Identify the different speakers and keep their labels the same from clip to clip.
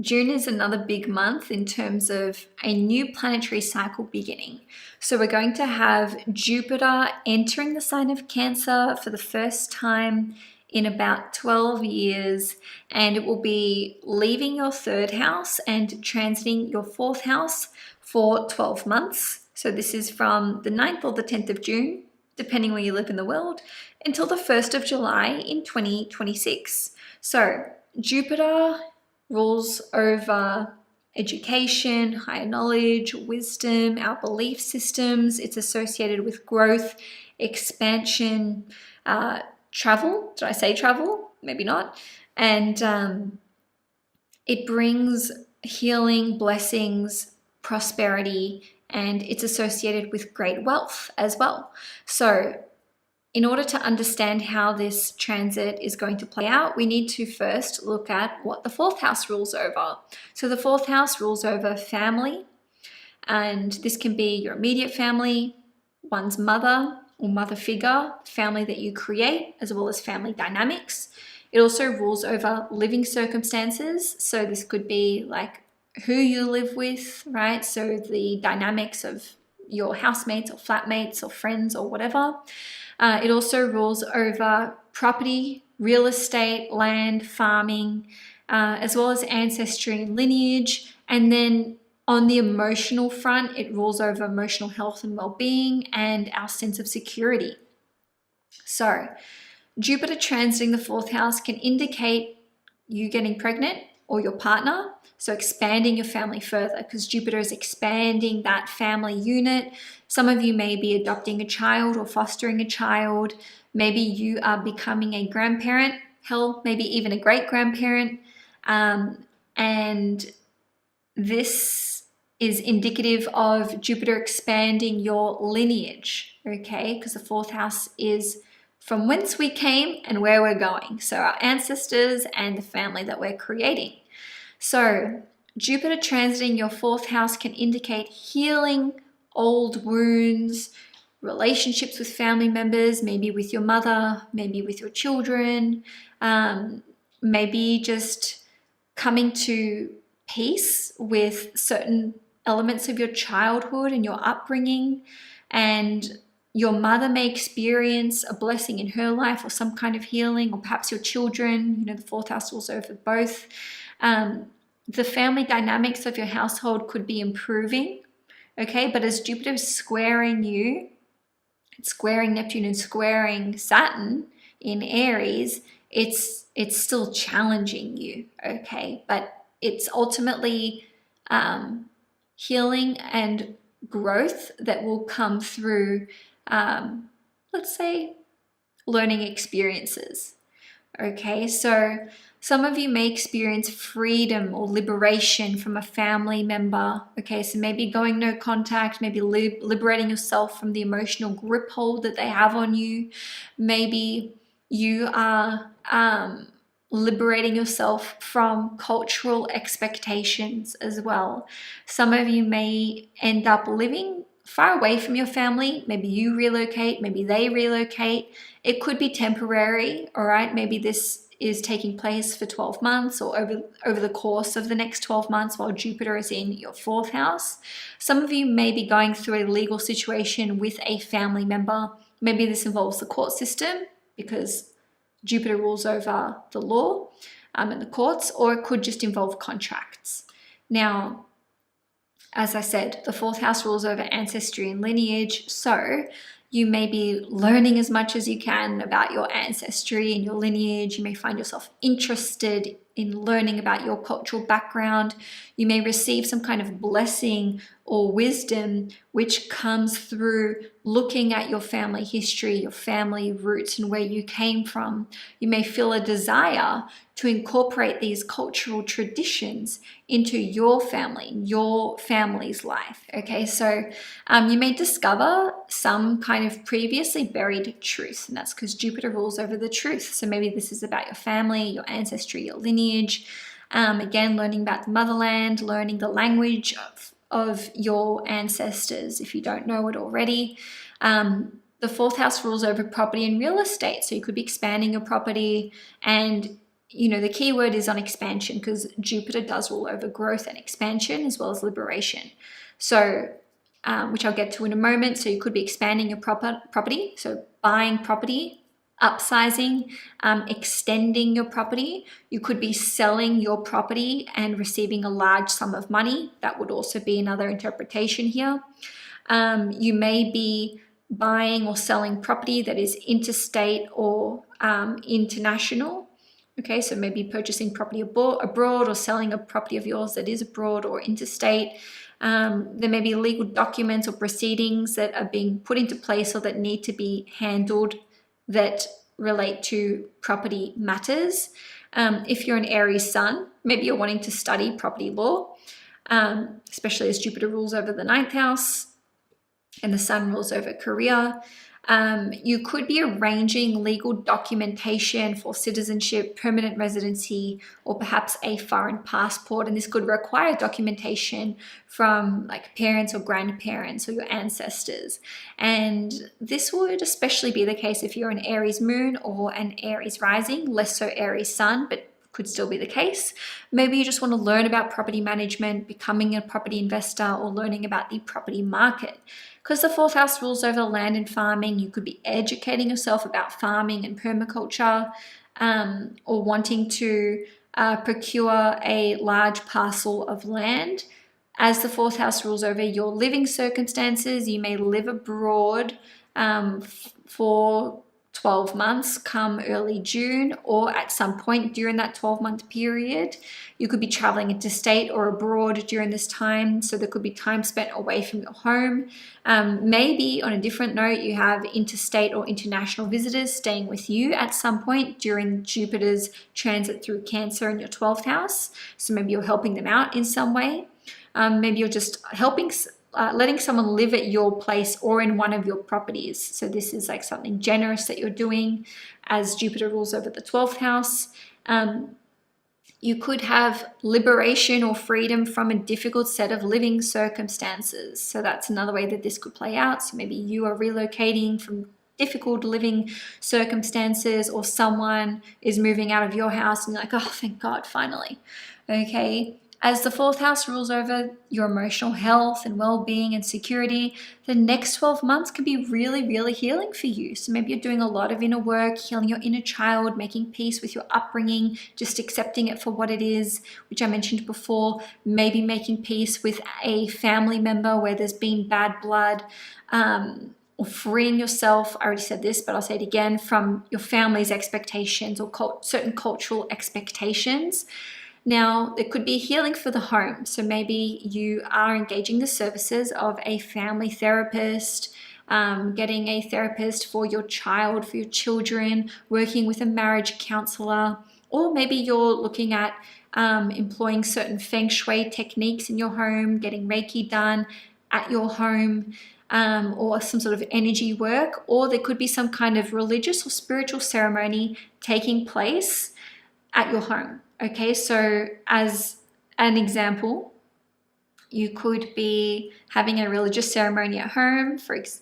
Speaker 1: June is another big month in terms of a new planetary cycle beginning. So we're going to have Jupiter entering the sign of Cancer for the first time in about 12 years, and it will be leaving your third house and transiting your fourth house for 12 months. So this is from the 9th or the 10th of June, depending where you live in the world, until the 1st of July in 2026. So Jupiter rules over education, higher knowledge, wisdom, our belief systems. It's associated with growth, expansion, travel. Did I say travel? Maybe not. And it brings healing, blessings, prosperity, and it's associated with great wealth as well. So in order to understand how this transit is going to play out, we need to first look at what the fourth house rules over. So the fourth house rules over family, and this can be your immediate family, one's mother or mother figure, family that you create, as well as family dynamics. It also rules over living circumstances. So this could be like who you live with, right? So the dynamics of your housemates or flatmates or friends or whatever. It also rules over property, real estate, land, farming, as well as ancestry and lineage. And then on the emotional front, it rules over emotional health and well-being and our sense of security. So Jupiter transiting the fourth house can indicate you getting pregnant or your partner. So expanding your family further, because Jupiter is expanding that family unit. Some of you may be adopting a child or fostering a child. Maybe you are becoming a grandparent, hell, maybe even a great-grandparent. And this is indicative of Jupiter expanding your lineage, okay? Because the fourth house is from whence we came and where we're going. So our ancestors and the family that we're creating. So Jupiter transiting your fourth house can indicate healing old wounds, relationships with family members, maybe with your mother, maybe with your children, maybe just coming to peace with certain elements of your childhood and your upbringing. And your mother may experience a blessing in her life or some kind of healing, or perhaps your children, you know, the fourth house rules over both. The family dynamics of your household could be improving, okay? But as Jupiter is squaring you, it's squaring Neptune and squaring Saturn in Aries, it's still challenging you, okay? But it's ultimately healing and growth that will come through, let's say, learning experiences, okay? So some of you may experience freedom or liberation from a family member, okay? So maybe going no contact, maybe liberating yourself from the emotional grip hold that they have on you. Maybe you are liberating yourself from cultural expectations as well. Some of you may end up living far away from your family. Maybe you relocate, maybe they relocate. It could be temporary, all right? Maybe this is taking place for 12 months or over the course of the next 12 months while Jupiter is in your fourth house. Some of you may be going through a legal situation with a family member. Maybe this involves the court system because Jupiter rules over the law and the courts, or it could just involve contracts. Now, as I said, the fourth house rules over ancestry and lineage, so you may be learning as much as you can about your ancestry and your lineage. You may find yourself interested in learning about your cultural background. You may receive some kind of blessing or wisdom which comes through looking at your family history, your family roots, and where you came from. You may feel a desire to incorporate these cultural traditions into your family, your family's life. Okay, so you may discover some kind of previously buried truth, and that's because Jupiter rules over the truth. So maybe this is about your family, your ancestry, your lineage. Again, learning about the motherland, learning the language of your ancestors if you don't know it already. The fourth house rules over property and real estate, so you could be expanding your property, and the key word is on expansion, because Jupiter does rule over growth and expansion as well as liberation. So, which I'll get to in a moment. So you could be expanding your property, so buying property, upsizing, extending your property. You could be selling your property and receiving a large sum of money. That would also be another interpretation here. You may be buying or selling property that is interstate or international. Okay, so maybe purchasing property abroad or selling a property of yours that is abroad or interstate. There may be legal documents or proceedings that are being put into place or that need to be handled that relate to property matters. If you're an Aries sun, maybe you're wanting to study property law, especially as Jupiter rules over the 9th house and the sun rules over career. You could be arranging legal documentation for citizenship, permanent residency, or perhaps a foreign passport. And this could require documentation from like parents or grandparents or your ancestors. And this would especially be the case if you're an Aries moon or an Aries rising, less so Aries sun, but could still be the case. Maybe you just want to learn about property management, becoming a property investor, or learning about the property market. Because the 4th house rules over land and farming, you could be educating yourself about farming and permaculture, or wanting to procure a large parcel of land. As the 4th house rules over your living circumstances, you may live abroad for 12 months come early June, or at some point during that 12-month period. You could be traveling interstate or abroad during this time, so there could be time spent away from your home. Maybe on a different note, you have interstate or international visitors staying with you at some point during Jupiter's transit through Cancer in your 12th house. So maybe you're helping them out in some way. Maybe you're just letting someone live at your place or in one of your properties. So this is like something generous that you're doing as Jupiter rules over the 12th house. You could have liberation or freedom from a difficult set of living circumstances. So that's another way that this could play out. So maybe you are relocating from difficult living circumstances, or someone is moving out of your house and you're like, oh, thank God, finally. Okay. As the 4th house rules over your emotional health and well-being and security, the next 12 months can be really, really healing for you. So maybe you're doing a lot of inner work, healing your inner child, making peace with your upbringing, just accepting it for what it is, which I mentioned before. Maybe making peace with a family member where there's been bad blood, or freeing yourself, I already said this, but I'll say it again, from your family's expectations or certain cultural expectations. Now, there could be healing for the home. So maybe you are engaging the services of a family therapist, getting a therapist for your child, for your children, working with a marriage counselor, or maybe you're looking at employing certain feng shui techniques in your home, getting Reiki done at your home, or some sort of energy work, or there could be some kind of religious or spiritual ceremony taking place at your home. Okay, so as an example, you could be having a religious ceremony at home,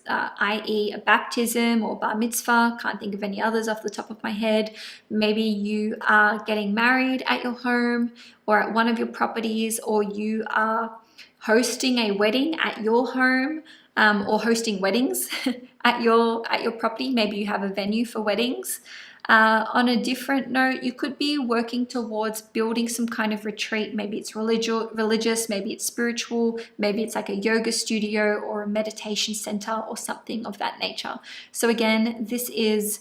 Speaker 1: i.e. a baptism or bar mitzvah. Can't think of any others off the top of my head. Maybe you are getting married at your home or at one of your properties, or you are hosting a wedding at your home, or hosting weddings at your property. Maybe you have a venue for weddings. On a different note, you could be working towards building some kind of retreat. Maybe it's religious, maybe it's spiritual, maybe it's like a yoga studio or a meditation center or something of that nature. So again, this is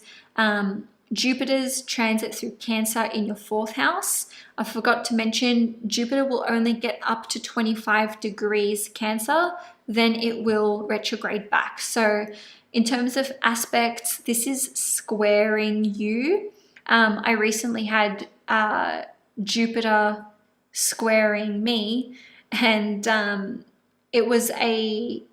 Speaker 1: Jupiter's transit through Cancer in your 4th house. I forgot to mention, Jupiter will only get up to 25 degrees Cancer, then it will retrograde back. So in terms of aspects, this is squaring you. I recently had Jupiter squaring me, and it was a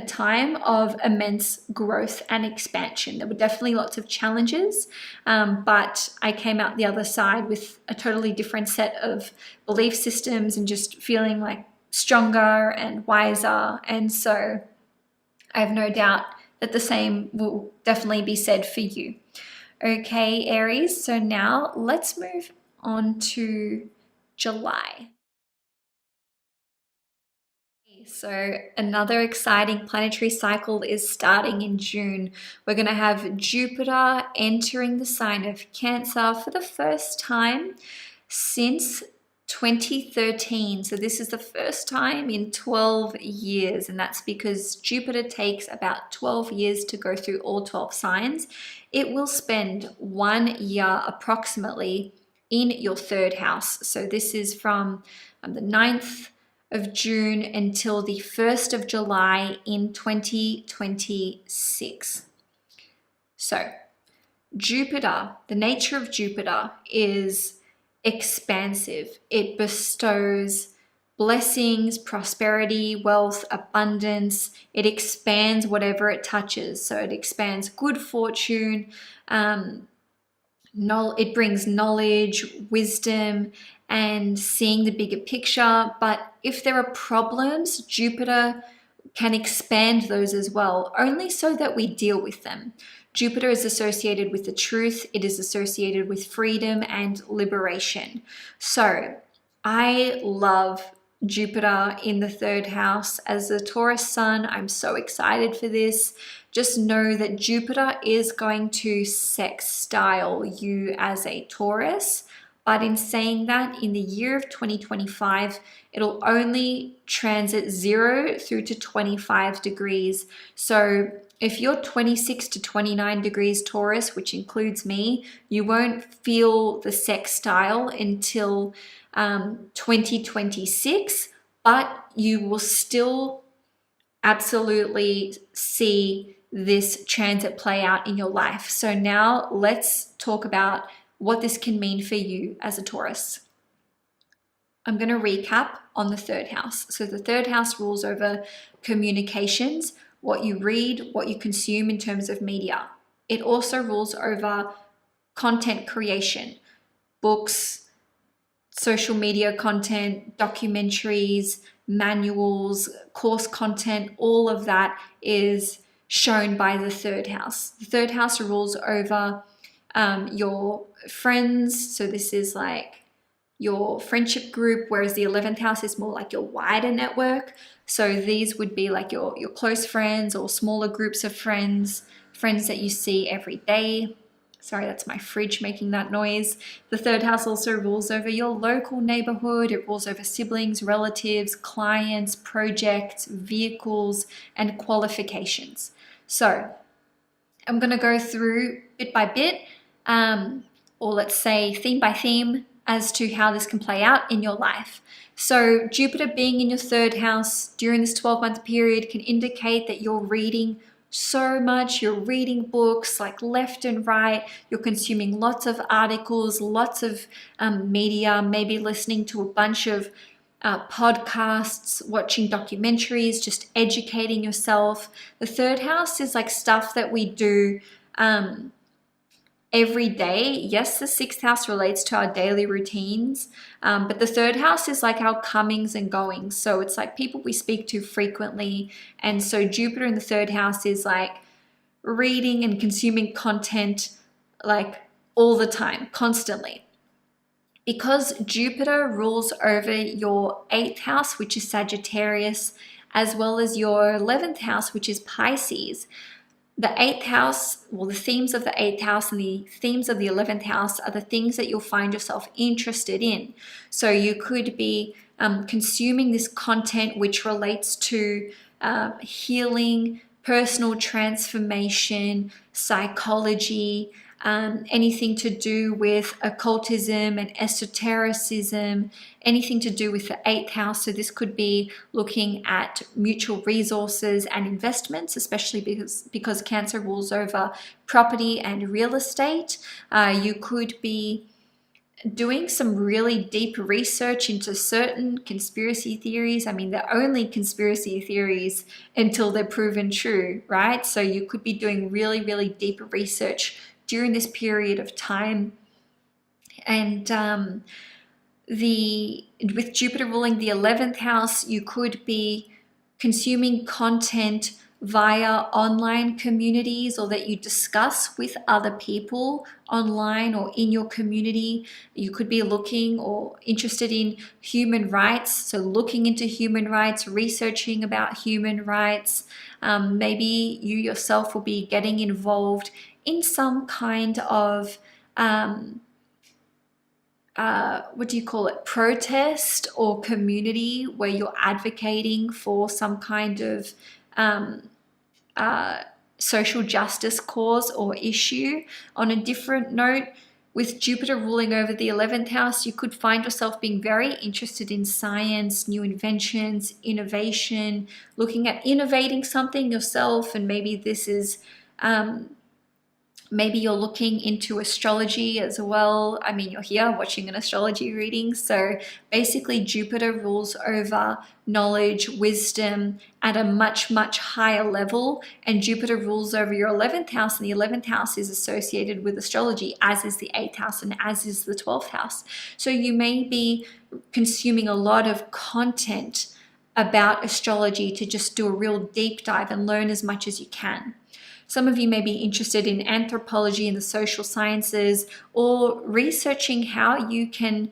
Speaker 1: time of immense growth and expansion. There were definitely lots of challenges, but I came out the other side with a totally different set of belief systems and just feeling like stronger and wiser. And so I have no doubt that the same will definitely be said for you. Okay, Aries, so now let's move on to July. So another exciting planetary cycle is starting in June. We're going to have Jupiter entering the sign of Cancer for the first time since 2013. So this is the first time in 12 years, and that's because Jupiter takes about 12 years to go through all 12 signs. It will spend 1 year approximately in your third house. So this is from the 9th of June until the 1st of July in 2026. So Jupiter, the nature of Jupiter is expansive. It bestows blessings, prosperity, wealth, abundance. It expands whatever it touches. So it expands good fortune. It brings knowledge, wisdom, and seeing the bigger picture. But if there are problems, Jupiter can expand those as well, only so that we deal with them. Jupiter is associated with the truth. It is associated with freedom and liberation. So I love Jupiter in the third house. As a Taurus sun, I'm so excited for this. Just know that Jupiter is going to sextile you as a Taurus. But in saying that, in the year of 2025, it'll only transit 0 through to 25 degrees. So if you're 26 to 29 degrees Taurus, which includes me, you won't feel the sextile until 2026, but you will still absolutely see this transit play out in your life. So now let's talk about what this can mean for you as a Taurus. I'm going to recap on the third house. So the third house rules over communications, what you read, what you consume in terms of media. It also rules over content creation, books, social media content, documentaries, manuals, course content. All of that is shown by the third house. The third house rules over your friends. So this is like your friendship group, whereas the 11th house is more like your wider network. So these would be like your close friends or smaller groups of friends that you see every day. Sorry, that's my fridge making that noise. The third house also rules over your local neighborhood. It rules over siblings, relatives, clients, projects, vehicles, and qualifications. So I'm going to go through bit by bit, or let's say theme by theme, as to how this can play out in your life. So Jupiter being in your third house during this 12-month period can indicate that you're reading so much. You're reading books like left and right. You're consuming lots of articles, lots of media, maybe listening to a bunch of podcasts, watching documentaries, just educating yourself. The third house is like stuff that we do every day. Yes, the sixth house relates to our daily routines, but the third house is like our comings and goings. So it's like people we speak to frequently. And so Jupiter in the third house is like reading and consuming content like all the time, constantly. Because Jupiter rules over your 8th house, which is Sagittarius, as well as your 11th house, which is Pisces, the 8th house, well, the themes of the 8th house and the themes of the 11th house are the things that you'll find yourself interested in. So you could be consuming this content which relates to healing, personal transformation, psychology, anything to do with occultism and esotericism, anything to do with the 8th house. So this could be looking at mutual resources and investments, especially because Cancer rules over property and real estate. You could be doing some really deep research into certain conspiracy theories. I mean, they're only conspiracy theories until they're proven true, right? So you could be doing really, really deep research during this period of time. And with Jupiter ruling the 11th house, you could be consuming content via online communities, or that you discuss with other people online or in your community. You could be looking or interested in human rights, so looking into human rights, researching about human rights. Maybe you yourself will be getting involved in some kind of what do you call it, protest or community where you're advocating for some kind of social justice cause or issue. On a different note, with Jupiter ruling over the 11th house, you could find yourself being very interested in science, new inventions, innovation, looking at innovating something yourself. And maybe this is maybe you're looking into astrology as well. I mean, you're here watching an astrology reading. So basically, Jupiter rules over knowledge, wisdom at a much, much higher level. And Jupiter rules over your 11th house. And the 11th house is associated with astrology, as is the 8th house and as is the 12th house. So you may be consuming a lot of content about astrology to just do a real deep dive and learn as much as you can. Some of you may be interested in anthropology and the social sciences, or researching how you can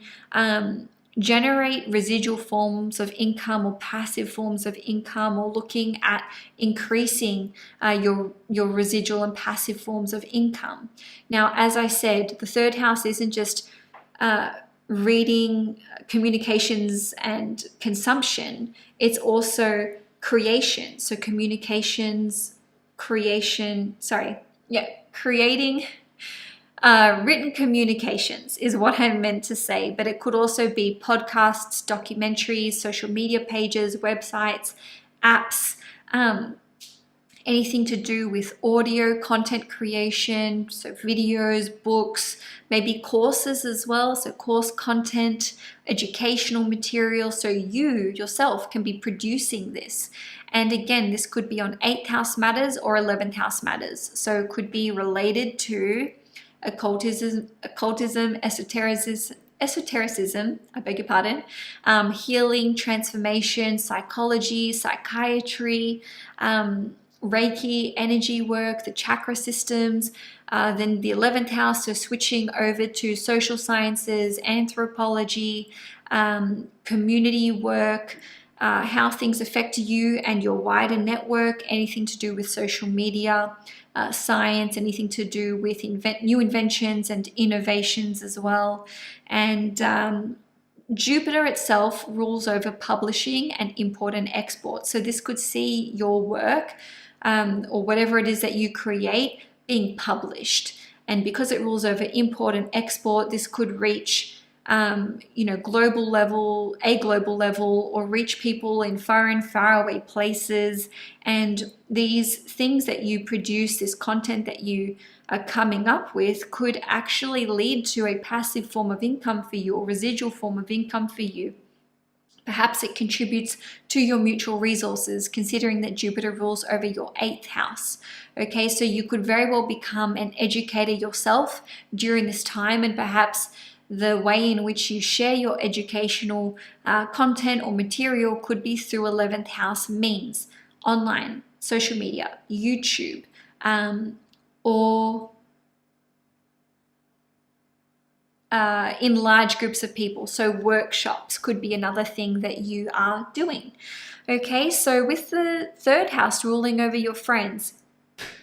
Speaker 1: generate residual forms of income or passive forms of income, or looking at increasing your residual and passive forms of income. Now, as I said, the third house isn't just reading, communications and consumption. It's also creation. So creating written communications is what I meant to say, but it could also be podcasts, documentaries, social media pages, websites, apps, anything to do with audio content creation, so videos, books, maybe courses as well, so course content, educational material, so you yourself can be producing this. And again, this could be on 8th house matters or 11th house matters, so it could be related to occultism, esotericism, I beg your pardon, healing, transformation, psychology, psychiatry, Reiki, energy work, the chakra systems, then the 11th house, so switching over to social sciences, anthropology, community work, how things affect you and your wider network, anything to do with social media, science, anything to do with new inventions and innovations as well. And Jupiter itself rules over publishing and import and export. So this could see your work or whatever it is that you create being published. And because it rules over import and export, this could reach global level, or reach people in far and far away places. And these things that you produce, this content that you are coming up with, could actually lead to a passive form of income for you, or residual form of income for you. Perhaps it contributes to your mutual resources, considering that Jupiter rules over your 8th house. Okay, so you could very well become an educator yourself during this time, and perhaps the way in which you share your educational content or material could be through 11th house means, online, social media, YouTube, or in large groups of people. So workshops could be another thing that you are doing. Okay, so with the 3rd house ruling over your friends,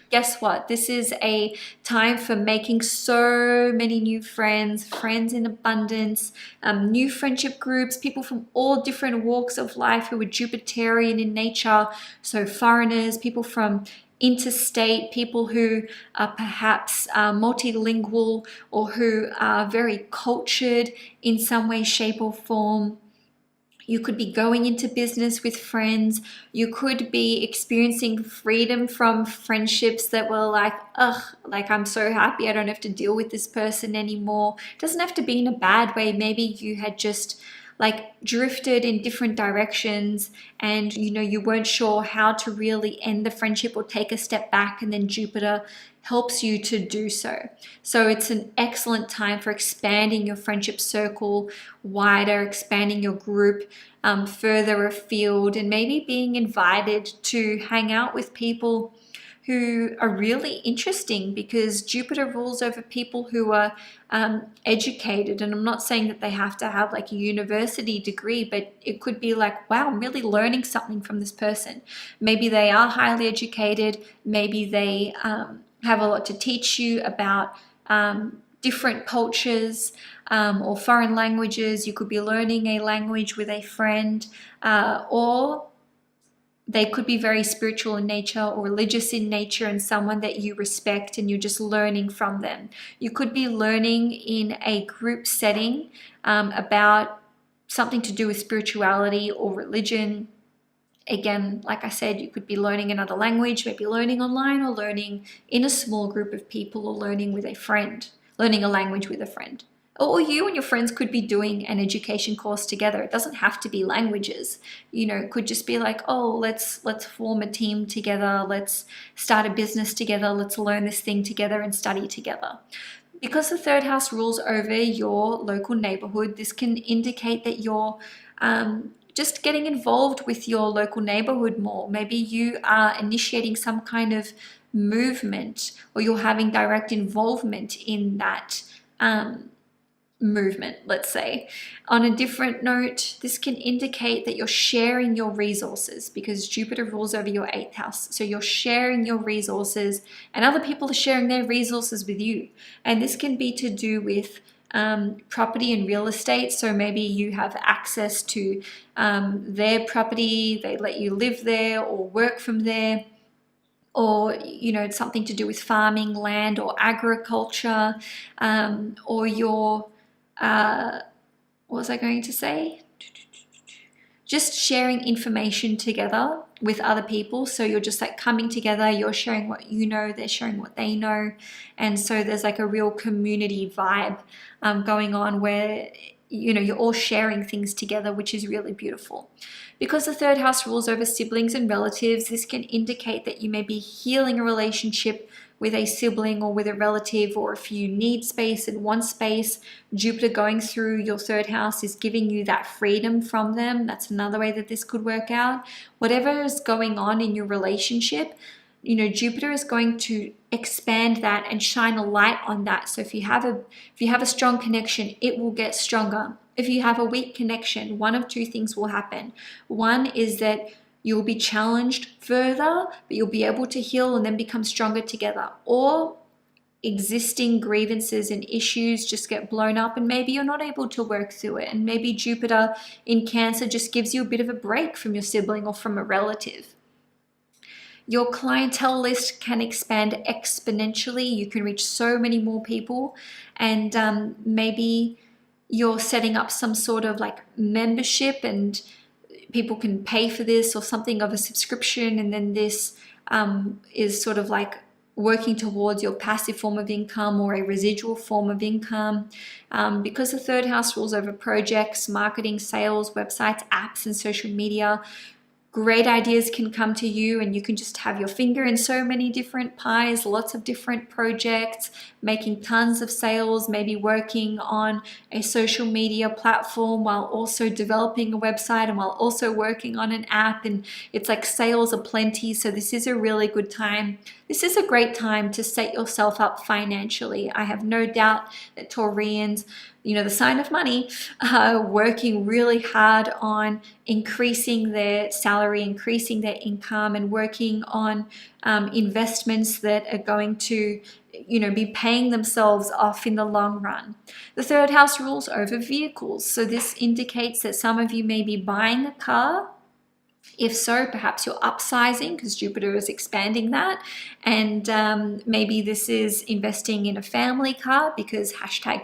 Speaker 1: guess what? This is a time for making so many new friends, friends in abundance, new friendship groups, people from all different walks of life who are Jupiterian in nature. So foreigners, people from interstate, people who are perhaps multilingual, or who are very cultured in some way, shape or form. You could be going into business with friends. You could be experiencing freedom from friendships that were like, I'm so happy I don't have to deal with this person anymore. It doesn't have to be in a bad way. Maybe you had just like drifted in different directions, and you weren't sure how to really end the friendship or take a step back, and then Jupiter helps you to do so. So it's an excellent time for expanding your friendship circle wider, expanding your group further afield, and maybe being invited to hang out with people who are really interesting, because Jupiter rules over people who are educated. And I'm not saying that they have to have like a university degree, but it could be like, wow, I'm really learning something from this person. Maybe they are highly educated. Maybe they have a lot to teach you about different cultures or foreign languages. You could be learning a language with a friend, or they could be very spiritual in nature or religious in nature, and someone that you respect and you're just learning from them. You could be learning in a group setting about something to do with spirituality or religion. Again, like I said, you could be learning another language, maybe learning online, or learning in a small group of people, or learning with a friend, learning a language with a friend. Or you and your friends could be doing an education course together. It doesn't have to be languages. It could just be like, oh, let's form a team together. Let's start a business together. Let's learn this thing together and study together. Because the third house rules over your local neighborhood, this can indicate that you're just getting involved with your local neighborhood more. Maybe you are initiating some kind of movement, or you're having direct involvement in that movement, let's say. On a different note, this can indicate that you're sharing your resources, because Jupiter rules over your 8th house. So you're sharing your resources, and other people are sharing their resources with you. And this can be to do with property and real estate. So maybe you have access to their property, they let you live there or work from there. Or it's something to do with farming, land, or agriculture, or your what was I going to say? Just sharing information together with other people. So you're just like coming together, you're sharing what you know, they're sharing what they know. And so there's like a real community vibe going on, where you're all sharing things together, which is really beautiful. Because the third house rules over siblings and relatives, this can indicate that you may be healing a relationship with a sibling or with a relative, or if you need space and want space, Jupiter going through your third house is giving you that freedom from them. That's another way that this could work out. Whatever is going on in your relationship, Jupiter is going to expand that and shine a light on that. So if you have a strong connection, it will get stronger. If you have a weak connection, one of two things will happen. One is that you'll be challenged further, but you'll be able to heal and then become stronger together. Or existing grievances and issues just get blown up, and maybe you're not able to work through it. And maybe Jupiter in Cancer just gives you a bit of a break from your sibling or from a relative. Your clientele list can expand exponentially. You can reach so many more people, and maybe you're setting up some sort of like membership, and people can pay for this, or something of a subscription, and then this is sort of like working towards your passive form of income or a residual form of income. Because the third house rules over projects, marketing, sales, websites, apps, and social media, great ideas can come to you, and you can just have your finger in so many different pies, lots of different projects, making tons of sales, maybe working on a social media platform while also developing a website and while also working on an app. And it's like sales aplenty. So this is a really good time. This is a great time to set yourself up financially. I have no doubt that Taurians, the sign of money, working really hard on increasing their salary, increasing their income, and working on investments that are going to be paying themselves off in the long run. The third house rules over vehicles. So this indicates that some of you may be buying a car. If so, perhaps you're upsizing, because Jupiter is expanding that. And maybe this is investing in a family car, because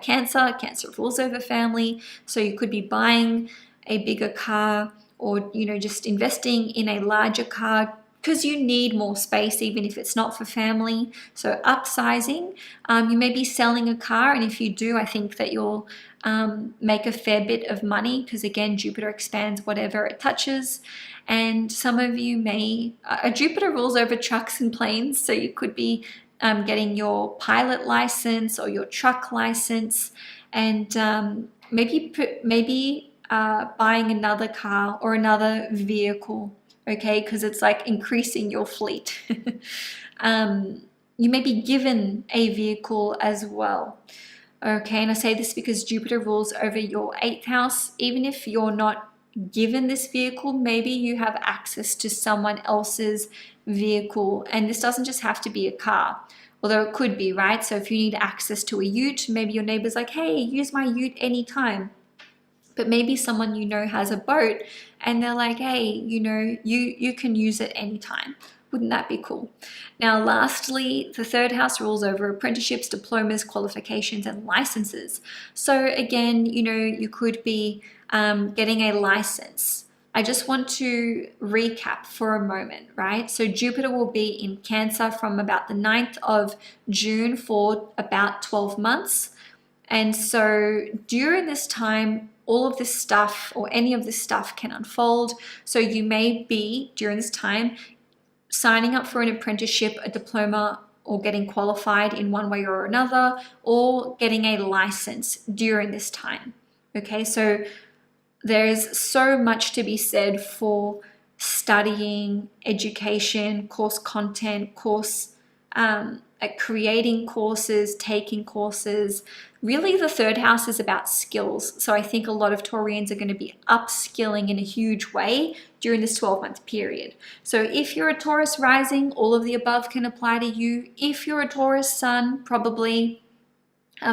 Speaker 1: Cancer rules over family. So you could be buying a bigger car, or just investing in a larger car because you need more space, even if it's not for family. So upsizing, you may be selling a car, and if you do, I think that you'll make a fair bit of money, because again, Jupiter expands whatever it touches. And some of you may, Jupiter rules over trucks and planes, so you could be getting your pilot license or your truck license, and maybe buying another car or another vehicle, okay, because it's like increasing your fleet. You may be given a vehicle as well. Okay, and I say this because Jupiter rules over your 8th house. Even if you're not given this vehicle, maybe you have access to someone else's vehicle, and this doesn't just have to be a car, although it could be, right? So if you need access to a ute, maybe your neighbor's like, hey, use my ute anytime. But maybe someone you know has a boat, and they're like, hey, you know, you can use it anytime. Wouldn't that be cool? Now, lastly, the 3rd house rules over apprenticeships, diplomas, qualifications, and licenses. So again, you know, you could be getting a license. I just want to recap for a moment, right? So Jupiter will be in Cancer from about the 9th of June for about 12 months. And so during this time, all of this stuff or any of this stuff can unfold. So you may be, during this time, signing up for an apprenticeship, a diploma, or getting qualified in one way or another, or getting a license during this time. Okay, so there's so much to be said for studying, education, course content, creating courses, taking courses. Really, the 3rd house is about skills. So I think a lot of Taurians are going to be upskilling in a huge way during this 12-month period. So if you're a Taurus rising, all of the above can apply to you. If you're a Taurus sun, probably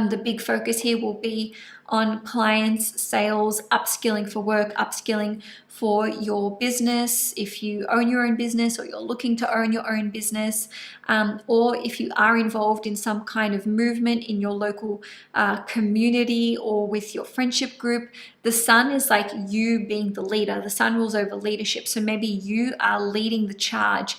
Speaker 1: the big focus here will be on clients, sales, upskilling for work, upskilling for your business. If you own your own business, or you're looking to own your own business, or if you are involved in some kind of movement in your local community or with your friendship group, the sun is like you being the leader. The sun rules over leadership. So maybe you are leading the charge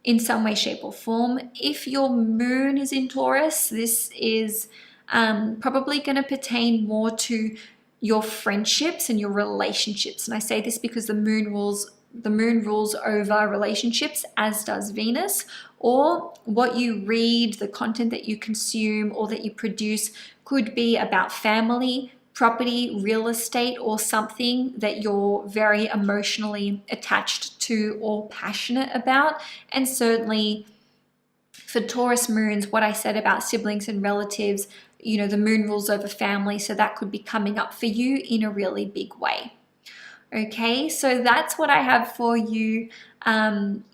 Speaker 1: in some way, shape, or form. If your moon is in Taurus, this is probably going to pertain more to your friendships and your relationships. And I say this because the moon rules over relationships, as does Venus. Or what you read, the content that you consume or that you produce could be about family, property, real estate, or something that you're very emotionally attached to or passionate about. And certainly for Taurus moons, what I said about siblings and relatives, you know, the moon rules over family, so that could be coming up for you in a really big way. Okay, so that's what I have for you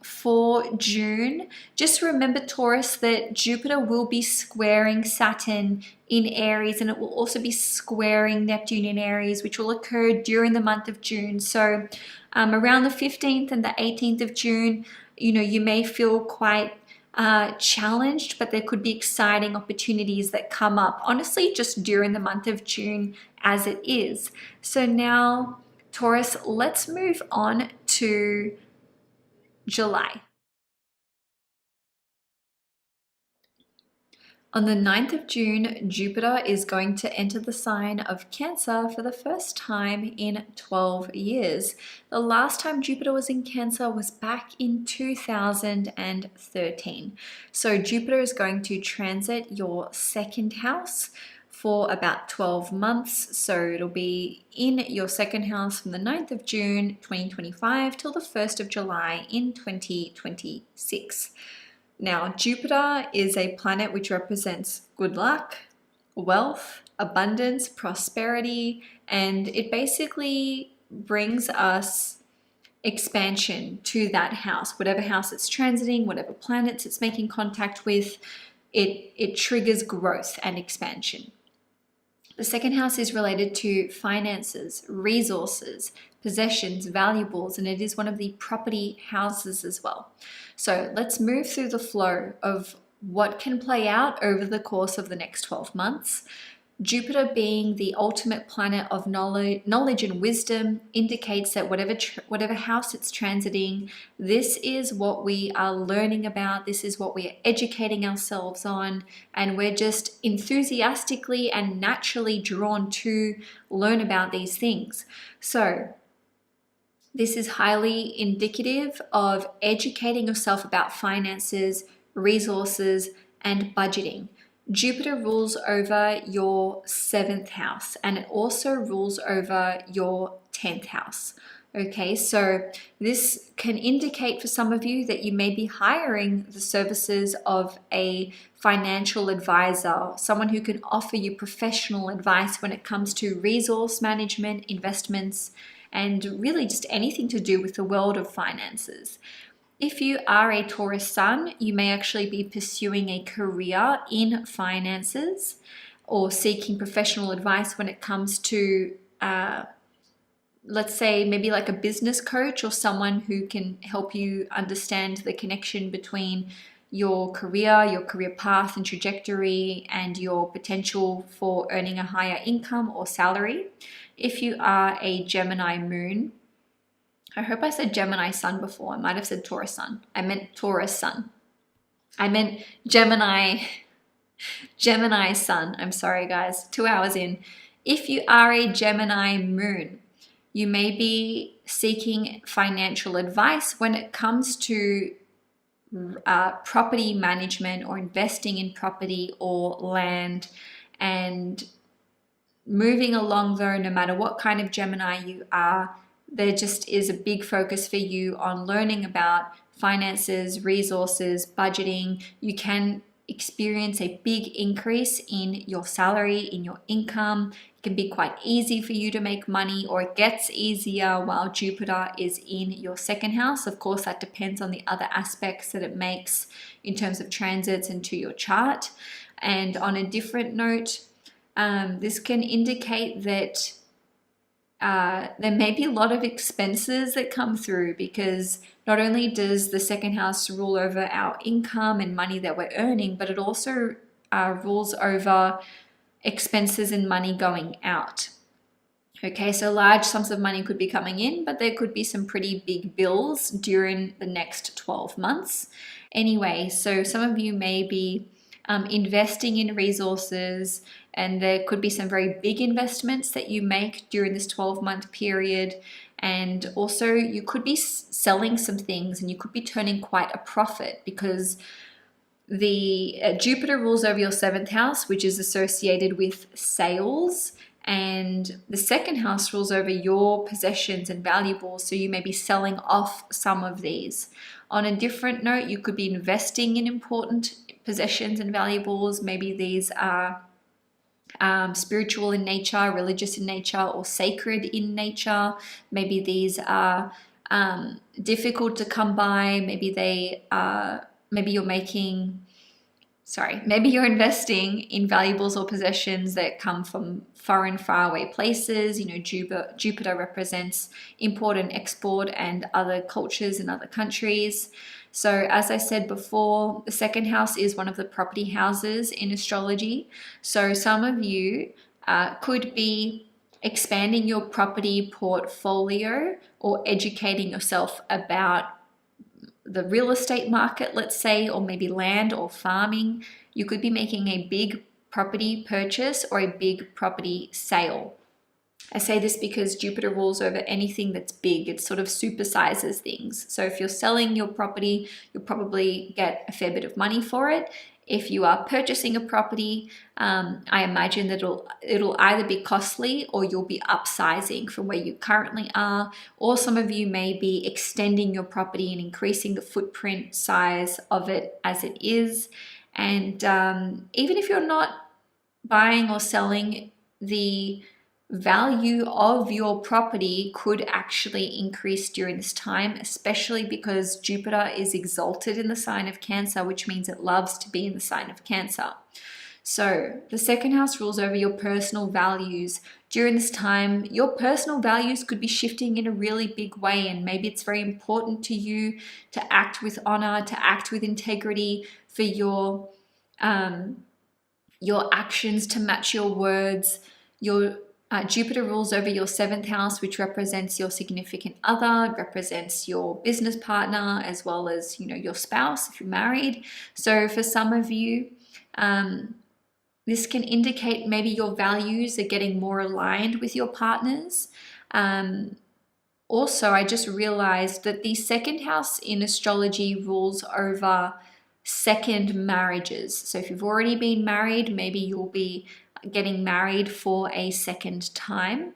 Speaker 1: for June. Just remember, Taurus, that Jupiter will be squaring Saturn in Aries, and it will also be squaring Neptune in Aries, which will occur during the month of June. So around the 15th and the 18th of June, you know, you may feel quite challenged, but there could be exciting opportunities that come up, honestly, just during the month of June as it is. So now, Taurus, let's move on to July. On the 9th of June, Jupiter is going to enter the sign of Cancer for the first time in 12 years. The last time Jupiter was in Cancer was back in 2013. So Jupiter is going to transit your 2nd house for about 12 months. So it'll be in your 2nd house from the 9th of June 2025 till the 1st of July in 2026. Now, Jupiter is a planet which represents good luck, wealth, abundance, prosperity, and it basically brings us expansion to that house. Whatever house it's transiting, whatever planets it's making contact with, it triggers growth and expansion. The 2nd house is related to finances, resources, possessions, valuables, and it is one of the property houses as well. So let's move through the flow of what can play out over the course of the next 12 months. Jupiter, being the ultimate planet of knowledge and wisdom, indicates that whatever house it's transiting, this is what we are learning about, this is what we are educating ourselves on, and we're just enthusiastically and naturally drawn to learn about these things. So this is highly indicative of educating yourself about finances, resources, and budgeting. Jupiter rules over your 7th house, and it also rules over your 10th house. Okay, so this can indicate for some of you that you may be hiring the services of a financial advisor, someone who can offer you professional advice when it comes to resource management, investments, and really just anything to do with the world of finances. If you are a Taurus sun, you may actually be pursuing a career in finances or seeking professional advice when it comes to, let's say, maybe like a business coach or someone who can help you understand the connection between your career path and trajectory, and your potential for earning a higher income or salary. If you are a Gemini moon, I hope I said Gemini sun before. I might have said Taurus sun. I meant Taurus sun. I meant Gemini sun. I'm sorry, guys. 2 hours in. If you are a Gemini moon, you may be seeking financial advice when it comes to property management or investing in property or land. And moving along though, no matter what kind of Gemini you are, there just is a big focus for you on learning about finances, resources, budgeting. You can experience a big increase in your salary, in your income. It can be quite easy for you to make money, or it gets easier while Jupiter is in your 2nd house. Of course, that depends on the other aspects that it makes in terms of transits into your chart. And on a different note, this can indicate that there may be a lot of expenses that come through, because not only does the 2nd house rule over our income and money that we're earning, but it also rules over expenses and money going out. Okay, so large sums of money could be coming in, but there could be some pretty big bills during the next 12 months. Anyway, so some of you may be investing in resources, and there could be some very big investments that you make during this 12-month period. And also you could be selling some things, and you could be turning quite a profit, because the Jupiter rules over your 7th house, which is associated with sales, and the 2nd house rules over your possessions and valuables. So you may be selling off some of these. On a different note, you could be investing in important possessions and valuables. Maybe these are spiritual in nature, religious in nature, or sacred in nature. Maybe these are difficult to come by. Maybe you're investing in valuables or possessions that come from foreign, faraway places. You know, Jupiter represents import and export and other cultures in other countries. So as I said before, the 2nd house is one of the property houses in astrology. So some of you could be expanding your property portfolio or educating yourself about the real estate market, let's say, or maybe land or farming. You could be making a big property purchase or a big property sale. I say this because Jupiter rules over anything that's big. It sort of supersizes things. So if you're selling your property, you'll probably get a fair bit of money for it. If you are purchasing a property, I imagine that it'll either be costly, or you'll be upsizing from where you currently are. Or some of you may be extending your property and increasing the footprint size of it as it is. And even if you're not buying or selling, the value of your property could actually increase during this time, especially because Jupiter is exalted in the sign of Cancer, which means it loves to be in the sign of Cancer. So the 2nd house rules over your personal values. During this time, your personal values could be shifting in a really big way, and maybe it's very important to you to act with honor, to act with integrity for your your actions to match your words. Your Jupiter rules over your 7th house, which represents your significant other, represents your business partner, as well as, you know, your spouse if you're married. So for some of you, this can indicate maybe your values are getting more aligned with your partners. Also, I just realized that the 2nd house in astrology rules over second marriages. So if you've already been married, maybe you'll be getting married for a second time.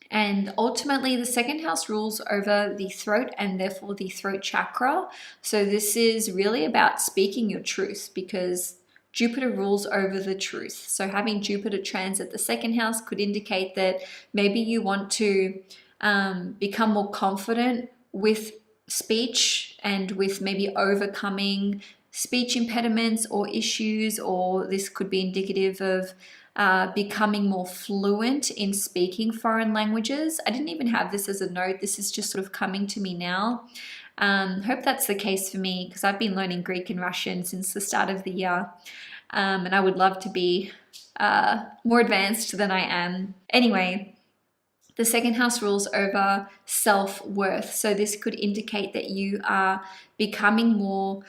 Speaker 1: And ultimately, the 2nd house rules over the throat and therefore the throat chakra. So this is really about speaking your truth, because Jupiter rules over the truth. So having Jupiter transit the 2nd house could indicate that maybe you want to become more confident with speech and with maybe overcoming speech impediments or issues, or this could be indicative of becoming more fluent in speaking foreign languages. I didn't even have this as a note. This is just sort of coming to me now. Hope that's the case for me, because I've been learning Greek and Russian since the start of the year, and I would love to be more advanced than I am. Anyway, the 2nd house rules over self-worth. So this could indicate that you are becoming more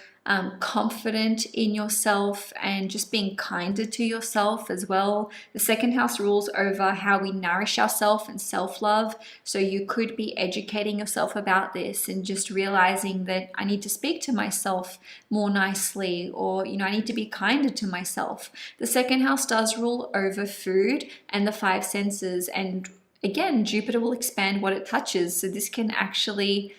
Speaker 1: confident in yourself and just being kinder to yourself as well. The 2nd house rules over how we nourish ourselves and self-love. So you could be educating yourself about this and just realizing that I need to speak to myself more nicely, or, you know, I need to be kinder to myself. The 2nd house does rule over food and the 5 senses, and again, Jupiter will expand what it touches. So this can actually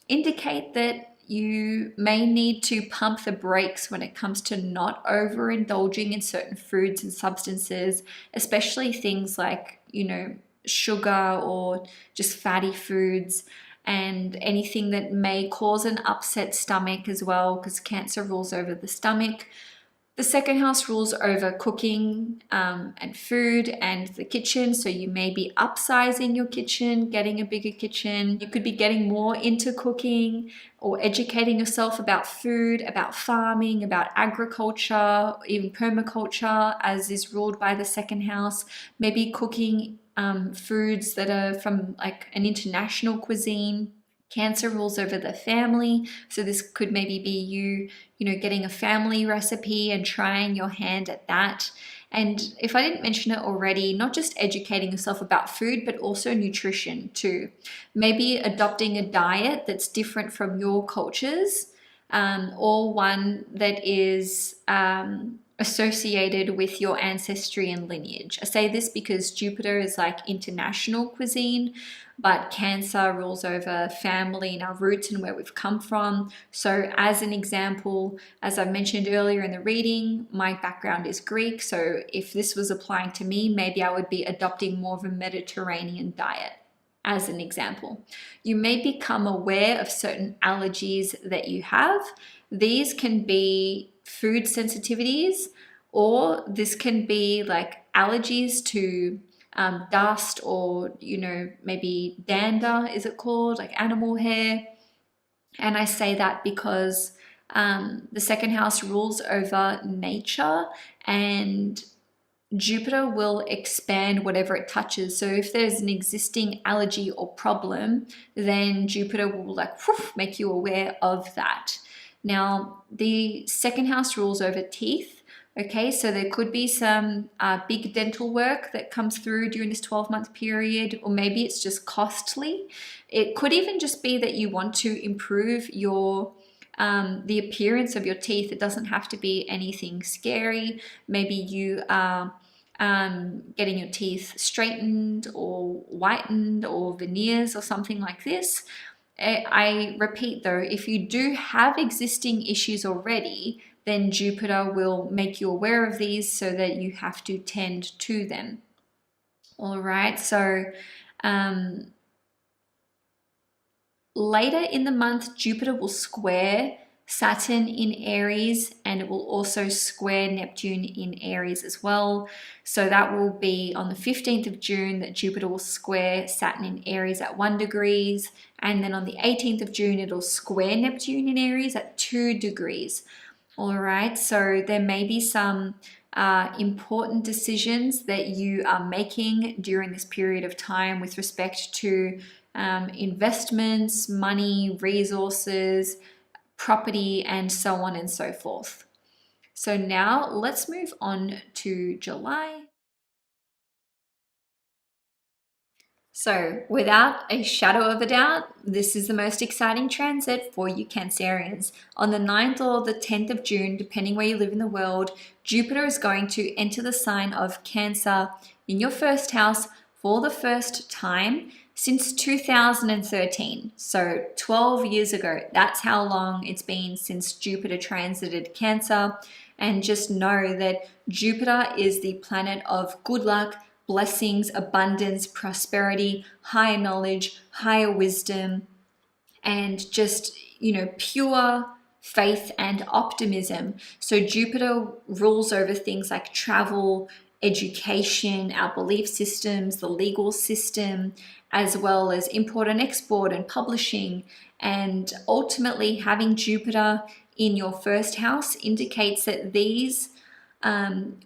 Speaker 1: indicate that you may need to pump the brakes when it comes to not overindulging in certain foods and substances, especially things like, you know, sugar or just fatty foods, and anything that may cause an upset stomach as well, because Cancer rules over the stomach. The 2nd house rules over cooking and food and the kitchen. So you may be upsizing your kitchen, getting a bigger kitchen. You could be getting more into cooking or educating yourself about food, about farming, about agriculture, even permaculture, as is ruled by the 2nd house. Maybe cooking foods that are from like an international cuisine. Cancer rules over the family. So this could maybe be you know, getting a family recipe and trying your hand at that. And if I didn't mention it already, not just educating yourself about food, but also nutrition too. Maybe adopting a diet that's different from your cultures, or one that is associated with your ancestry and lineage. I say this because Jupiter is like international cuisine, but Cancer rules over family and our roots and where we've come from. So as an example, as I mentioned earlier in the reading, my background is Greek. So if this was applying to me, maybe I would be adopting more of a Mediterranean diet. As an example, you may become aware of certain allergies that you have. These can be food sensitivities, or this can be like allergies to dust, or, you know, maybe dander, is it called, like animal hair. And I say that because the 2nd house rules over nature, and Jupiter will expand whatever it touches. So if there's an existing allergy or problem, then Jupiter will like make you aware of that. Now, the 2nd house rules over teeth. Okay, so there could be some big dental work that comes through during this 12-month period, or maybe it's just costly. It could even just be that you want to improve your the appearance of your teeth. It doesn't have to be anything scary. Maybe you are getting your teeth straightened or whitened or veneers or something like this. I repeat though, if you do have existing issues already, then Jupiter will make you aware of these so that you have to tend to them. All right, so later in the month, Jupiter will square Saturn in Aries, and it will also square Neptune in Aries as well. So that will be on the 15th of June that Jupiter will square Saturn in Aries at 1 degree. And then on the 18th of June, it'll square Neptune in Aries at 2 degrees. All right, so there may be some important decisions that you are making during this period of time with respect to investments, money, resources, property, and so on and so forth. So now let's move on to July. So without a shadow of a doubt, this is the most exciting transit for you Cancerians. On the 9th or the 10th of June, depending where you live in the world, Jupiter is going to enter the sign of Cancer in your first house for the first time since 2013. So 12 years ago, that's how long it's been since Jupiter transited Cancer. And just know that Jupiter is the planet of good luck, blessings, abundance, prosperity, higher knowledge, higher wisdom, and just, pure faith and optimism. So Jupiter rules over things like travel, education, our belief systems, the legal system, as well as import and export and publishing. And ultimately, having Jupiter in your first house indicates that these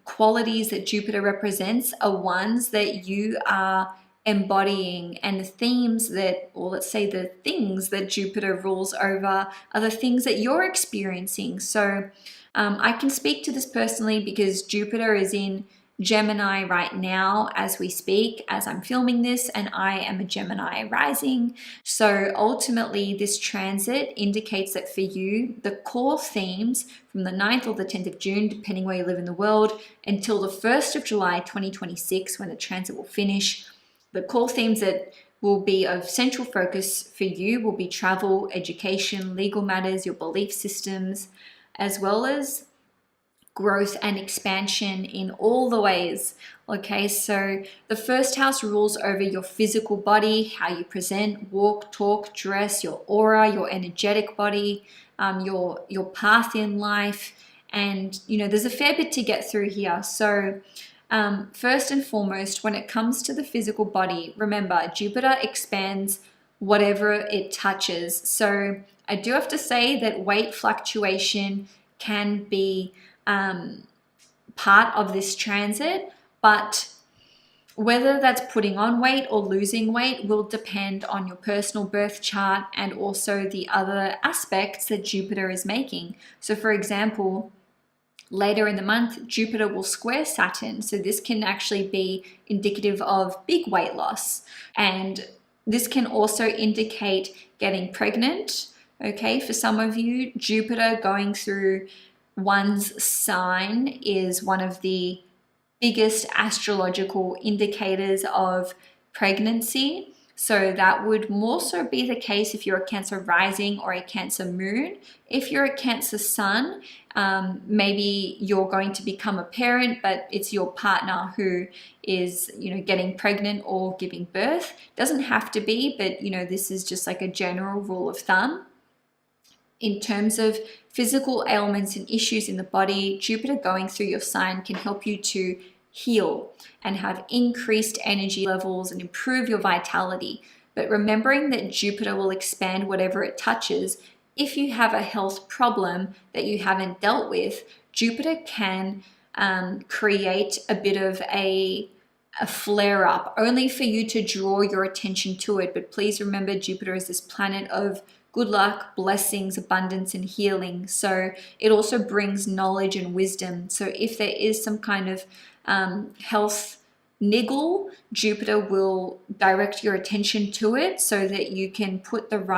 Speaker 1: qualities that Jupiter represents are ones that you are embodying, and the themes that, or let's say the things that Jupiter rules over, are the things that you're experiencing. So I can speak to this personally because Jupiter is in Gemini right now as we speak, as I'm filming this, and I am a Gemini rising. So ultimately, this transit indicates that for you, the core themes from the 9th or the 10th of June, depending where you live in the world, until the 1st of July 2026, when the transit will finish, the core themes that will be of central focus for you will be travel, education, legal matters, your belief systems, as well as growth and expansion in all the ways. Okay, so the first house rules over your physical body, how you present, walk, talk, dress, your aura, your energetic body, your path in life. And there's a fair bit to get through here. So first and foremost, when it comes to the physical body, remember, Jupiter expands whatever it touches. So I do have to say that weight fluctuation can be part of this transit, but whether that's putting on weight or losing weight will depend on your personal birth chart and also the other aspects that Jupiter is making. So for example, later in the month, Jupiter will square Saturn. So this can actually be indicative of big weight loss. And this can also indicate getting pregnant. Okay, for some of you, Jupiter going through one's sign is one of the biggest astrological indicators of pregnancy. So that would more so be the case if you're a Cancer rising or a Cancer moon. If you're a Cancer sun, maybe you're going to become a parent, but it's your partner who is, getting pregnant or giving birth. Doesn't have to be, but this is just like a general rule of thumb. In terms of physical ailments and issues in the body, Jupiter going through your sign can help you to heal and have increased energy levels and improve your vitality. But remembering that Jupiter will expand whatever it touches, if you have a health problem that you haven't dealt with, Jupiter can create a bit of a flare up, only for you to draw your attention to it. But please remember, Jupiter is this planet of good luck, blessings, abundance, and healing. So it also brings knowledge and wisdom. So if there is some kind of health niggle, Jupiter will direct your attention to it so that you can put follow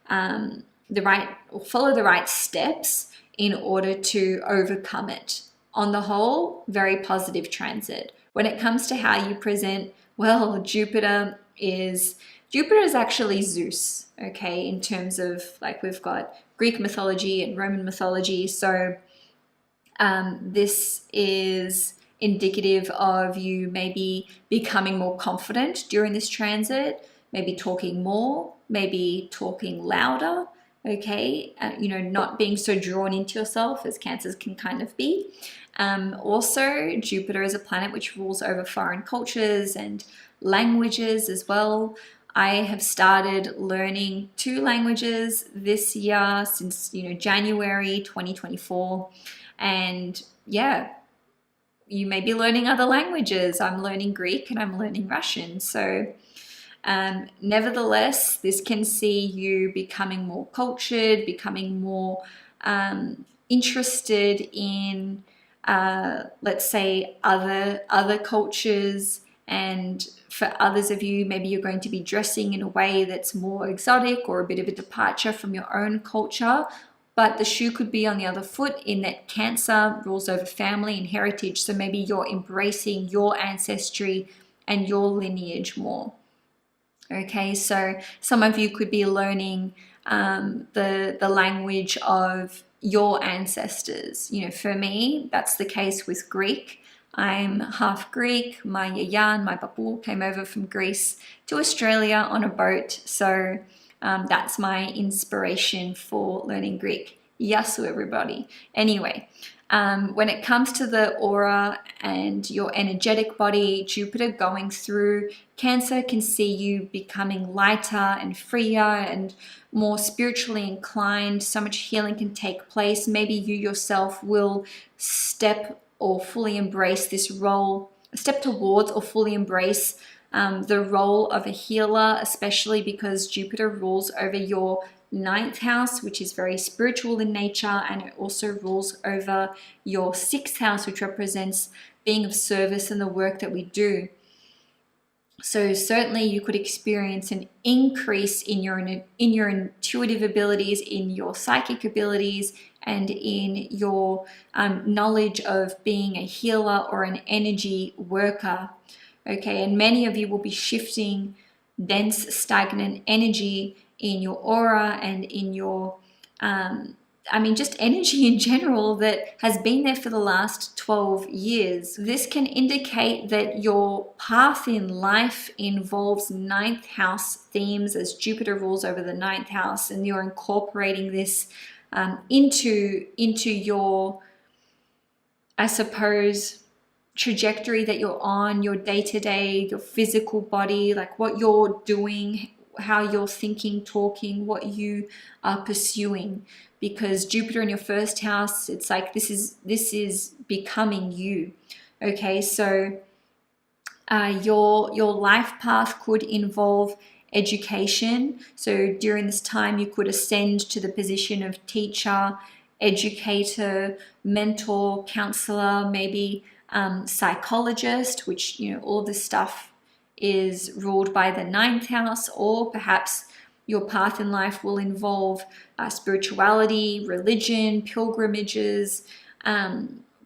Speaker 1: the right steps in order to overcome it. On the whole, very positive transit. When it comes to how you present, well, Jupiter is actually Zeus, okay, in terms of, like, we've got Greek mythology and Roman mythology. So this is indicative of you maybe becoming more confident during this transit, maybe talking more, maybe talking louder, okay, not being so drawn into yourself as Cancers can kind of be. Also, Jupiter is a planet which rules over foreign cultures and languages as well. I have started learning 2 languages this year since January 2024, and yeah, you may be learning other languages. I'm learning Greek and I'm learning Russian. So nevertheless, this can see you becoming more cultured, becoming more interested in, let's say, other cultures. And for others of you, maybe you're going to be dressing in a way that's more exotic or a bit of a departure from your own culture. But the shoe could be on the other foot in that Cancer rules over family and heritage. So maybe you're embracing your ancestry and your lineage more. Okay, so some of you could be learning the language of your ancestors. You know, for me, that's the case with Greek. I'm half Greek. My yayan, my babu came over from Greece to Australia on a boat. So that's my inspiration for learning Greek. Yasu, everybody. Anyway, when it comes to the aura and your energetic body, Jupiter going through Cancer can see you becoming lighter and freer and more spiritually inclined. So much healing can take place. Maybe you yourself will step or fully embrace this role, step towards or fully embrace the role of a healer, especially because Jupiter rules over your 9th house, which is very spiritual in nature, and it also rules over your 6th house, which represents being of service and the work that we do. So certainly you could experience an increase in your intuitive abilities, in your psychic abilities, and in your knowledge of being a healer or an energy worker. Okay, and many of you will be shifting dense, stagnant energy in your aura and in your just energy in general that has been there for the last 12 years. This can indicate that your path in life involves 9th house themes, as Jupiter rules over the 9th house, and you're incorporating this into your, I suppose, trajectory that you're on, your day-to-day, your physical body, like what you're doing, how you're thinking, talking, what you are pursuing. Because Jupiter in your 1st house, it's like this is becoming you. Okay, so your life path could involve education. So during this time, you could ascend to the position of teacher, educator, mentor, counselor, maybe psychologist, which, you know, all this stuff is ruled by the 9th house. Or perhaps your path in life will involve spirituality, religion, pilgrimages,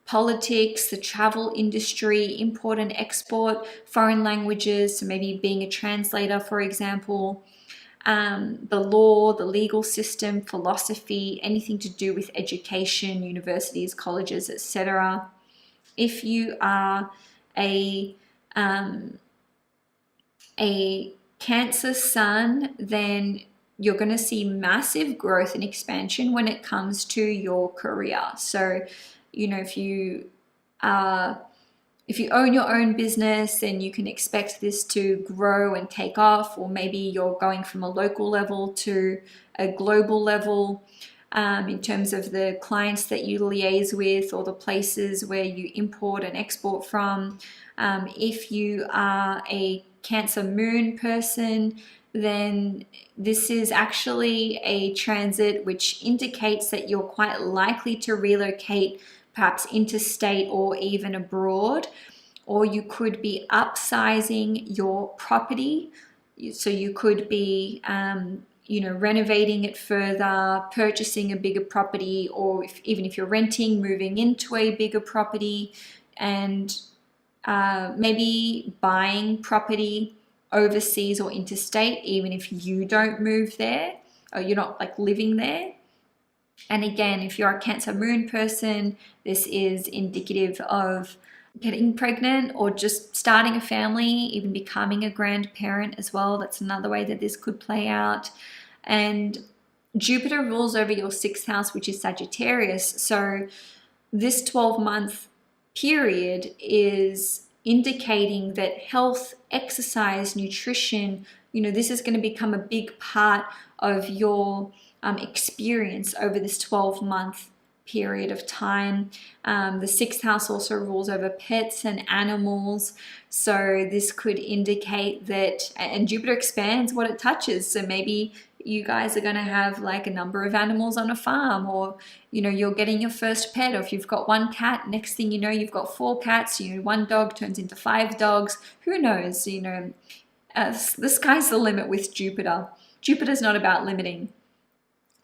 Speaker 1: politics, the travel industry, import and export, foreign languages, so maybe being a translator, for example, the law, the legal system, philosophy, anything to do with education, universities, colleges, etc. If you are a Cancer sun, then you're going to see massive growth and expansion when it comes to your career. So, you know, if you own your own business, then you can expect this to grow and take off. Or maybe you're going from a local level to a global level in terms of the clients that you liaise with or the places where you import and export from. If you are a Cancer moon person, then this is actually a transit which indicates that you're quite likely to relocate, perhaps interstate or even abroad. Or you could be upsizing your property. So you could be renovating it further, purchasing a bigger property, or even if you're renting, moving into a bigger property, and maybe buying property overseas or interstate, even if you don't move there or you're not like living there. And again, if you're a Cancer moon person, this is indicative of getting pregnant or just starting a family, even becoming a grandparent as well. That's another way that this could play out. And Jupiter rules over your 6th house, which is Sagittarius. So this 12-month period is indicating that health, exercise, nutrition, this is going to become a big part of your experience over this 12-month period of time. The sixth house also rules over pets and animals. So this could indicate that, and Jupiter expands what it touches. So maybe you guys are going to have like a number of animals on a farm, or you're getting your first pet, or if you've got one cat, next thing you know you've got 4 cats, one dog turns into 5 dogs. Who knows? The sky's the limit with Jupiter. Jupiter's not about limiting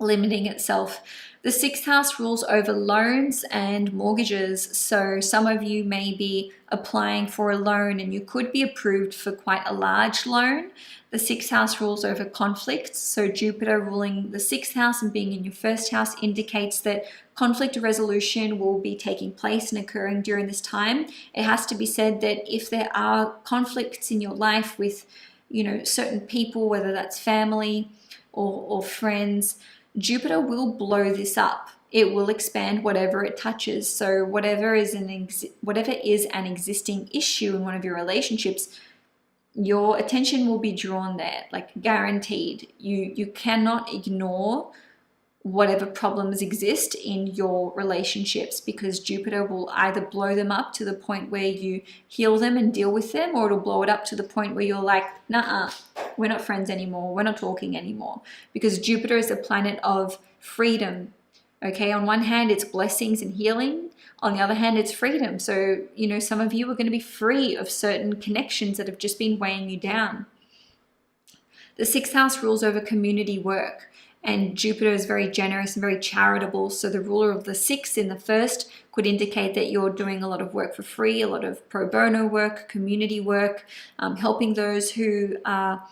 Speaker 1: itself. The sixth house rules over loans and mortgages. So some of you may be applying for a loan and you could be approved for quite a large loan. The sixth house rules over conflicts. So Jupiter ruling the sixth house and being in your first house indicates that conflict resolution will be taking place and occurring during this time. It has to be said that if there are conflicts in your life with certain people, whether that's family or friends, Jupiter will blow this up. It will expand whatever it touches. So whatever is an existing issue in one of your relationships, your attention will be drawn there, like guaranteed. You cannot ignore whatever problems exist in your relationships, because Jupiter will either blow them up to the point where you heal them and deal with them, or it'll blow it up to the point where you're like, nah, we're not friends anymore, we're not talking anymore. Because Jupiter is a planet of freedom. Okay, on one hand it's blessings and healing, on the other hand it's freedom. So some of you are going to be free of certain connections that have just been weighing you down. The sixth house rules over community work. And Jupiter is very generous and very charitable. So the ruler of the sixth in the first could indicate that you're doing a lot of work for free, a lot of pro bono work, community work, helping those who are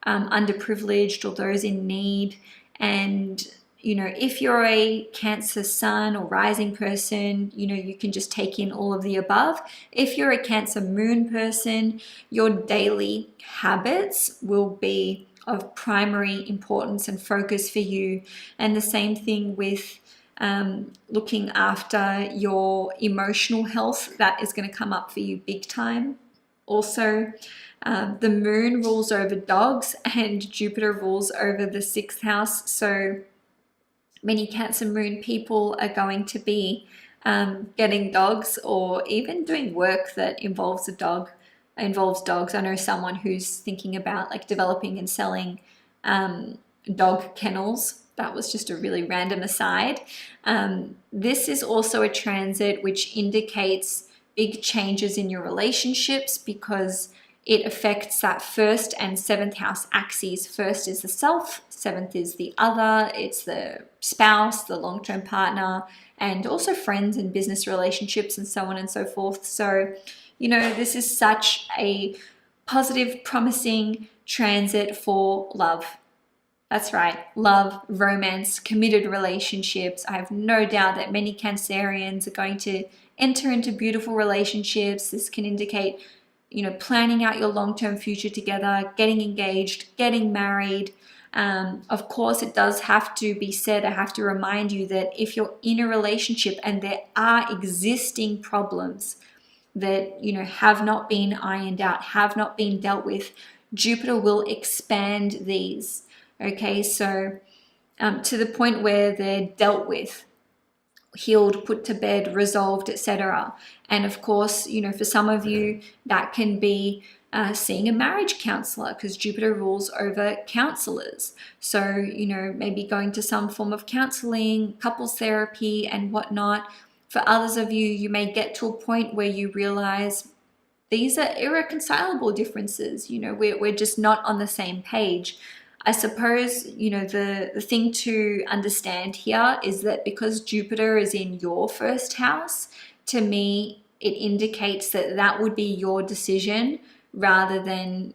Speaker 1: underprivileged or those in need. And, if you're a Cancer sun or rising person, you can just take in all of the above. If you're a Cancer moon person, your daily habits will be of primary importance and focus for you. And the same thing with looking after your emotional health. That is going to come up for you big time. Also, the moon rules over dogs and Jupiter rules over the sixth house. So many Cancer moon people are going to be getting dogs, or even doing work that involves dogs. I know someone who's thinking about like developing and selling dog kennels. That was just a really random aside. This is also a transit which indicates big changes in your relationships, because it affects that first and seventh house axes. First is the self, seventh is the other. It's the spouse, the long-term partner, and also friends and business relationships and so on and so forth. So this is such a positive, promising transit for love. That's right, love, romance, committed relationships. I have no doubt that many Cancerians are going to enter into beautiful relationships. This can indicate, planning out your long-term future together, getting engaged, getting married. Of course, it does have to be said, I have to remind you that if you're in a relationship and there are existing problems that have not been ironed out, have not been dealt with, Jupiter will expand these. Okay, so to the point where they're dealt with, healed, put to bed, resolved, etc. And of course, for some of you that can be seeing a marriage counselor, because Jupiter rules over counselors. So maybe going to some form of counseling, couples therapy and whatnot. For others of you, you may get to a point where you realize these are irreconcilable differences. We're just not on the same page. I suppose, the thing to understand here is that because Jupiter is in your first house, to me, it indicates that that would be your decision rather than,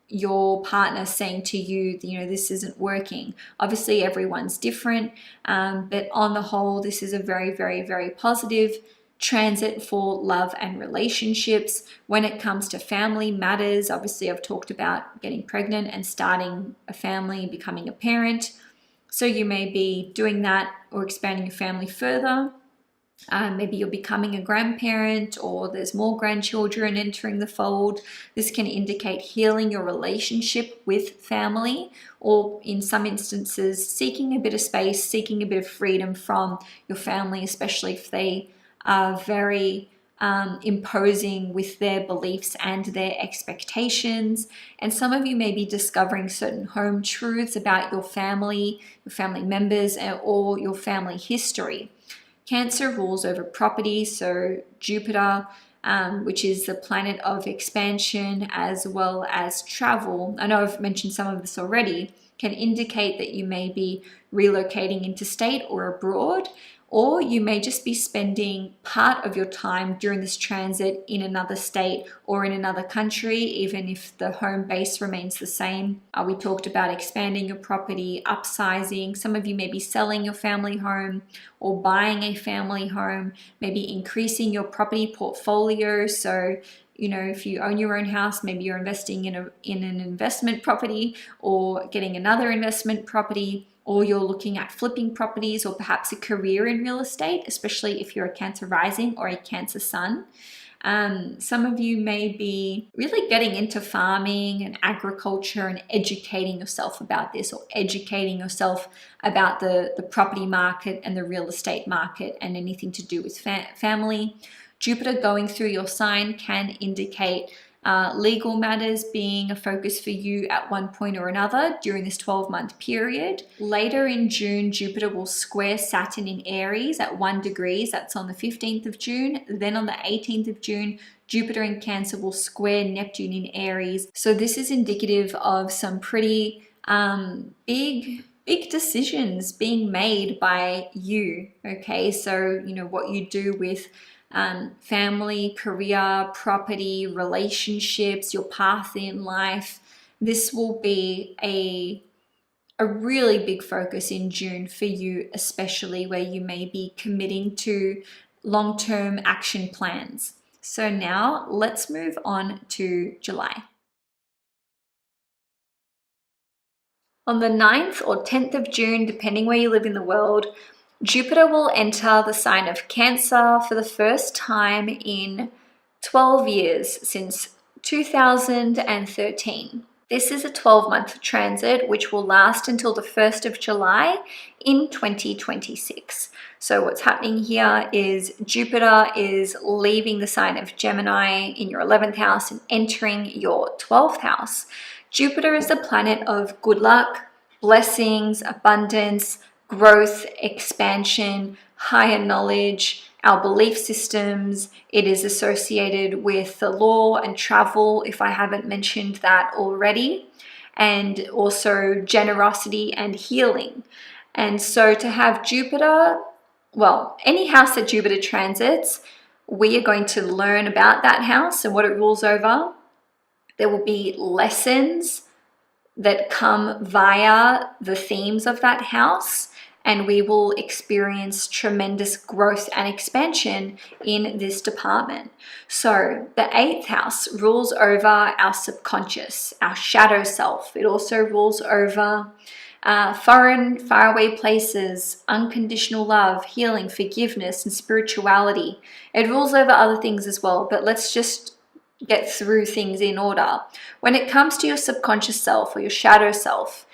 Speaker 1: your partner saying to you, this isn't working. Obviously, everyone's different, but on the whole, this is a very, very, very positive transit for love and relationships. When it comes to family matters, obviously, I've talked about getting pregnant and starting a family, becoming a parent. So you may be doing that or expanding your family further. Maybe you're becoming a grandparent, or there's more grandchildren entering the fold. This can indicate healing your relationship with family, or in some instances, seeking a bit of space, seeking a bit of freedom from your family, especially if they are very imposing with their beliefs and their expectations. And some of you may be discovering certain home truths about your family members, or your family history. Cancer rules over property, so Jupiter, which is the planet of expansion as well as travel, I know I've mentioned some of this already, can indicate that you may be relocating interstate or abroad, or you may just be spending part of your time during this transit in another state or in another country, even if the home base remains the same. We talked about expanding your property, upsizing. Some of you may be selling your family home or buying a family home, maybe increasing your property portfolio. So, you know, if you own your own house, maybe you're investing in an investment property or getting another investment property, or you're looking at flipping properties, or perhaps a career in real estate, especially if you're a Cancer rising or a Cancer sun. Some of you may be really getting into farming and agriculture and educating yourself about this, or educating yourself about the property market and the real estate market and anything to do with family. Jupiter going through your sign can indicate legal matters being a focus for you at one point or another during this 12-month period. Later in June, Jupiter will square Saturn in Aries at 1 degree. That's on the 15th of June. Then on the 18th of June, Jupiter in Cancer will square Neptune in Aries. So this is indicative of some pretty big decisions being made by you. Okay, so you know what you do with family, career, property, relationships, your path in life. This will be a really big focus in June for you, especially where you may be committing to long-term action plans. So now let's move on to July. On the 9th or 10th of June, depending where you live in the world, Jupiter will enter the sign of Cancer for the first time in 12 years, since 2013. This is a 12-month transit which will last until the 1st of July in 2026. So what's happening here is Jupiter is leaving the sign of Gemini in your 11th house and entering your 12th house. Jupiter is the planet of good luck, blessings, abundance, growth, expansion, higher knowledge, our belief systems. It is associated with the law and travel, if I haven't mentioned that already, and also generosity and healing. And so to have Jupiter, well, any house that Jupiter transits, we are going to learn about that house and what it rules over. There will be lessons that come via the themes of that house, and we will experience tremendous growth and expansion in this department. So the 8th house rules over our subconscious, our shadow self. It also rules over faraway places, unconditional love, healing, forgiveness, and spirituality. It rules over other things as well, but let's just get through things in order. When it comes to your subconscious self or your shadow self,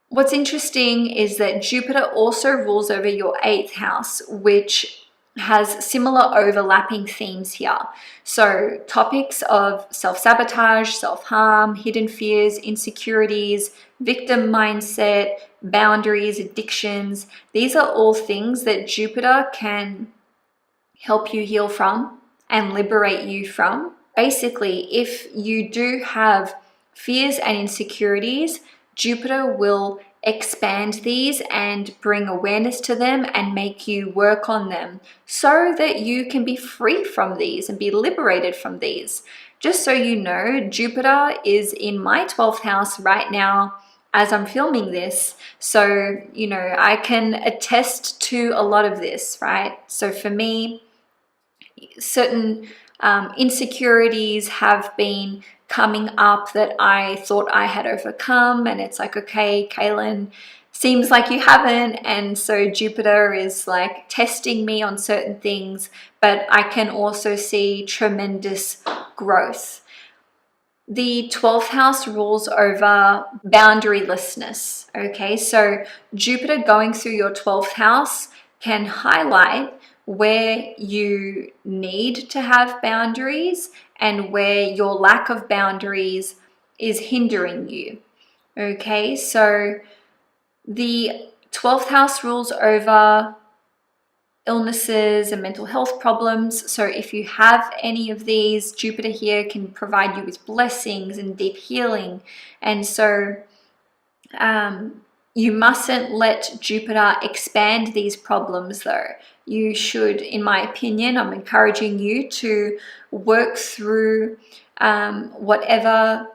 Speaker 1: what's interesting is that Jupiter also rules over your 8th house, which has similar overlapping themes here. So topics of self-sabotage, self-harm, hidden fears, insecurities, victim mindset, boundaries, addictions. These are all things that Jupiter can help you heal from and liberate you from. Basically, if you do have fears and insecurities, Jupiter will expand these and bring awareness to them and make you work on them so that you can be free from these and be liberated from these. Just so you know, Jupiter is in my 12th house right now as I'm filming this. So, you know, I can attest to a lot of this, right? So for me, certain insecurities have been coming up that I thought I had overcome, and it's like, okay, Cailin, seems like you haven't, and so Jupiter is like testing me on certain things, but I can also see tremendous growth. The 12th house rules over boundarylessness. Okay, so Jupiter going through your 12th house can highlight where you need to have boundaries and where your lack of boundaries is hindering you. Okay, so the 12th house rules over illnesses and mental health problems. So if you have any of these, Jupiter here can provide you with blessings and deep healing. And so you mustn't let Jupiter expand these problems though. You should, in my opinion, I'm encouraging you to work through whatever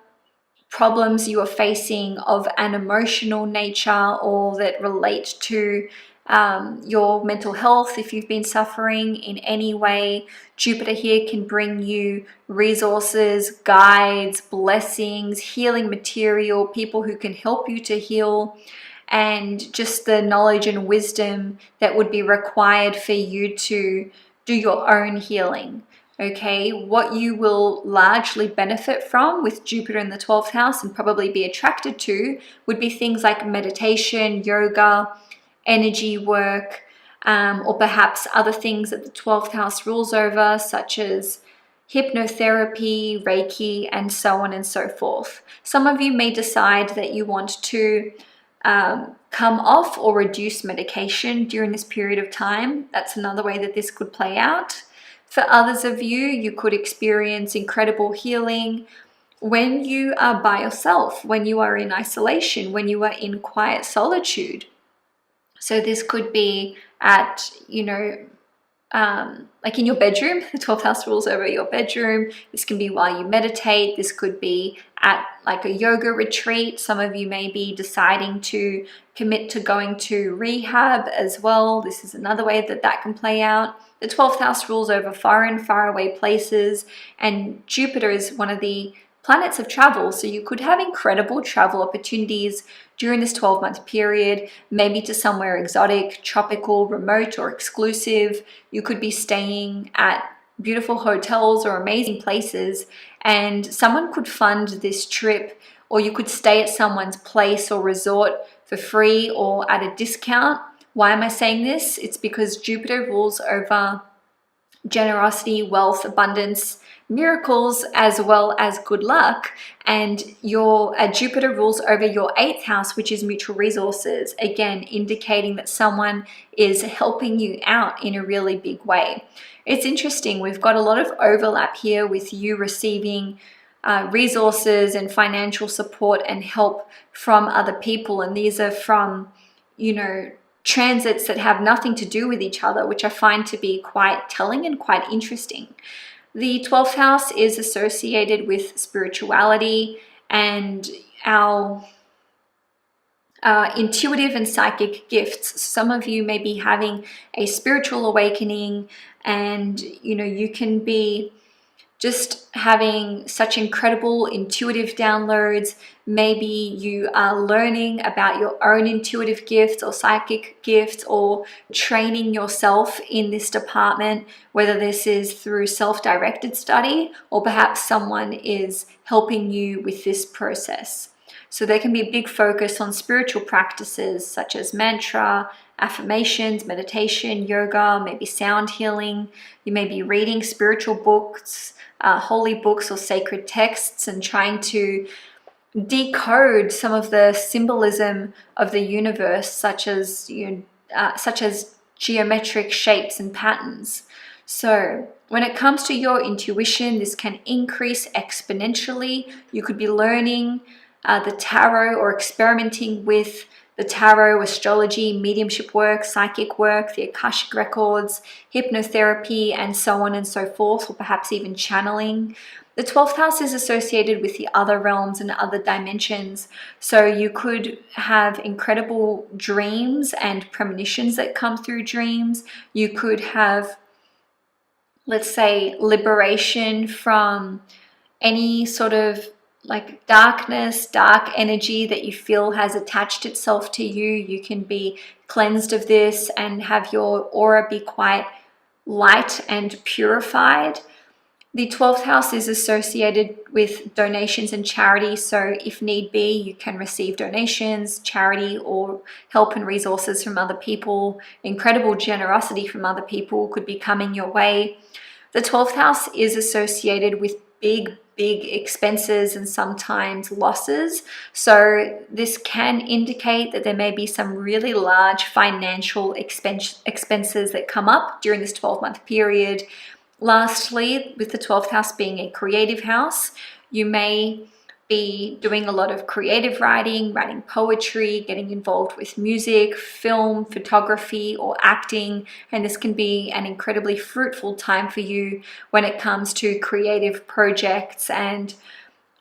Speaker 1: problems you are facing of an emotional nature or that relate to your mental health. If you've been suffering in any way, Jupiter here can bring you resources, guides, blessings, healing material, people who can help you to heal, and just the knowledge and wisdom that would be required for you to do your own healing. Okay, what you will largely benefit from with Jupiter in the 12th house and probably be attracted to would be things like meditation, yoga, energy work, or perhaps other things that the 12th house rules over, such as hypnotherapy, Reiki, and so on and so forth. Some of you may decide that you want to come off or reduce medication during this period of time. That's another way that this could play out. For others of you, you could experience incredible healing when you are by yourself, when you are in isolation, when you are in quiet solitude. So this could be at, like in your bedroom. The 12th house rules over your bedroom. This can be while you meditate. This could be at like a yoga retreat. Some of you may be deciding to commit to going to rehab as well. This is another way that that can play out. The 12th house rules over foreign, faraway places, and Jupiter is one of the planets of travel. So you could have incredible travel opportunities during this 12-month period, maybe to somewhere exotic, tropical, remote, or exclusive. You could be staying at beautiful hotels or amazing places, and someone could fund this trip, or you could stay at someone's place or resort for free or at a discount. Why am I saying this? It's because Jupiter rules over generosity, wealth, abundance, miracles, as well as good luck. And your Jupiter rules over your 8th house, which is mutual resources, again indicating that someone is helping you out in a really big way. It's interesting, we've got a lot of overlap here with you receiving resources and financial support and help from other people, and these are from transits that have nothing to do with each other, which I find to be quite telling and quite interesting. The 12th house is associated with spirituality and our intuitive and psychic gifts. Some of you may be having a spiritual awakening, and you can be just having such incredible intuitive downloads. Maybe you are learning about your own intuitive gifts or psychic gifts, or training yourself in this department, whether this is through self-directed study or perhaps someone is helping you with this process. So there can be a big focus on spiritual practices such as mantra, affirmations, meditation, yoga, maybe sound healing. You may be reading spiritual books, holy books or sacred texts, and trying to decode some of the symbolism of the universe, such as geometric shapes and patterns. So when it comes to your intuition, this can increase exponentially. You could be learning the tarot or experimenting with the tarot, astrology, mediumship work, psychic work, the Akashic records, hypnotherapy, and so on and so forth, or perhaps even channeling. The 12th house is associated with the other realms and other dimensions. So you could have incredible dreams and premonitions that come through dreams. You could have, let's say, liberation from any sort of like darkness, dark energy that you feel has attached itself to you, you can be cleansed of this and have your aura be quite light and purified. The 12th house is associated with donations and charity, so if need be, you can receive donations, charity, or help and resources from other people. Incredible generosity from other people could be coming your way. The 12th house is associated with big expenses and sometimes losses. So this can indicate that there may be some really large financial expenses that come up during this 12-month period. Lastly, with the 12th house being a creative house, you may be doing a lot of creative writing poetry, getting involved with music, film, photography, or acting. And this can be an incredibly fruitful time for you when it comes to creative projects and,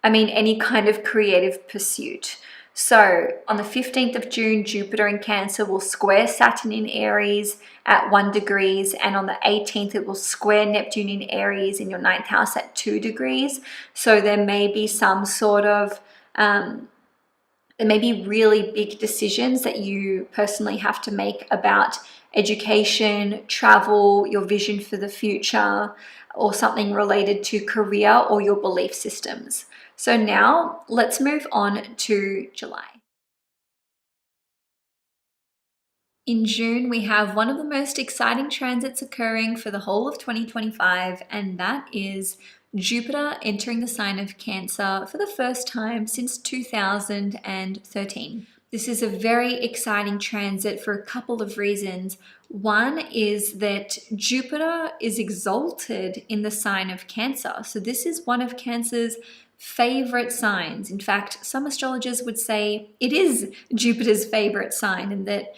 Speaker 1: any kind of creative pursuit. So on the 15th of June, Jupiter in Cancer will square Saturn in Aries at 1 degrees, and on the 18th it will square Neptune in Aries in your 9th house at 2 degrees. So there may be some sort of there may be really big decisions that you personally have to make about education, travel, your vision for the future, or something related to career or your belief systems. So now let's move on to July. In June, we have one of the most exciting transits occurring for the whole of 2025, and that is Jupiter entering the sign of Cancer for the first time since 2013. This is a very exciting transit for a couple of reasons. One is that Jupiter is exalted in the sign of Cancer. So this is one of Cancer's favorite signs. In fact, some astrologers would say it is Jupiter's favorite sign, and that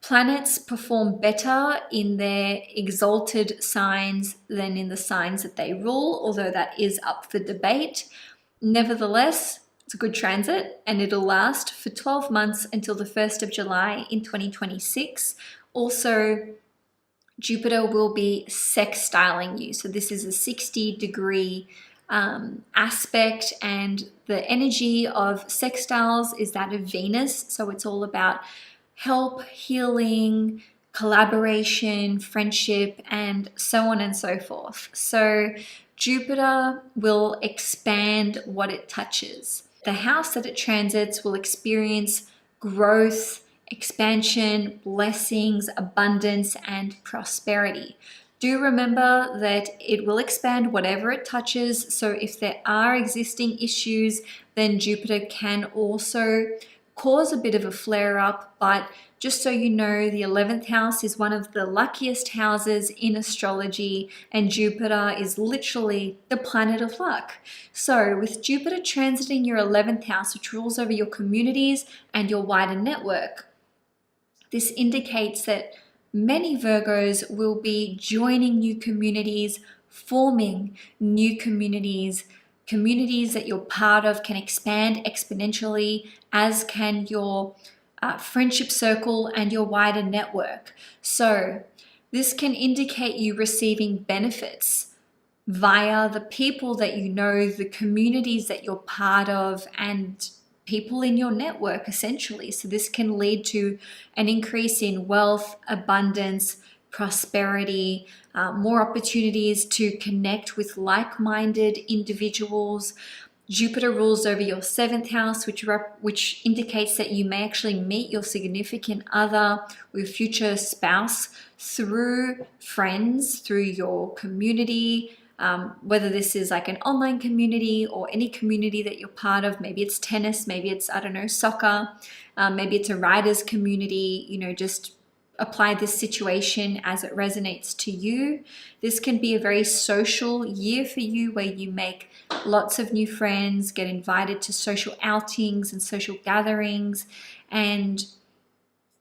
Speaker 1: planets perform better in their exalted signs than in the signs that they rule, although that is up for debate. Nevertheless, it's a good transit, and it'll last for 12 months until the 1st of July in 2026. Also, Jupiter will be sextiling you. So this is a 60-degree aspect, and the energy of sextiles is that of Venus. So it's all about help, healing, collaboration, friendship, and so on and so forth. So Jupiter will expand what it touches. The house that it transits will experience growth, expansion, blessings, abundance, and prosperity. Do remember that it will expand whatever it touches. So if there are existing issues, then Jupiter can also cause a bit of a flare-up. But just so you know, the 11th house is one of the luckiest houses in astrology, and Jupiter is literally the planet of luck. So with Jupiter transiting your 11th house, which rules over your communities and your wider network, this indicates that many Virgos will be joining new communities, forming new communities. Communities that you're part of can expand exponentially, as can your friendship circle and your wider network. So this can indicate you receiving benefits via the people that you know, the communities that you're part of, and people in your network, essentially. So this can lead to an increase in wealth, abundance, prosperity, more opportunities to connect with like-minded individuals. Jupiter rules over your 7th house, which indicates that you may actually meet your significant other or your future spouse through friends, through your community, whether this is like an online community or any community that you're part of. Maybe it's tennis, maybe it's, soccer, maybe it's a writer's community. Just apply this situation as it resonates to you. This can be a very social year for you, where you make lots of new friends, get invited to social outings and social gatherings. And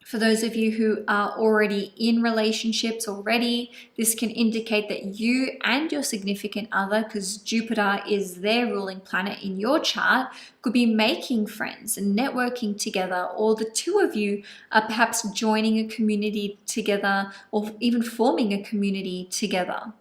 Speaker 1: for those of you who are already in relationships already, this can indicate that you and your significant other, because Jupiter is their ruling planet in your chart, could be making friends and networking together, or the two of you are perhaps joining a community together, or even forming a community together.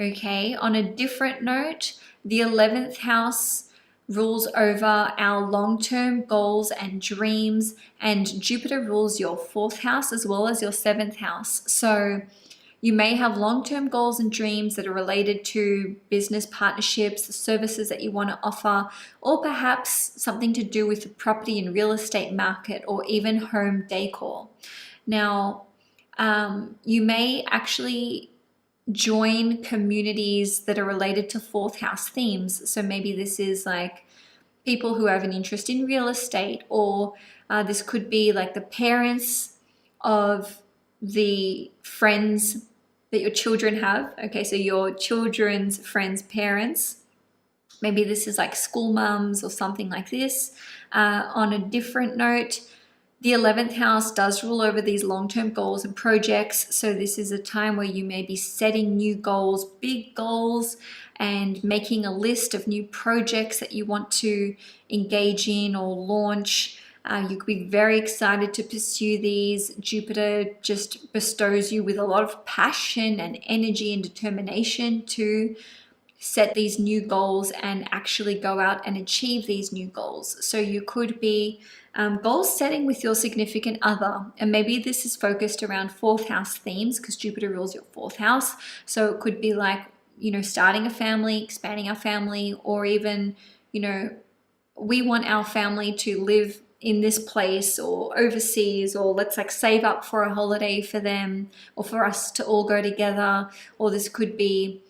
Speaker 1: Okay, on a different note, the 11th house rules over our long-term goals and dreams, and Jupiter rules your 4th house as well as your 7th house. So you may have long-term goals and dreams that are related to business partnerships, the services that you want to offer, or perhaps something to do with the property and real estate market, or even home decor. Now, you may actually join communities that are related to 4th house themes. So maybe this is like people who have an interest in real estate, or this could be like the parents of the friends that your children have. Okay, so your children's friends' parents. Maybe this is like school mums or something like this. On a different note, the 11th house does rule over these long-term goals and projects. So this is a time where you may be setting new goals, big goals, and making a list of new projects that you want to engage in or launch. You could be very excited to pursue these. Jupiter just bestows you with a lot of passion and energy and determination to set these new goals and actually go out and achieve these new goals. So you could be goal setting with your significant other, and maybe this is focused around 4th house themes because Jupiter rules your 4th house. So it could be like, starting a family, expanding our family, or even, we want our family to live in this place or overseas, or let's like save up for a holiday for them or for us to all go together. Or this could be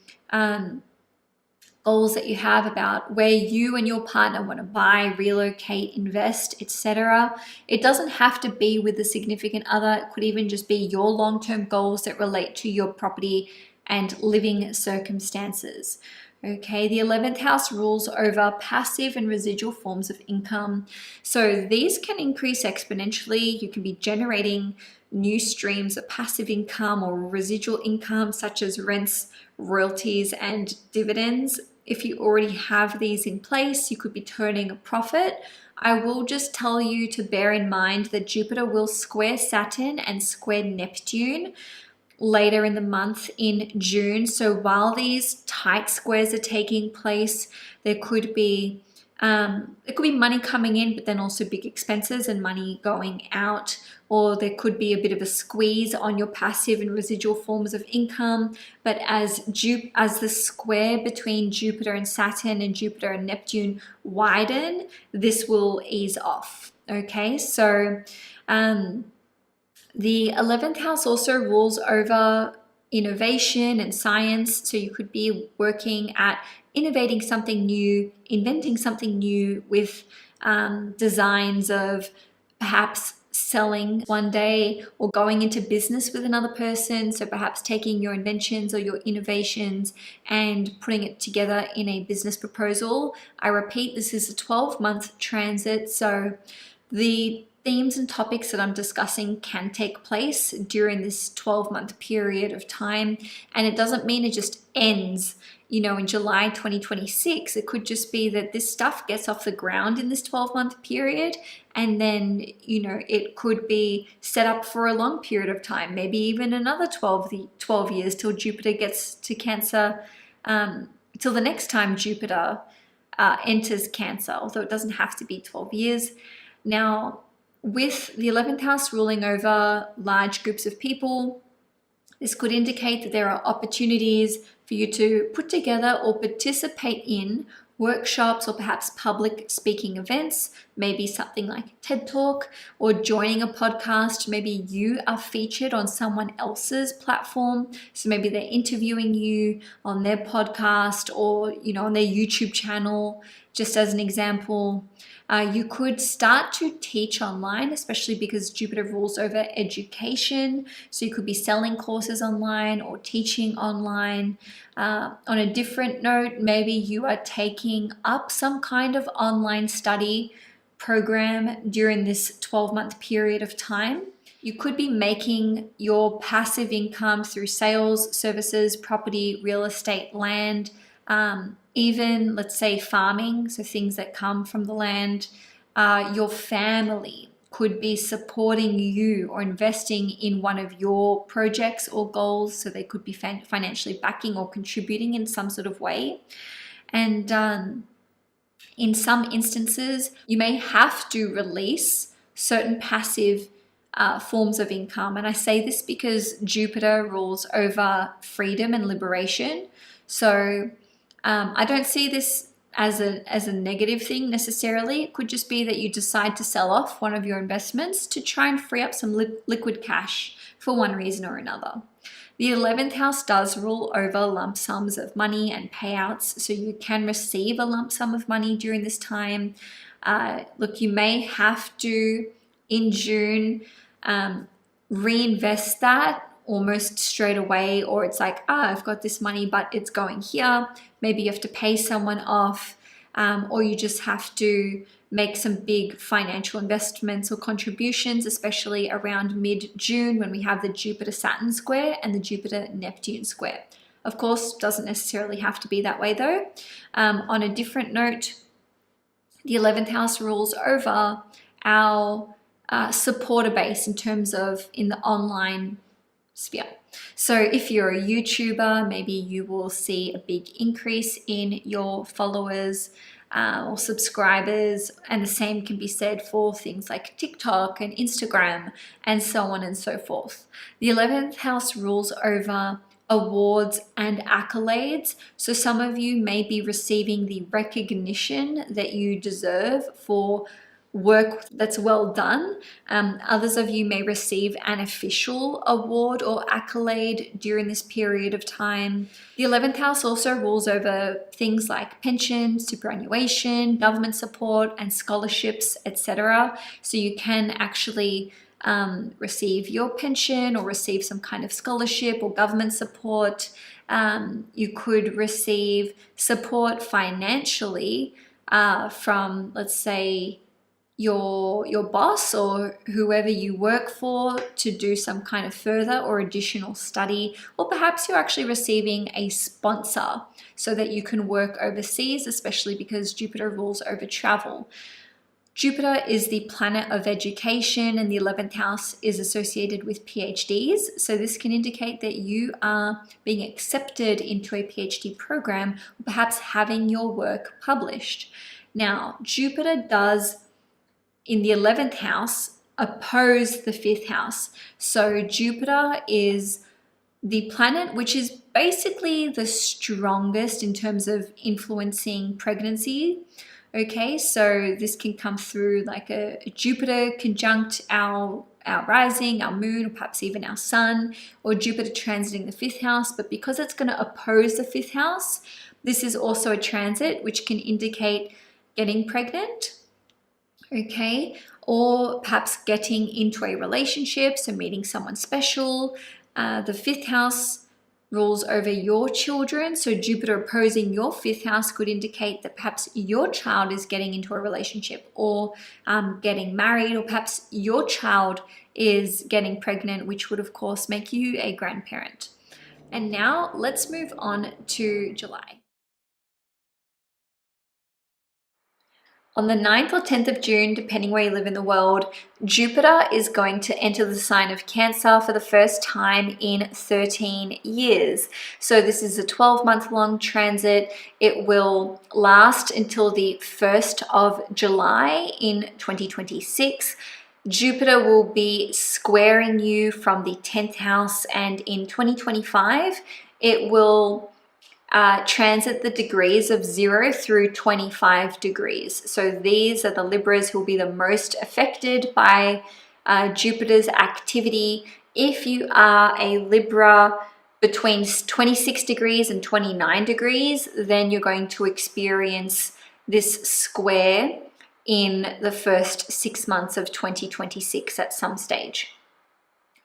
Speaker 1: goals that you have about where you and your partner want to buy, relocate, invest, etc. It doesn't have to be with a significant other. It could even just be your long-term goals that relate to your property and living circumstances. Okay, the 11th house rules over passive and residual forms of income. So these can increase exponentially. You can be generating new streams of passive income or residual income, such as rents, royalties, and dividends. If you already have these in place, you could be turning a profit. I will just tell you to bear in mind that Jupiter will square Saturn and square Neptune later in the month in June. So while these tight squares are taking place, there could be money coming in, but then also big expenses and money going out. Or there could be a bit of a squeeze on your passive and residual forms of income. But as the square between Jupiter and Saturn and Jupiter and Neptune widen, this will ease off. Okay, so the 11th house also rules over innovation and science. So you could be working at innovating something new, inventing something new with designs of perhaps selling one day or going into business with another person. So perhaps taking your inventions or your innovations and putting it together in a business proposal. I repeat, this is a 12-month transit. So the themes and topics that I'm discussing can take place during this 12-month period of time. And it doesn't mean it just ends, in July 2026. It could just be that this stuff gets off the ground in this 12-month period. And then, it could be set up for a long period of time, maybe even another 12 years till Jupiter gets to Cancer, till the next time Jupiter enters Cancer, although it doesn't have to be 12 years. Now, with the 11th house ruling over large groups of people, this could indicate that there are opportunities for you to put together or participate in workshops or perhaps public speaking events, maybe something like a TED Talk or joining a podcast. Maybe you are featured on someone else's platform. So maybe they're interviewing you on their podcast or, on their YouTube channel, just as an example. You could start to teach online, especially because Jupiter rules over education. So you could be selling courses online or teaching online. On a different note, maybe you are taking up some kind of online study program during this 12-month period of time. You could be making your passive income through sales, services, property, real estate, land, even, let's say, farming, so things that come from the land. Your family could be supporting you or investing in one of your projects or goals, so they could be financially backing or contributing in some sort of way. And In some instances, you may have to release certain passive forms of income. And I say this because Jupiter rules over freedom and liberation. So I don't see this as a negative thing necessarily. It could just be that you decide to sell off one of your investments to try and free up some liquid cash for one reason or another. The 11th house does rule over lump sums of money and payouts, so you can receive a lump sum of money during this time. Look, you may have to, in June, reinvest that almost straight away, or it's like, I've got this money, but it's going here. Maybe you have to pay someone off, or you just have to make some big financial investments or contributions, especially around mid-June when we have the Jupiter-Saturn square and the Jupiter-Neptune square. Of course, doesn't necessarily have to be that way though. On a different note, the 11th house rules over our supporter base in terms of in the online sphere. So if you're a YouTuber, maybe you will see a big increase in your followers or subscribers, and the same can be said for things like TikTok and Instagram and so on and so forth. The 11th house rules over awards and accolades. So some of you may be receiving the recognition that you deserve for work that's well done. Others of you may receive an official award or accolade during this period of time. The 11th house also rules over things like pensions, superannuation, government support, and scholarships, etc. So you can actually receive your pension or receive some kind of scholarship or government support. You could receive support financially from, let's say, your boss or whoever you work for to do some kind of further or additional study, or perhaps you're actually receiving a sponsor so that you can work overseas, especially because Jupiter rules over travel. Jupiter is the planet of education, and the 11th house is associated with PhDs. So this can indicate that you are being accepted into a PhD program, or perhaps having your work published. Now, Jupiter does, in the 11th house, oppose the 5th house. So Jupiter is the planet which is basically the strongest in terms of influencing pregnancy. Okay, so this can come through like a Jupiter conjunct our rising, our moon, or perhaps even our sun, or Jupiter transiting the 5th house. But because it's going to oppose the 5th house, this is also a transit which can indicate getting pregnant, okay, or perhaps getting into a relationship, so meeting someone special. The 5th house rules over your children, so Jupiter opposing your 5th house could indicate that perhaps your child is getting into a relationship or getting married, or perhaps your child is getting pregnant, which would of course make you a grandparent. And now let's move on to July. On the 9th or 10th of June, depending where you live in the world, Jupiter is going to enter the sign of Cancer for the first time in 13 years. So this is a 12-month-long transit. It will last until the 1st of July in 2026. Jupiter will be squaring you from the 10th house, and in 2025, it will transit the degrees of 0 through 25 degrees. So these are the Libras who will be the most affected by Jupiter's activity. If you are a Libra between 26 degrees and 29 degrees, then you're going to experience this square in the first 6 months of 2026 at some stage.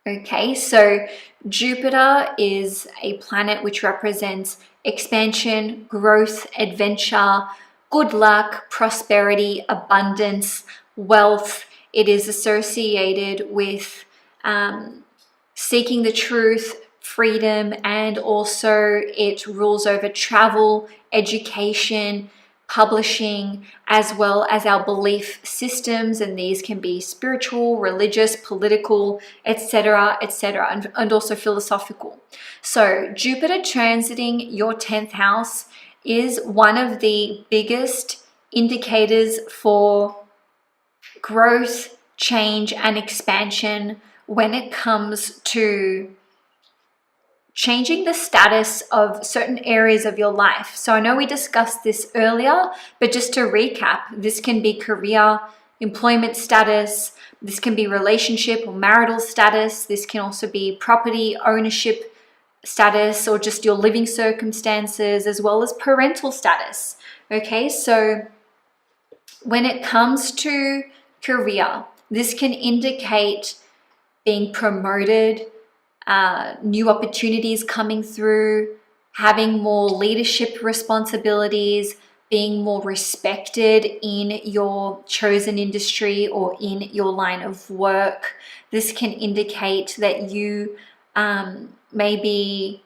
Speaker 1: Okay, so Jupiter is a planet which represents expansion, growth, adventure, good luck, prosperity, abundance, wealth. It is associated with seeking the truth, freedom, and also it rules over travel, education, publishing, as well as our belief systems, and these can be spiritual, religious, political, etc., etc., and also philosophical. So Jupiter transiting your 10th house is one of the biggest indicators for growth, change, and expansion when it comes to changing the status of certain areas of your life. So I know we discussed this earlier, but just to recap, this can be career, employment status, this can be relationship or marital status, this can also be property ownership status, or just your living circumstances, as well as parental status. Okay, so when it comes to career, this can indicate being promoted, new opportunities coming through, having more leadership responsibilities, being more respected in your chosen industry or in your line of work. This can indicate that you may be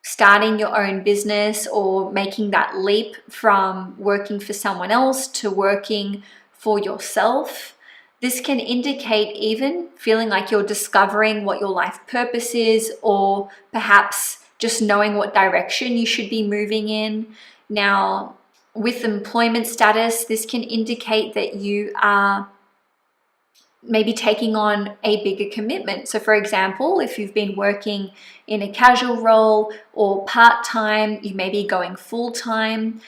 Speaker 1: starting your own business or making that leap from working for someone else to working for yourself. This can indicate even feeling like you're discovering what your life purpose is, or perhaps just knowing what direction you should be moving in. Now, with employment status, this can indicate that you are maybe taking on a bigger commitment. So for example, if you've been working in a casual role or part-time, you may be going full-time,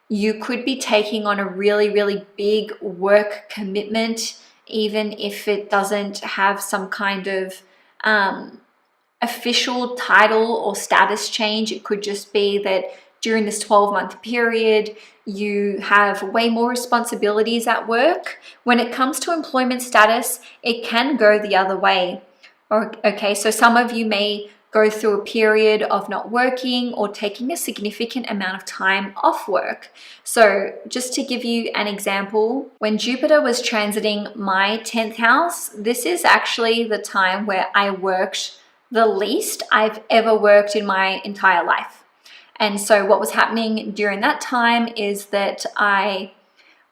Speaker 1: you could be taking on a really, really big work commitment, even if it doesn't have some kind of official title or status change. It could just be that during this 12-month period, you have way more responsibilities at work. When it comes to employment status, it can go the other way. Okay, so some of you may go through a period of not working or taking a significant amount of time off work. So just to give you an example, when Jupiter was transiting my 10th house, this is actually the time where I worked the least I've ever worked in my entire life. And so what was happening during that time is that I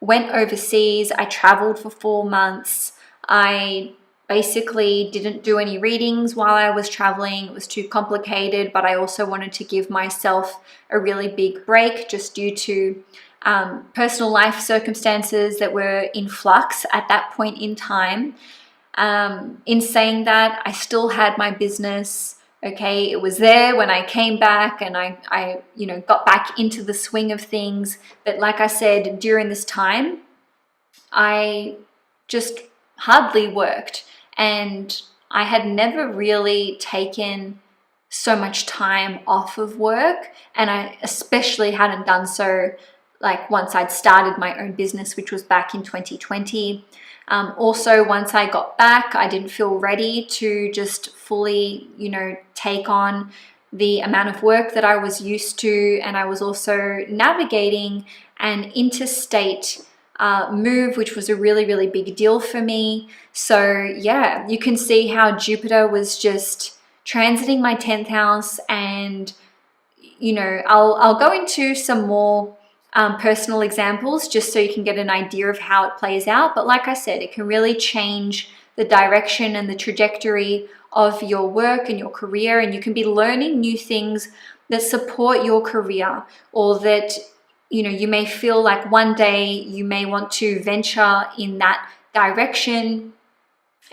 Speaker 1: went overseas, I traveled for 4 months, I basically didn't do any readings while I was traveling. It was too complicated, but I also wanted to give myself a really big break just due to personal life circumstances that were in flux at that point in time. In saying that, I still had my business. Okay, it was there when I came back and I got back into the swing of things. But like I said, during this time, I just hardly worked, and I had never really taken so much time off of work, and I especially hadn't done so like once I'd started my own business, which was back in 2020. Also, once I got back, I didn't feel ready to just fully, take on the amount of work that I was used to. And I was also navigating an interstate move, which was a really, really big deal for me. So yeah, you can see how Jupiter was just transiting my 10th house. And, I'll go into some more personal examples just so you can get an idea of how it plays out. But like I said, it can really change the direction and the trajectory of your work and your career, and you can be learning new things that support your career, or that you may feel like one day you may want to venture in that direction,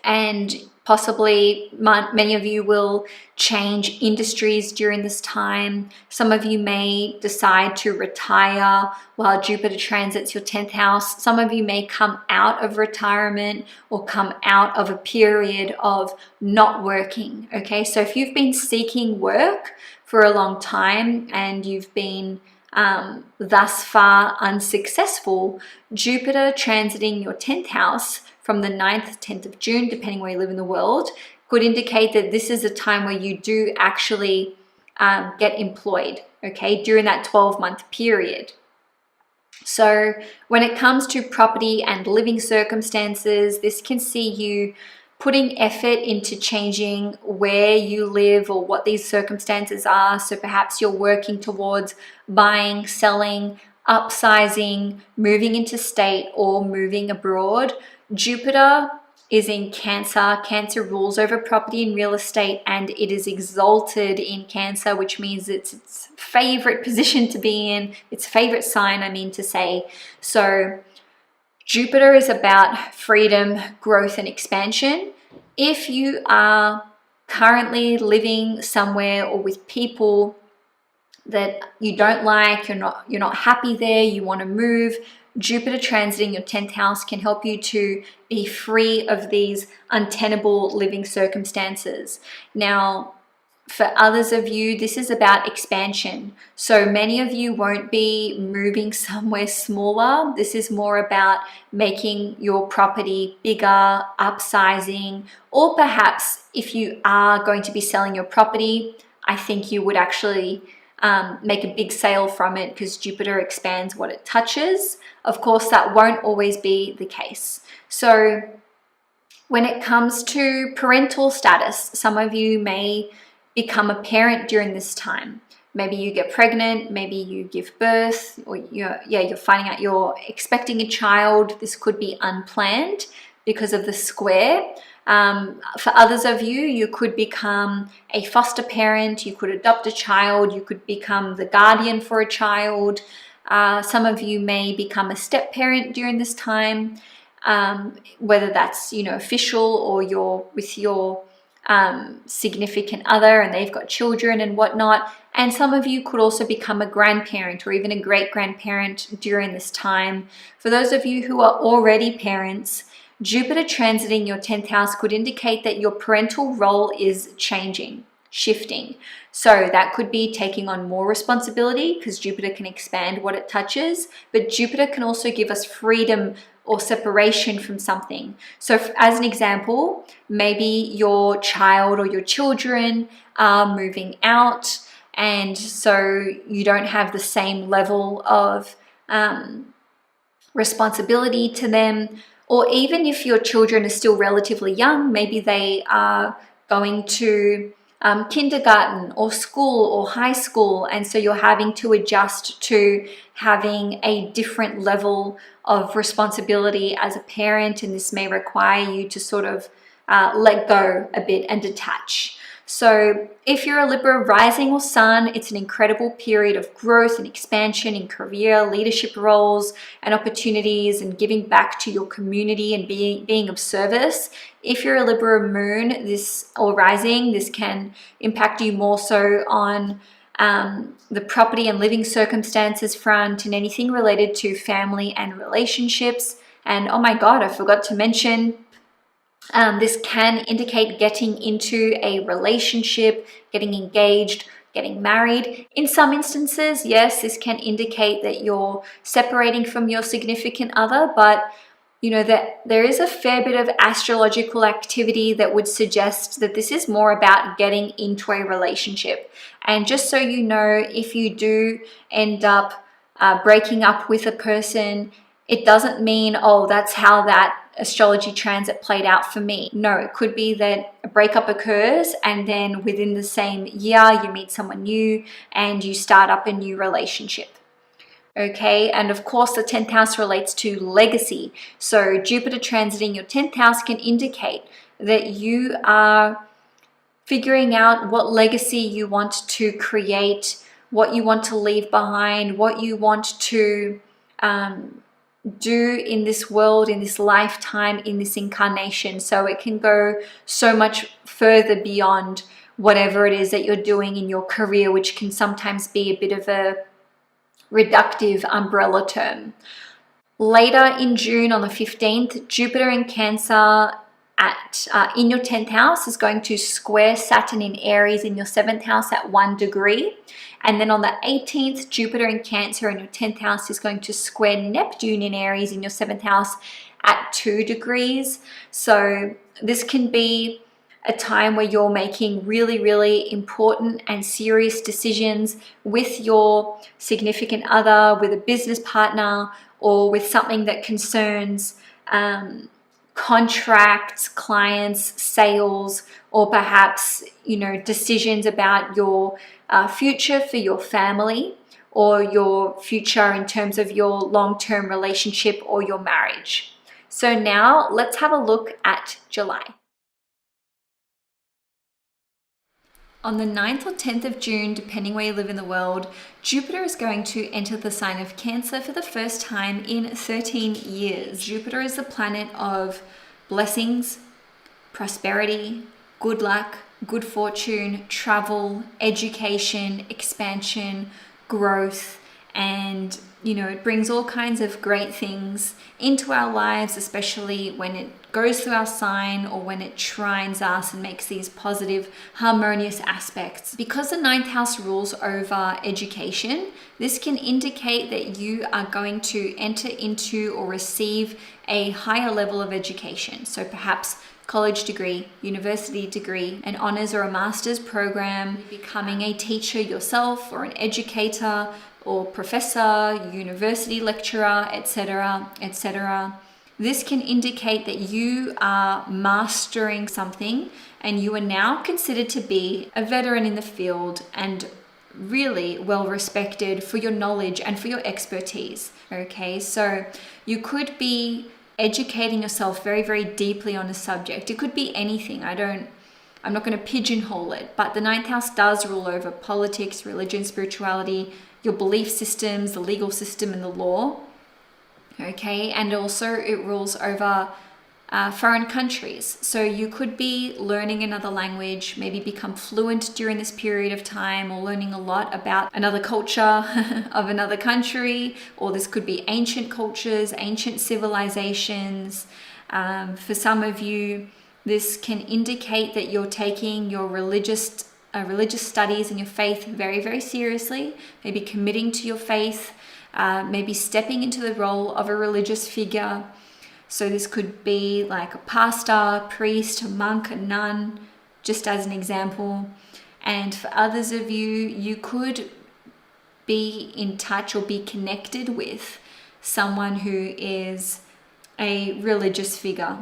Speaker 1: and possibly many of you will change industries during this time. Some of you may decide to retire while Jupiter transits your 10th house. Some of you may come out of retirement or come out of a period of not working. Okay, so if you've been seeking work for a long time and you've been thus far unsuccessful, Jupiter transiting your 10th house from the 9th, 10th of June, depending where you live in the world, could indicate that this is a time where you do actually get employed, okay, during that 12-month period. So when it comes to property and living circumstances, this can see you putting effort into changing where you live or what these circumstances are. So perhaps you're working towards buying, selling, upsizing, moving interstate, or moving abroad. Jupiter is in Cancer. Cancer rules over property and real estate, and it is exalted in Cancer, which means it's its favorite position to be in, its favorite sign, I mean to say. So Jupiter is about freedom, growth, and expansion. If you are currently living somewhere or with people that you don't like, you're not happy there, you want to move, Jupiter transiting your 10th house can help you to be free of these untenable living circumstances. Now, for others of you, this is about expansion. So many of you won't be moving somewhere smaller. This is more about making your property bigger, upsizing, or perhaps if you are going to be selling your property, I think you would actually make a big sale from it because Jupiter expands what it touches. Of course, that won't always be the case. So when it comes to parental status, some of you may become a parent during this time. Maybe you get pregnant, maybe you give birth, or you're finding out you're expecting a child. This could be unplanned because of the square. For others of you, you could become a foster parent, you could adopt a child, you could become the guardian for a child. Some of you may become a step parent during this time, whether that's official or you're with your significant other and they've got children and whatnot. And some of you could also become a grandparent or even a great-grandparent during this time. For those of you who are already parents, Jupiter transiting your 10th house could indicate that your parental role is changing, shifting. So that could be taking on more responsibility because Jupiter can expand what it touches, but Jupiter can also give us freedom or separation from something. So as an example, maybe your child or your children are moving out, and so you don't have the same level of responsibility to them. Or even if your children are still relatively young, maybe they are going to kindergarten or school or high school, and so you're having to adjust to having a different level of responsibility as a parent, and this may require you to sort of let go a bit and detach. So if you're a Libra rising or sun, it's an incredible period of growth and expansion in career, leadership roles and opportunities, and giving back to your community and being of service. If you're a Libra moon or rising, this can impact you more so on the property and living circumstances front and anything related to family and relationships. And oh my God, I forgot to mention, this can indicate getting into a relationship, getting engaged, getting married. In some instances, yes, this can indicate that you're separating from your significant other, but that there is a fair bit of astrological activity that would suggest that this is more about getting into a relationship. And just so you know, if you do end up breaking up with a person, it doesn't mean, oh, that's how that astrology transit played out for me. No, it could be that a breakup occurs and then within the same year you meet someone new and you start up a new relationship. Okay, and of course the 10th house relates to legacy. So Jupiter transiting your 10th house can indicate that you are figuring out what legacy you want to create, what you want to leave behind, what you want to do in this world, in this lifetime, in this incarnation. So it can go so much further beyond whatever it is that you're doing in your career, which can sometimes be a bit of a reductive umbrella term. Later in June on the 15th, Jupiter in Cancer in your 10th house is going to square Saturn in Aries in your 7th house at 1 degree. And then on the 18th, Jupiter in Cancer in your 10th house is going to square Neptune in Aries in your 7th house at 2 degrees. So this can be a time where you're making really, really important and serious decisions with your significant other, with a business partner, or with something that concerns contracts, clients, sales, or perhaps, decisions about your future for your family or your future in terms of your long-term relationship or your marriage. So now let's have a look at July. On the 9th or 10th of June, depending where you live in the world, Jupiter is going to enter the sign of Cancer for the first time in 13 years. Jupiter is the planet of blessings, prosperity, good luck, good fortune, travel, education, expansion, growth, and it brings all kinds of great things into our lives, especially when it goes through our sign or when it trines us and makes these positive, harmonious aspects. Because the 9th house rules over education, this can indicate that you are going to enter into or receive a higher level of education. So perhaps college degree, university degree, an honors or a master's program, becoming a teacher yourself or an educator or professor, university lecturer, etc., etc. This can indicate that you are mastering something and you are now considered to be a veteran in the field and really well respected for your knowledge and for your expertise. Okay, so you could be educating yourself very, very deeply on a subject. It could be anything. I'm not going to pigeonhole it, but the 9th house does rule over politics, religion, spirituality, your belief systems, the legal system, and the law. Okay, and also it rules over foreign countries. So you could be learning another language, maybe become fluent during this period of time, or learning a lot about another culture of another country, or this could be ancient cultures, ancient civilizations. For some of you, this can indicate that you're taking your religious studies and your faith very, very seriously, maybe committing to your faith, maybe stepping into the role of a religious figure. So this could be like a pastor, priest, a monk, a nun, just as an example. And for others of you, you could be in touch or be connected with someone who is a religious figure.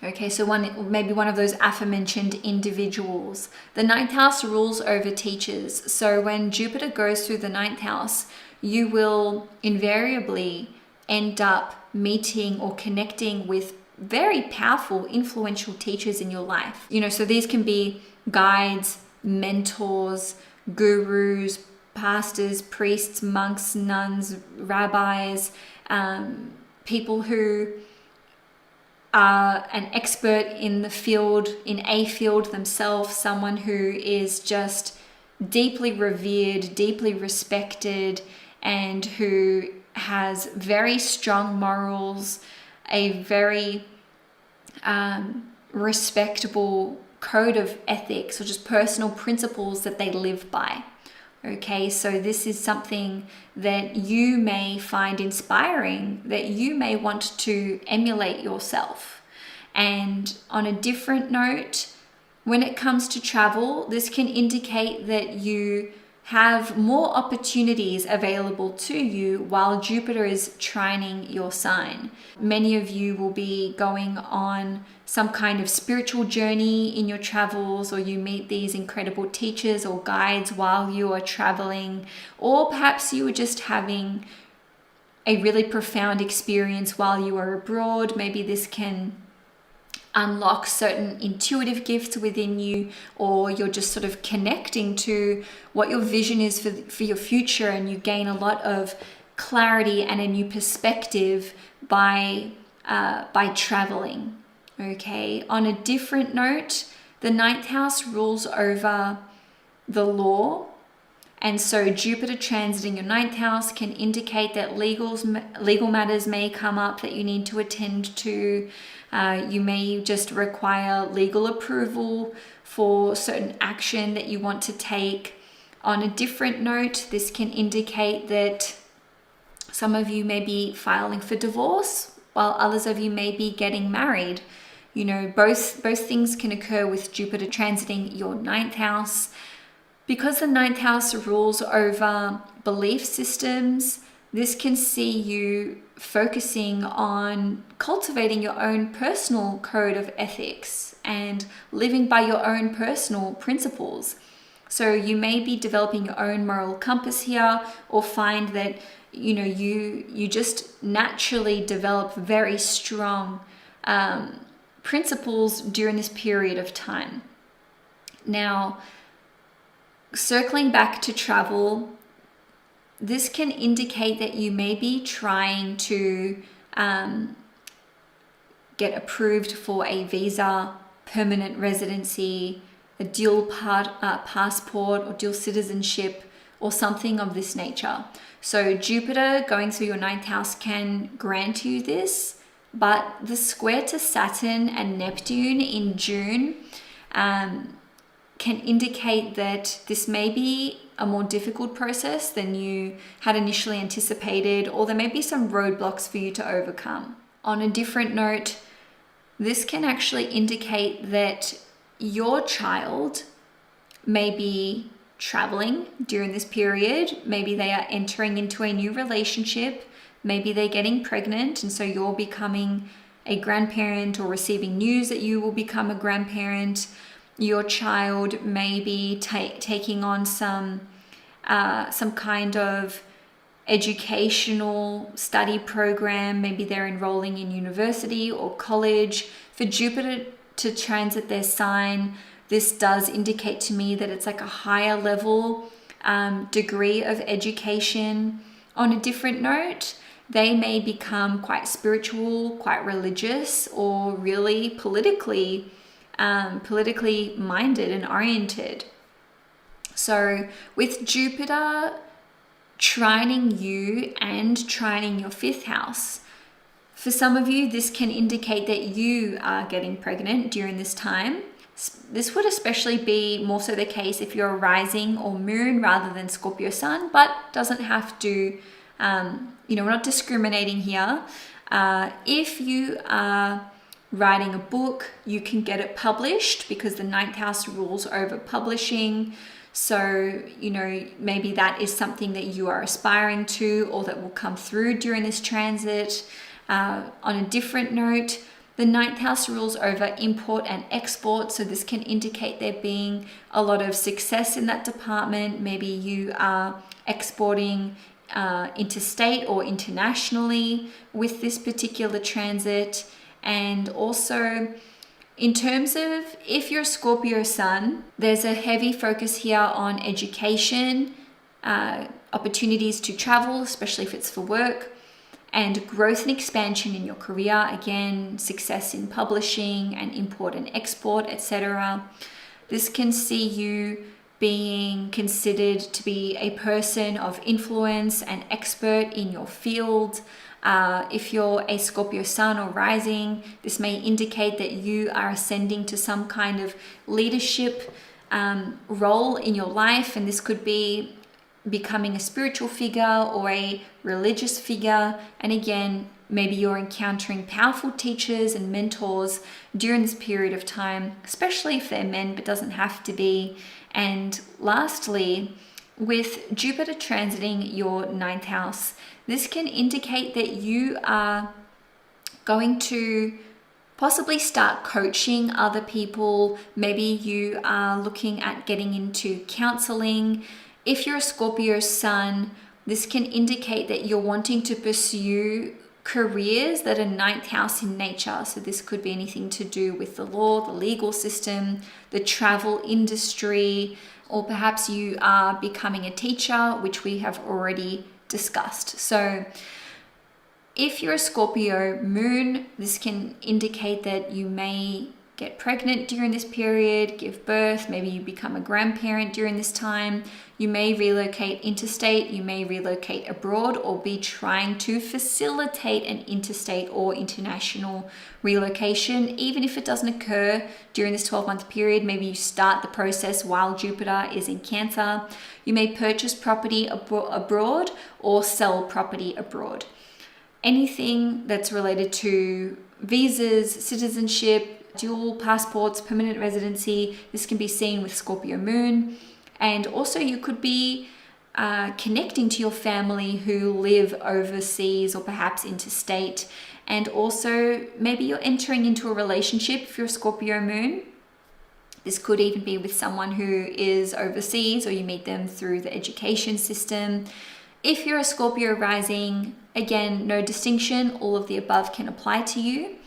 Speaker 1: Okay, so maybe one of those aforementioned individuals. The 9th house rules over teachers. So when Jupiter goes through the 9th house, you will invariably end up meeting or connecting with very powerful, influential teachers in your life. So these can be guides, mentors, gurus, pastors, priests, monks, nuns, rabbis, people who are an expert in a field themselves, someone who is just deeply revered, deeply respected, and who has very strong morals, a very respectable code of ethics or just personal principles that they live by. Okay, so this is something that you may find inspiring, that you may want to emulate yourself. And on a different note, when it comes to travel, this can indicate that you have more opportunities available to you while Jupiter is trining your sign. Many of you will be going on some kind of spiritual journey in your travels, or you meet these incredible teachers or guides while you are traveling, or perhaps you are just having a really profound experience while you are abroad. Maybe this can unlock certain intuitive gifts within you, or you're just sort of connecting to what your vision is for your future, and you gain a lot of clarity and a new perspective by traveling. Okay, on a different note, the 9th house rules over the law, and so Jupiter transiting your 9th house can indicate that legal matters may come up that you need to attend to. You may just require legal approval for certain action that you want to take. On a different note, this can indicate that some of you may be filing for divorce, while others of you may be getting married. Both things can occur with Jupiter transiting your 9th house. Because the 9th house rules over belief systems, this can see you focusing on cultivating your own personal code of ethics and living by your own personal principles. So you may be developing your own moral compass here, or find that you just naturally develop very strong principles during this period of time. Now, circling back to travel, this can indicate that you may be trying to get approved for a visa, permanent residency, a dual passport or dual citizenship, or something of this nature. So Jupiter going through your 9th house can grant you this, but the square to Saturn and Neptune in June can indicate that this may be a more difficult process than you had initially anticipated, or there may be some roadblocks for you to overcome. On a different note, this can actually indicate that your child may be traveling during this period. Maybe they are entering into a new relationship. Maybe they're getting pregnant, and so you're becoming a grandparent or receiving news that you will become a grandparent. Your child may be taking on some kind of educational study program. Maybe they're enrolling in university or college. For Jupiter to transit their sign, this does indicate to me that it's like a higher level degree of education. On a different note, they may become quite spiritual, quite religious, or really politically minded and oriented. So with Jupiter trining you and trining your 5th house, for some of you, this can indicate that you are getting pregnant during this time. This would especially be more so the case if you're a rising or moon rather than Scorpio sun, but doesn't have to, we're not discriminating here. If you are writing a book, you can get it published because the 9th house rules over publishing. So, maybe that is something that you are aspiring to, or that will come through during this transit. On a different note, the 9th house rules over import and export. So this can indicate there being a lot of success in that department. Maybe you are exporting interstate or internationally with this particular transit. And also, in terms of if you're Scorpio sun, there's a heavy focus here on education, opportunities to travel, especially if it's for work, and growth and expansion in your career. Again, success in publishing and import and export, etc. This can see you being considered to be a person of influence and expert in your field. If you're a Scorpio sun or rising, this may indicate that you are ascending to some kind of leadership role in your life, and this could be becoming a spiritual figure or a religious figure. And again, maybe you're encountering powerful teachers and mentors during this period of time, especially if they're men, but doesn't have to be. And lastly, with Jupiter transiting your 9th house, this can indicate that you are going to possibly start coaching other people. Maybe you are looking at getting into counseling. If you're a Scorpio sun, this can indicate that you're wanting to pursue careers that are 9th house in nature. So this could be anything to do with the law, the legal system, the travel industry, or perhaps you are becoming a teacher, which we have already discussed. So if you're a Scorpio moon, this can indicate that you may get pregnant during this period, give birth, maybe you become a grandparent during this time. You may relocate interstate, you may relocate abroad, or be trying to facilitate an interstate or international relocation. Even if it doesn't occur during this 12-month period, maybe you start the process while Jupiter is in Cancer. You may purchase property abroad or sell property abroad. Anything that's related to visas, citizenship, dual passports, permanent residency, this can be seen with Scorpio moon. And also you could be connecting to your family who live overseas or perhaps interstate. And also maybe you're entering into a relationship if you're Scorpio moon. This could even be with someone who is overseas, or you meet them through the education system. If you're a Scorpio rising, again, no distinction, all of the above can apply to you.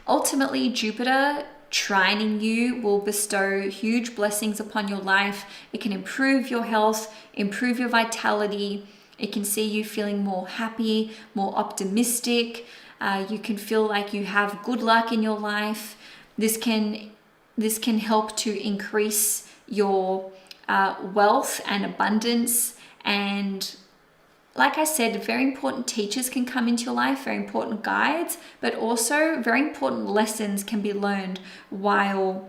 Speaker 1: Ultimately, Jupiter trining you will bestow huge blessings upon your life. It can improve your health, improve your vitality. It can see you feeling more happy, more optimistic. You can feel like you have good luck in your life. This can help to increase your wealth and abundance. And like I said, very important teachers can come into your life, very important guides, but also very important lessons can be learned while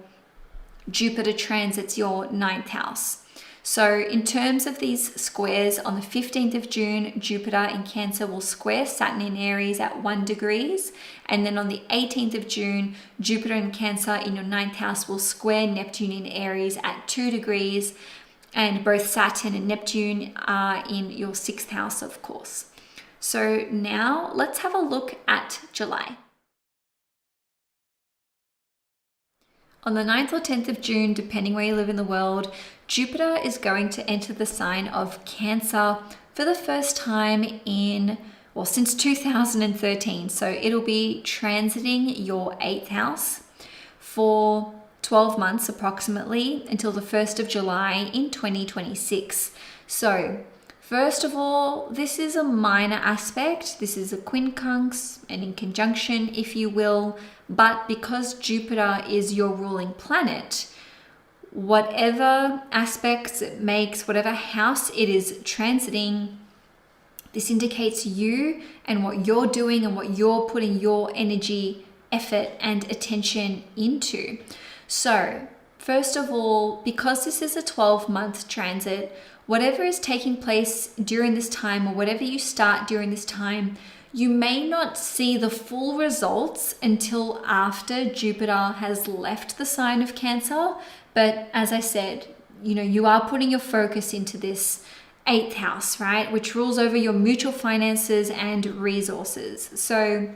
Speaker 1: Jupiter transits your 9th house. So in terms of these squares, on the 15th of June, Jupiter in Cancer will square Saturn in Aries at 1 degrees. And then on the 18th of June, Jupiter in Cancer in your 9th house will square Neptune in Aries at 2 degrees. And both Saturn and Neptune are in your 6th house, of course. So now let's have a look at July. On the 9th or 10th of June, depending where you live in the world, Jupiter is going to enter the sign of Cancer for the first time since 2013. So it'll be transiting your 8th house for 12 months approximately until the 1st of July in 2026. So first of all, this is a minor aspect. This is a quincunx, and in conjunction, if you will. But because Jupiter is your ruling planet, whatever aspects it makes, whatever house it is transiting, this indicates you and what you're doing and what you're putting your energy, effort, and attention into. So, first of all, because this is a 12-month transit, whatever is taking place during this time, or whatever you start during this time, you may not see the full results until after Jupiter has left the sign of Cancer. But as I said, you are putting your focus into this 8th house, right? Which rules over your mutual finances and resources. So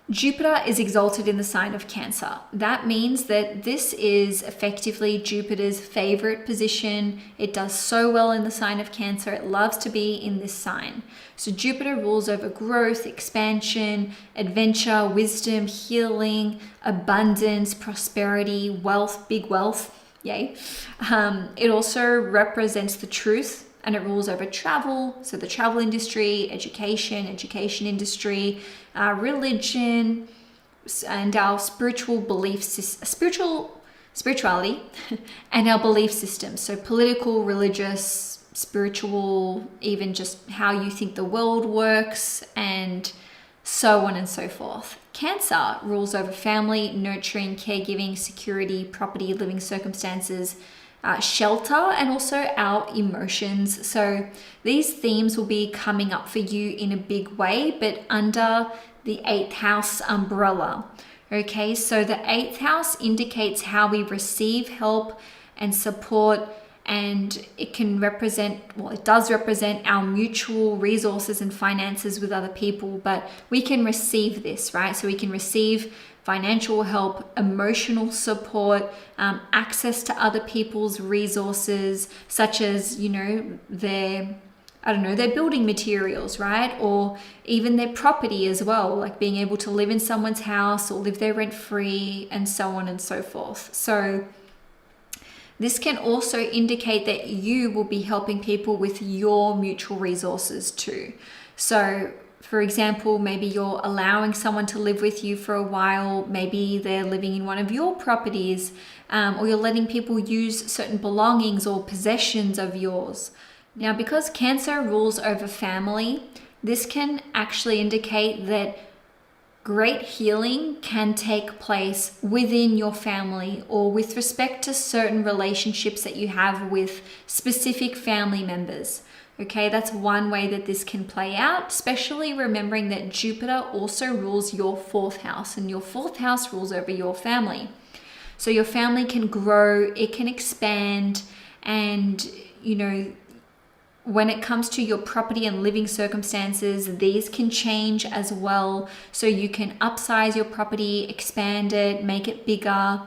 Speaker 1: Jupiter is exalted in the sign of Cancer. That means that this is effectively Jupiter's favorite position. It does so well in the sign of Cancer. It loves to be in this sign. So Jupiter rules over growth, expansion, adventure, wisdom, healing, abundance, prosperity, wealth, big wealth. Yay. It also represents the truth, and it rules over travel. So the travel industry, education industry, religion, and our spiritual beliefs, spirituality, and our belief system. So political, religious, spiritual, even just how you think the world works, and so on and so forth. Cancer rules over family, nurturing, caregiving, security, property, living circumstances, shelter, and also our emotions. So these themes will be coming up for you in a big way, but under the 8th house umbrella. Okay, so the 8th house indicates how we receive help and support, and it can represent, it does represent our mutual resources and finances with other people, but we can receive this, right? So we can receive financial help, emotional support, access to other people's resources, such as, their building materials, right? Or even their property as well, like being able to live in someone's house or live there rent-free, and so on and so forth. So this can also indicate that you will be helping people with your mutual resources too. So for example, maybe you're allowing someone to live with you for a while. Maybe they're living in one of your properties, or you're letting people use certain belongings or possessions of yours. Now, because Cancer rules over family, this can actually indicate that great healing can take place within your family, or with respect to certain relationships that you have with specific family members. Okay, that's one way that this can play out, especially remembering that Jupiter also rules your 4th house, and your 4th house rules over your family. So your family can grow, it can expand, and When it comes to your property and living circumstances, these can change as well. So you can upsize your property, expand it, make it bigger,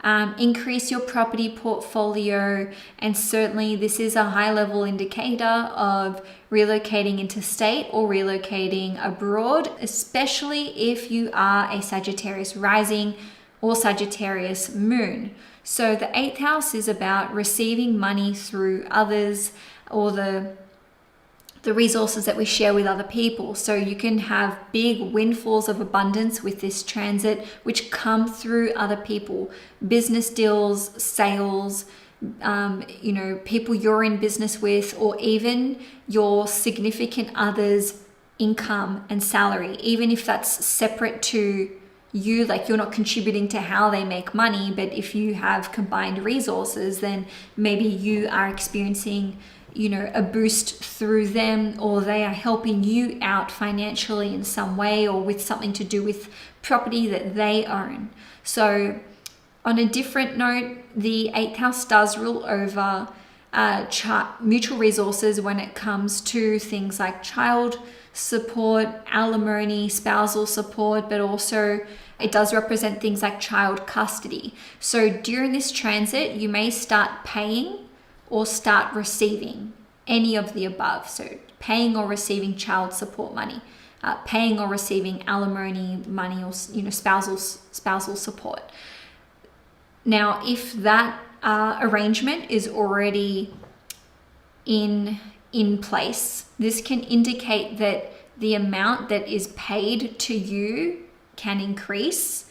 Speaker 1: increase your property portfolio. And certainly this is a high level indicator of relocating interstate or relocating abroad, especially if you are a Sagittarius rising or Sagittarius moon. So the 8th house is about receiving money through others, or the resources that we share with other people. So you can have big windfalls of abundance with this transit, which come through other people, business deals, sales, people you're in business with, or even your significant other's income and salary, even if that's separate to you, like you're not contributing to how they make money, but if you have combined resources, then maybe you are experiencing a boost through them, or they are helping you out financially in some way, or with something to do with property that they own. So on a different note, the 8th house does rule over mutual resources when it comes to things like child support, alimony, spousal support, but also it does represent things like child custody. So during this transit, you may start paying or start receiving any of the above. So paying or receiving child support money, paying or receiving alimony money, or spousal support. Now, if that arrangement is already in place, this can indicate that the amount that is paid to you can increase,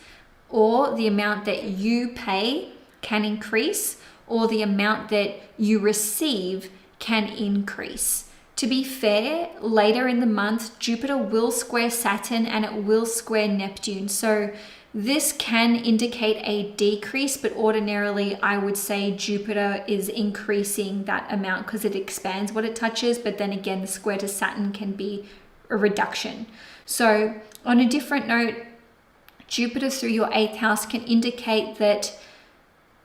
Speaker 1: or the amount that you pay can increase, or the amount that you receive can increase. To be fair, later in the month, Jupiter will square Saturn and it will square Neptune. So this can indicate a decrease, but ordinarily I would say Jupiter is increasing that amount because it expands what it touches. But then again, the square to Saturn can be a reduction. So on a different note, Jupiter through your 8th house can indicate that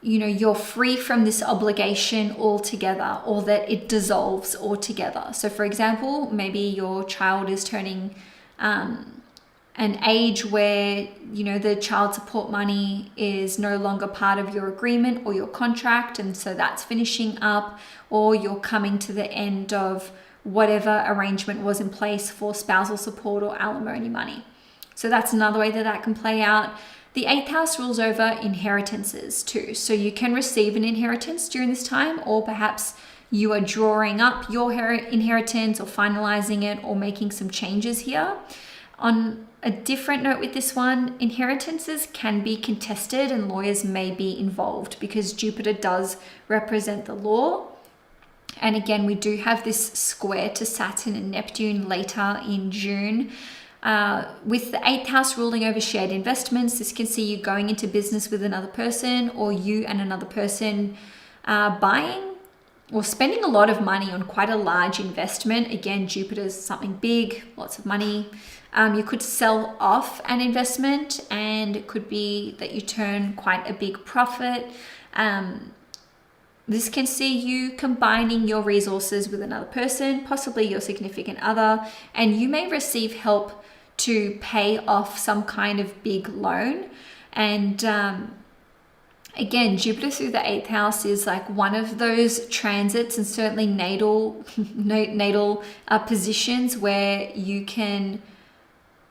Speaker 1: you're free from this obligation altogether, or that it dissolves altogether. So for example, maybe your child is turning an age where the child support money is no longer part of your agreement or your contract, and so that's finishing up, or you're coming to the end of whatever arrangement was in place for spousal support or alimony money. So that's another way that can play out. The 8th house rules over inheritances too. So you can receive an inheritance during this time, or perhaps you are drawing up your inheritance or finalizing it or making some changes here. On a different note with this one, inheritances can be contested and lawyers may be involved because Jupiter does represent the law. And again, we do have this square to Saturn and Neptune later in June. With the 8th house ruling over shared investments, this can see you going into business with another person, or you and another person buying or spending a lot of money on quite a large investment. Again, Jupiter's something big, lots of money. You could sell off an investment and it could be that you turn quite a big profit. This can see you combining your resources with another person, possibly your significant other, and you may receive help to pay off some kind of big loan. And again, Jupiter through the 8th house is like one of those transits, and certainly natal positions where you can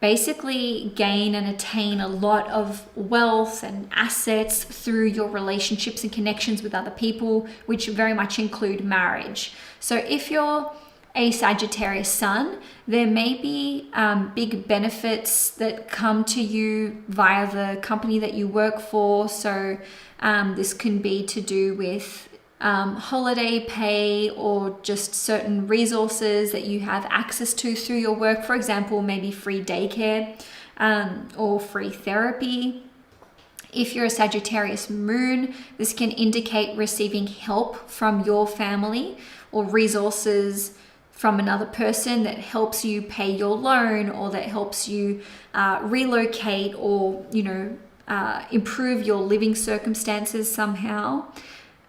Speaker 1: basically gain and attain a lot of wealth and assets through your relationships and connections with other people, which very much include marriage. So if you're a Sagittarius sun, there may be big benefits that come to you via the company that you work for. So this can be to do with holiday pay, or just certain resources that you have access to through your work. For example, maybe free daycare or free therapy. If you're a Sagittarius moon, this can indicate receiving help from your family or resources from another person that helps you pay your loan, or that helps you relocate, or improve your living circumstances somehow.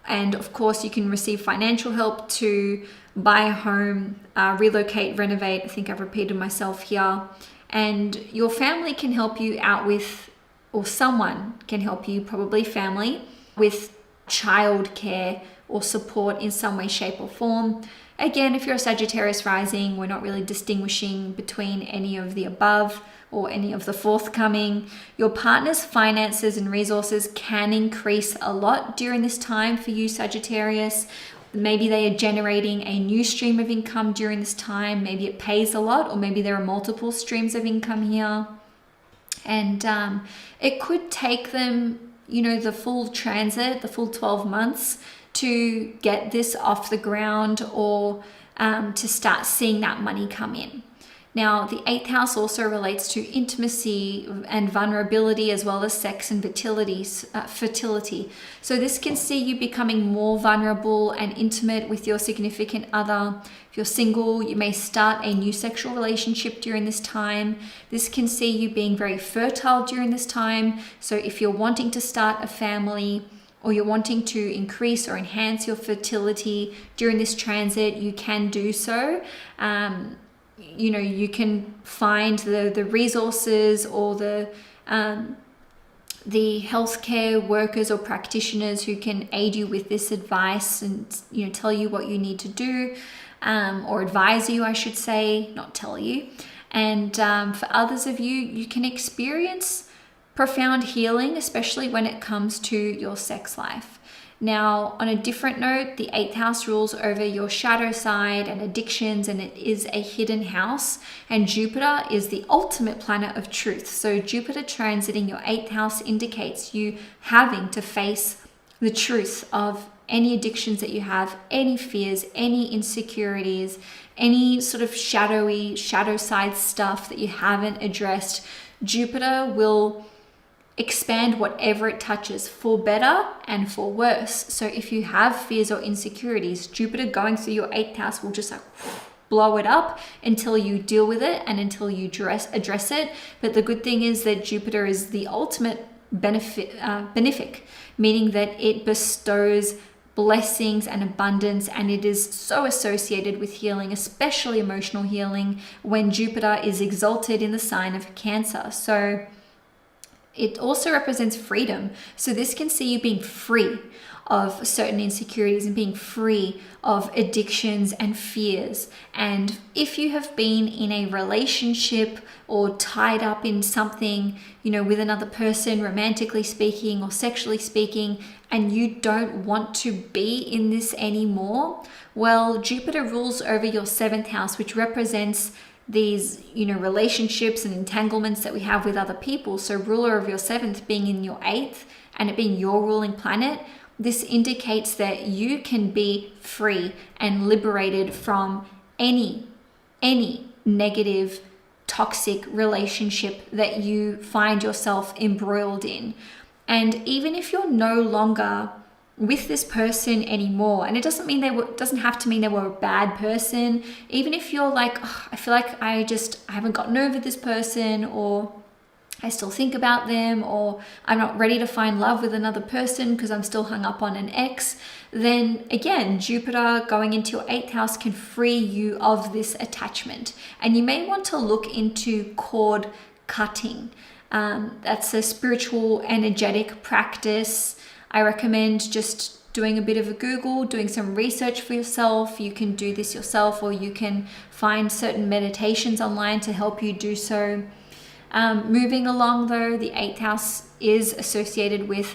Speaker 1: And of course, you can receive financial help to buy a home, relocate, renovate. I think I've repeated myself here. And your family can help you out with, or someone can help you, probably family, with childcare or support in some way, shape, or form. Again, if you're a Sagittarius rising, we're not really distinguishing between any of the above or any of the forthcoming. Your partner's finances and resources can increase a lot during this time for you, Sagittarius. Maybe they are generating a new stream of income during this time. Maybe it pays a lot, or maybe there are multiple streams of income here. And it could take them, the full transit, the full 12 months to get this off the ground, or to start seeing that money come in. Now, the 8th house also relates to intimacy and vulnerability, as well as sex and fertility. So this can see you becoming more vulnerable and intimate with your significant other. If you're single, you may start a new sexual relationship during this time. This can see you being very fertile during this time. So if you're wanting to start a family, or you're wanting to increase or enhance your during this transit, you can do so. You can find the resources or the healthcare workers or practitioners who can aid you with this advice and tell you what you need to do, or advise you, I should say, not tell you. And for others of you, you can experience profound healing, especially when it comes to your sex life. Now, on a different note, the 8th house rules over your shadow side and addictions, and it is a hidden house. And Jupiter is the ultimate planet of truth. So Jupiter transiting your 8th house indicates you having to face the truth of any addictions that you have, any fears, any insecurities, any sort of shadow side stuff that you haven't addressed. Jupiter will expand whatever it touches, for better and for worse. So if you have fears or insecurities, Jupiter going through your 8th house will just blow it up until you deal with it and until you address it. But the good thing is that Jupiter is the ultimate benefic, meaning that it bestows blessings and abundance, and it is so associated with healing, especially emotional healing, when Jupiter is exalted in the sign of Cancer. So it also represents freedom. So this can see you being free of certain insecurities and being free of addictions and fears. And if you have been in a relationship or tied up in something, with another person, romantically speaking or sexually speaking, and you don't want to be in this anymore, well, Jupiter rules over your 7th house, which represents these relationships and entanglements that we have with other people. So ruler of your 7th being in your 8th and it being your ruling planet, this indicates that you can be free and liberated from any negative, toxic relationship that you find yourself embroiled in. And even if you're no longer with this person anymore, and it doesn't have to mean they were a bad person. Even if you're like, I feel like I haven't gotten over this person, or I still think about them, or I'm not ready to find love with another person because I'm still hung up on an ex, then again, Jupiter going into your 8th house can free you of this attachment. And you may want to look into cord cutting. That's a spiritual, energetic practice. I recommend just doing a bit of a Google, doing some research for yourself. You can do this yourself, or you can find certain meditations online to help you do so. Moving along though, the 8th house is associated with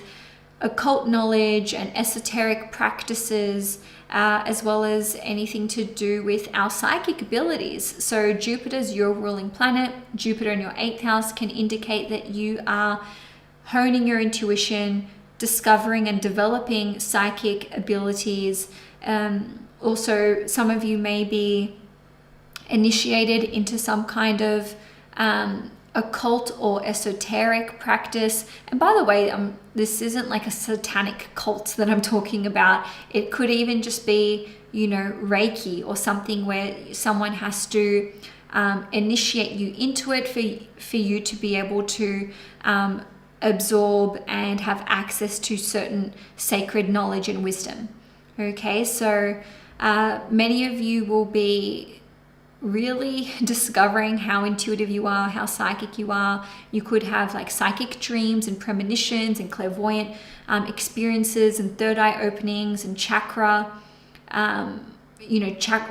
Speaker 1: occult knowledge and esoteric practices, as well as anything to do with our psychic abilities. So Jupiter's your ruling planet. Jupiter in your 8th house can indicate that you are honing your intuition, discovering and developing psychic abilities. Also, some of you may be initiated into some kind of occult or esoteric practice. And by the way, this isn't like a satanic cult that I'm talking about. It could even just be, Reiki or something where someone has to initiate you into it for you to be able to absorb and have access to certain sacred knowledge and wisdom. Okay, so many of you will be really discovering how intuitive you are, how psychic you are. You could have like psychic dreams and premonitions and clairvoyant experiences and third eye openings and chakra,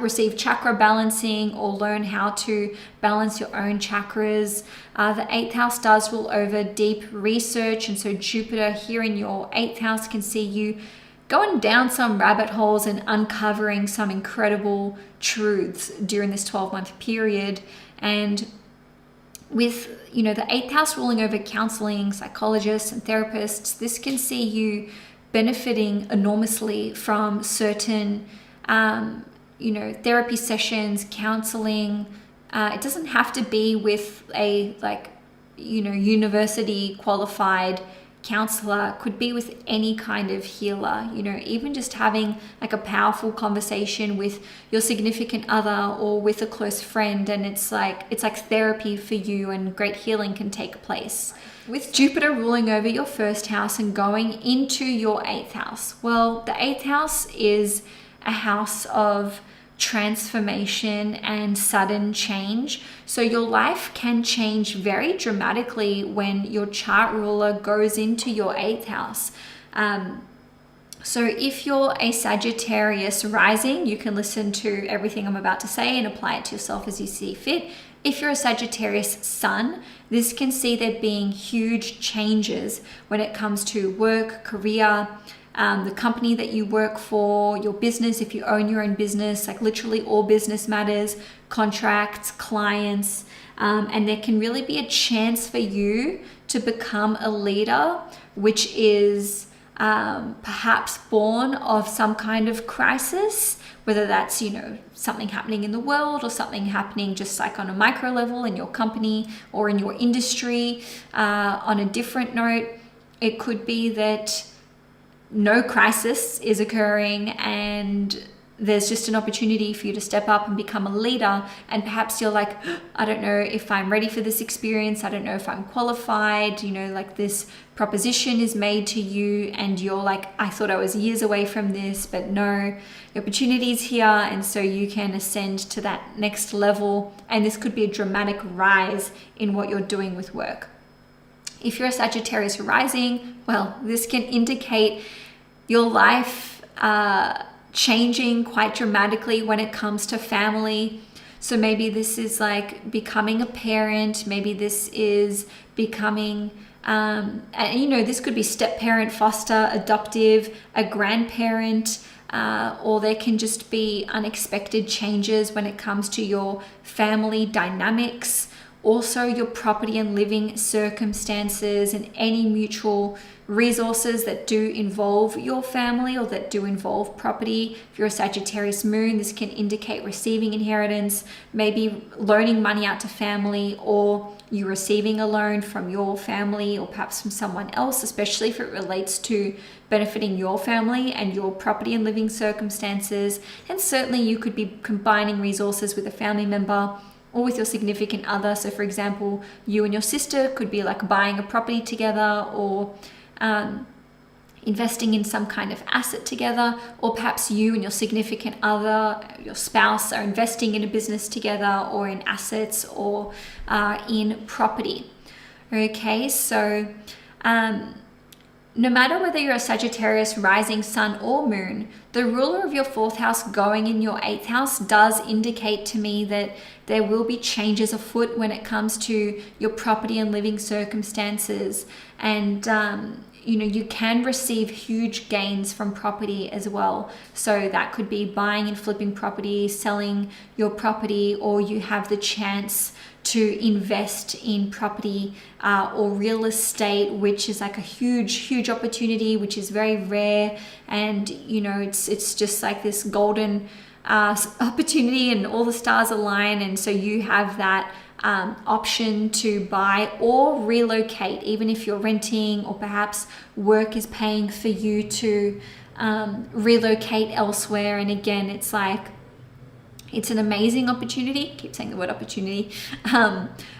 Speaker 1: receive chakra balancing or learn how to balance your own chakras. The 8th house does rule over deep research, and so Jupiter here in your 8th house can see you going down some rabbit holes and uncovering some incredible truths during this 12-month period. And with, the 8th house ruling over counseling, psychologists and therapists, this can see you benefiting enormously from certain, therapy sessions, counseling. It doesn't have to be with a university qualified counselor, could be with any kind of healer, even just having like a powerful conversation with your significant other or with a close friend, and it's like therapy for you, and great healing can take place. With Jupiter ruling over your 1st house and going into your 8th house, well, the 8th house is a house of transformation and sudden change. So your life can change very dramatically when your chart ruler goes into your 8th house. So if you're a Sagittarius rising, you can listen to everything I'm about to say and apply it to yourself as you see fit. If you're a Sagittarius sun, this can see there being huge changes when it comes to work, career, the company that you work for, your business, if you own your own business, like literally all business matters, contracts, clients, and there can really be a chance for you to become a leader, which is perhaps born of some kind of crisis, whether that's, something happening in the world or something happening just like on a micro level in your company or in your industry. On a different note, it could be that no crisis is occurring and there's just an opportunity for you to step up and become a leader, and perhaps you're like, I don't know if I'm ready for this experience, I don't know if I'm qualified, like this proposition is made to you and you're like, I thought I was years away from this, but no, the opportunity is here, and so you can ascend to that next level, and this could be a dramatic rise in what you're doing with work. If you're a Sagittarius rising, well, this can indicate your life changing quite dramatically when it comes to family. So maybe this is like becoming a parent, maybe this is becoming, this could be step parent, foster, adoptive, a grandparent, or there can just be unexpected changes when it comes to your family dynamics. Also your property and living circumstances and any mutual resources that do involve your family or that do involve property. If you're a Sagittarius moon, this can indicate receiving inheritance, maybe loaning money out to family, or you receiving a loan from your family or perhaps from someone else, especially if it relates to benefiting your family and your property and living circumstances. And certainly you could be combining resources with a family member or with your significant other. So for example, you and your sister could be like buying a property together, or investing in some kind of asset together, or perhaps you and your significant other, your spouse, are investing in a business together or in assets or in property. Okay, so no matter whether you're a Sagittarius rising, sun, or moon, the ruler of your 4th house going in your 8th house does indicate to me that there will be changes afoot when it comes to your property and living circumstances. And, you can receive huge gains from property as well. So that could be buying and flipping property, selling your property, or you have the chance to invest in property or real estate, which is like a huge opportunity, which is very rare. And it's just like this golden opportunity, and all the stars align, and so you have that option to buy or relocate, even if you're renting, or perhaps work is paying for you to relocate elsewhere. And again, it's like It's an amazing opportunity. I keep saying the word opportunity,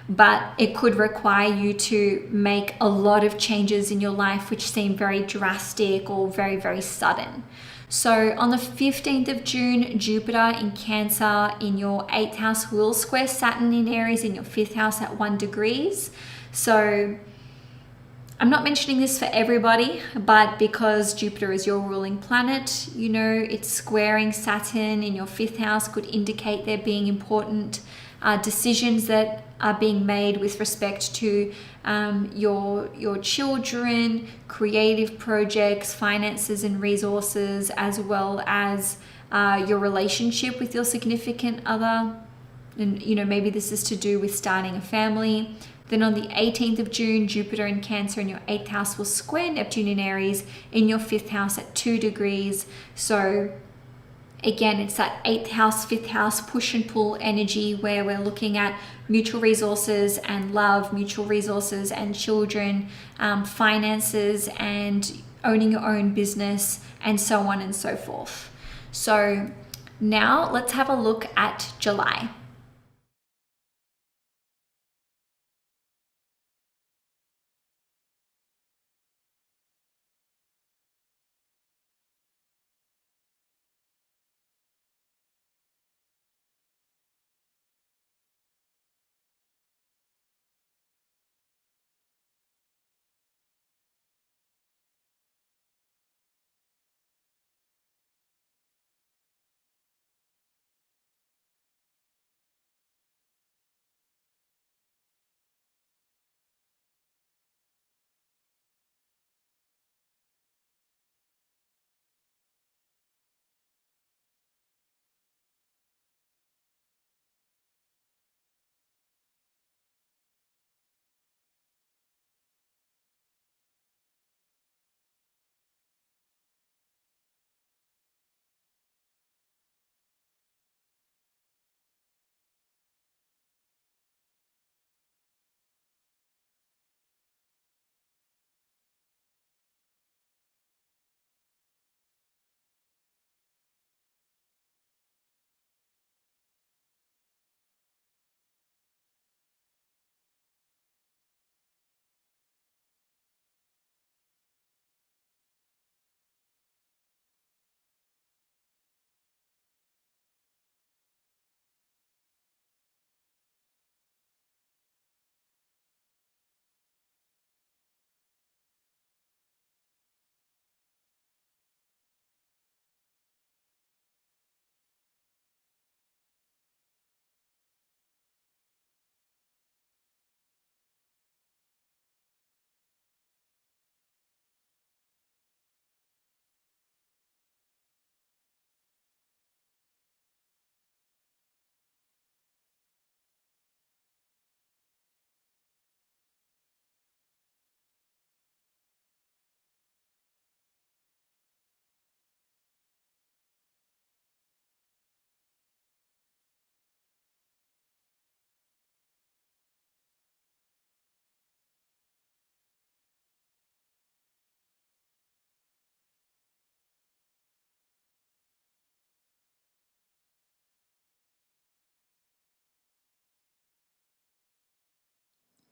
Speaker 1: but it could require you to make a lot of changes in your life which seem very drastic or very, very sudden. So on the 15th of June, Jupiter in Cancer in your 8th house will square Saturn in Aries in your 5th house at 1 degrees. So I'm not mentioning this for everybody, but because Jupiter is your ruling planet, you know, it's squaring Saturn in your 5th house could indicate there being important decisions that are being made with respect to your children, creative projects, finances and resources, as well as your relationship with your significant other. And, you know, maybe this is to do with starting a family. Then on the 18th of June, Jupiter in Cancer in your 8th house will square Neptune in Aries in your 5th house at 2 degrees. So again, it's that 8th house, 5th house push and pull energy where we're looking at mutual resources and love, mutual resources and children, finances and owning your own business, and so on and so forth. So now let's have a look at July.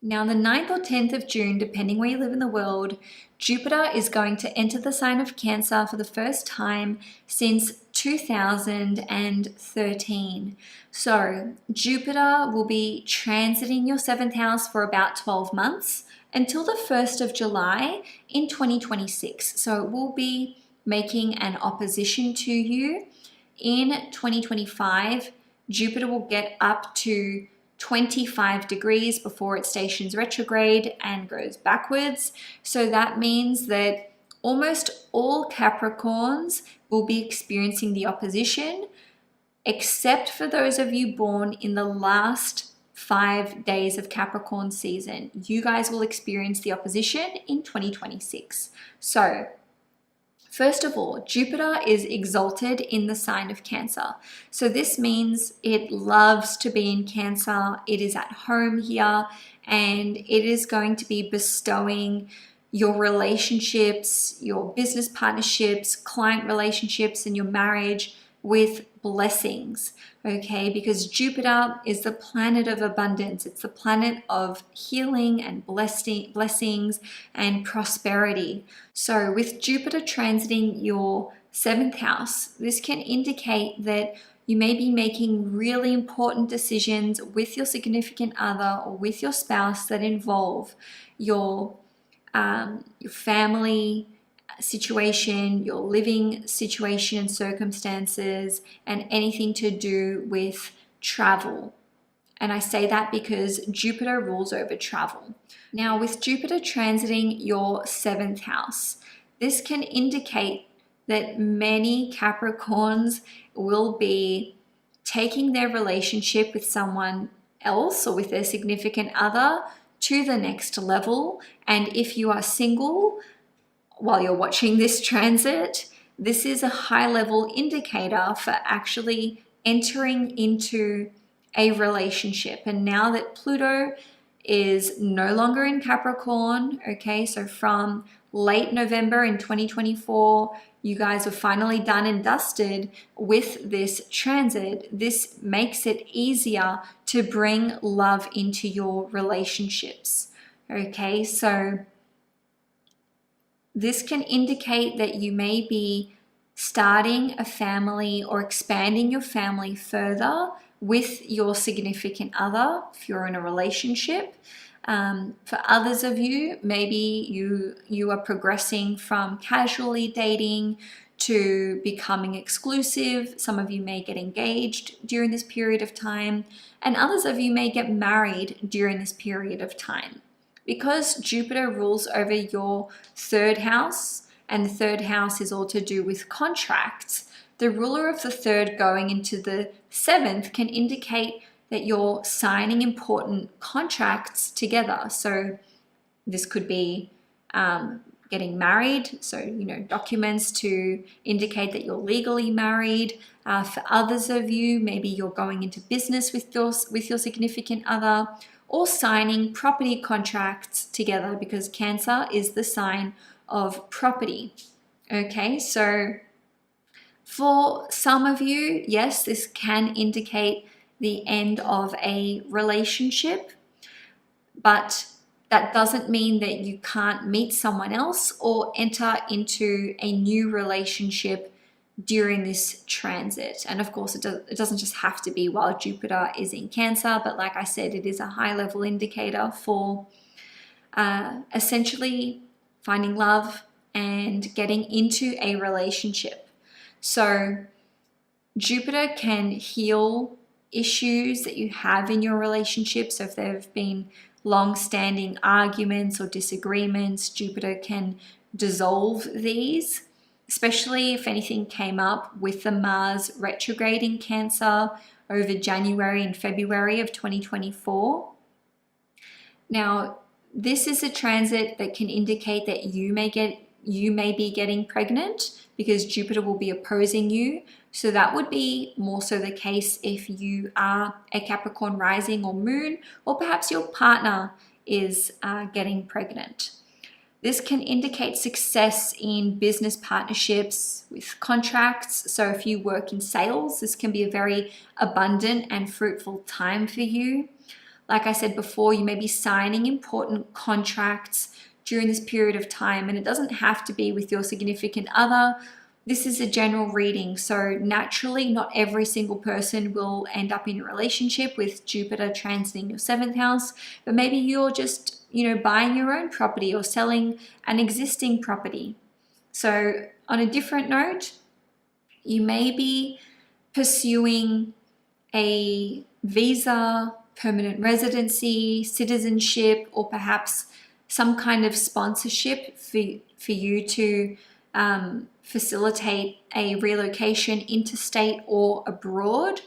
Speaker 1: Now, the 9th or 10th of June, depending where you live in the world, Jupiter is going to enter the sign of Cancer for the first time since 2013. So, Jupiter will be transiting your 7th house for about 12 months until the 1st of July in 2026. So, it will be making an opposition to you. In 2025, Jupiter will get up to 25 degrees before it stations retrograde and goes backwards. So that means that almost all Capricorns will be experiencing the opposition, except for those of you born in the last 5 days of Capricorn season. You guys will experience the opposition in 2026. So first of all, Jupiter is exalted in the sign of Cancer. So this means it loves to be in Cancer. It is at home here, and it is going to be bestowing your relationships, your business partnerships, client relationships, and your marriage with blessings, okay? Because Jupiter is the planet of abundance. It's the planet of healing and blessings and prosperity. So with Jupiter transiting your 7th house, this can indicate that you may be making really important decisions with your significant other or with your spouse that involve your family situation, your living situation and circumstances, and anything to do with travel. And I say that because Jupiter rules over travel. Now, with Jupiter transiting your 7th house, this can indicate that many Capricorns will be taking their relationship with someone else or with their significant other to the next level. And if you are single while you're watching this transit, this is a high-level indicator for actually entering into a relationship. And now that Pluto is no longer in Capricorn, okay, so from late November in 2024, you guys are finally done and dusted with this transit. This makes it easier to bring love into your relationships, okay? So this can indicate that you may be starting a family or expanding your family further with your significant other if you're in a relationship. For others of you, maybe you are progressing from casually dating to becoming exclusive. Some of you may get engaged during this period of time, and others of you may get married during this period of time. Because Jupiter rules over your 3rd house, and the 3rd house is all to do with contracts, the ruler of the 3rd going into the 7th can indicate that you're signing important contracts together. So this could be getting married, so documents to indicate that you're legally married. For others of you, maybe you're going into business with your significant other, or signing property contracts together, because Cancer is the sign of property. Okay, so for some of you, yes, this can indicate the end of a relationship, but that doesn't mean that you can't meet someone else or enter into a new relationship during this transit. And of course, it doesn't just have to be while Jupiter is in Cancer, but like I said, it is a high-level indicator for essentially finding love and getting into a relationship. So Jupiter can heal issues that you have in your relationship. So if there have been long-standing arguments or disagreements, Jupiter can dissolve these, especially if anything came up with the Mars retrograde in Cancer over January and February of 2024. Now, this is a transit that can indicate that you may be getting pregnant, because Jupiter will be opposing you. So that would be more so the case if you are a Capricorn rising or moon, or perhaps your partner is getting pregnant. This can indicate success in business partnerships with contracts. So if you work in sales, this can be a very abundant and fruitful time for you. Like I said before, you may be signing important contracts during this period of time, and it doesn't have to be with your significant other. This is a general reading, so naturally not every single person will end up in a relationship with Jupiter transiting your 7th house, but maybe you're just buying your own property or selling an existing property. So on a different note, you may be pursuing a visa, permanent residency, citizenship, or perhaps some kind of sponsorship for you to facilitate a relocation interstate or abroad.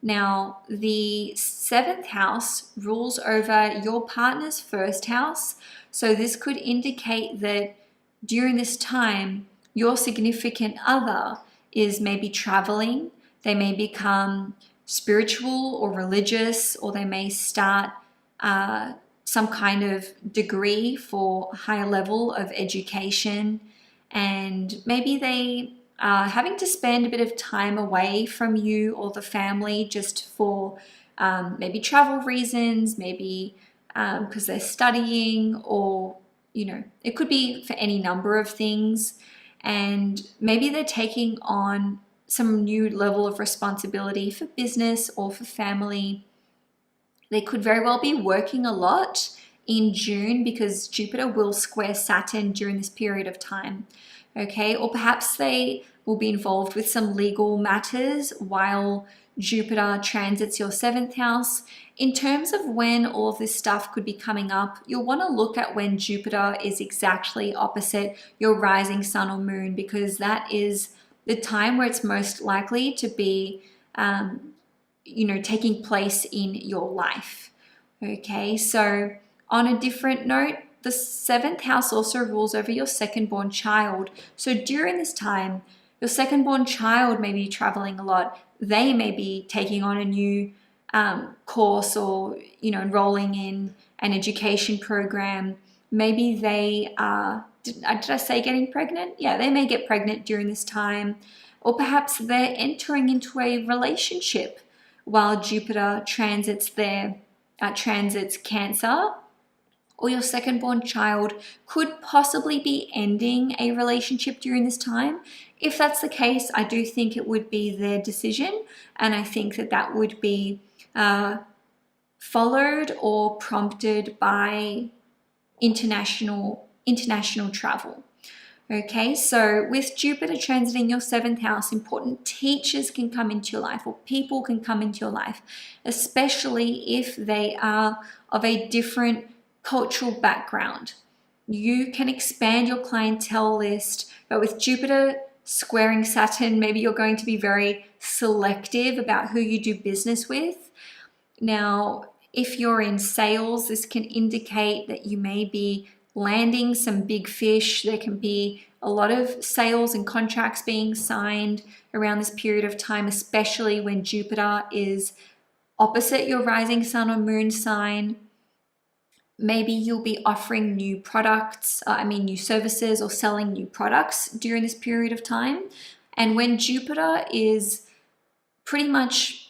Speaker 1: Now, the 7th house rules over your partner's 1st house. So this could indicate that during this time, your significant other is maybe traveling. They may become spiritual or religious, or they may start some kind of degree for a higher level of education, and maybe they having to spend a bit of time away from you or the family just for maybe travel reasons, maybe because they're studying, or it could be for any number of things. And maybe they're taking on some new level of responsibility for business or for family. They could very well be working a lot in June because Jupiter will square Saturn during this period of time. Okay, or perhaps they will be involved with some legal matters while Jupiter transits your 7th house. In terms of when all of this stuff could be coming up, you'll want to look at when Jupiter is exactly opposite your rising sun or moon, because that is the time where it's most likely to be taking place in your life. Okay, so on a different note, the 7th house also rules over your second-born child. So during this time, your second-born child may be traveling a lot. They may be taking on a new course, or enrolling in an education program. Maybe they are, did I say getting pregnant? Yeah, they may get pregnant during this time. Or perhaps they're entering into a relationship while Jupiter transits Cancer. Or your second-born child could possibly be ending a relationship during this time. If that's the case, I do think it would be their decision, and I think that would be followed or prompted by international travel. Okay, so with Jupiter transiting your 7th house, important teachers can come into your life, or people can come into your life, especially if they are of a different cultural background. You can expand your clientele list, but with Jupiter squaring Saturn, maybe you're going to be very selective about who you do business with. Now, if you're in sales, this can indicate that you may be landing some big fish. There can be a lot of sales and contracts being signed around this period of time, especially when Jupiter is opposite your rising sun or moon sign. Maybe you'll be offering new products, new services, or selling new products during this period of time. And when Jupiter is pretty much,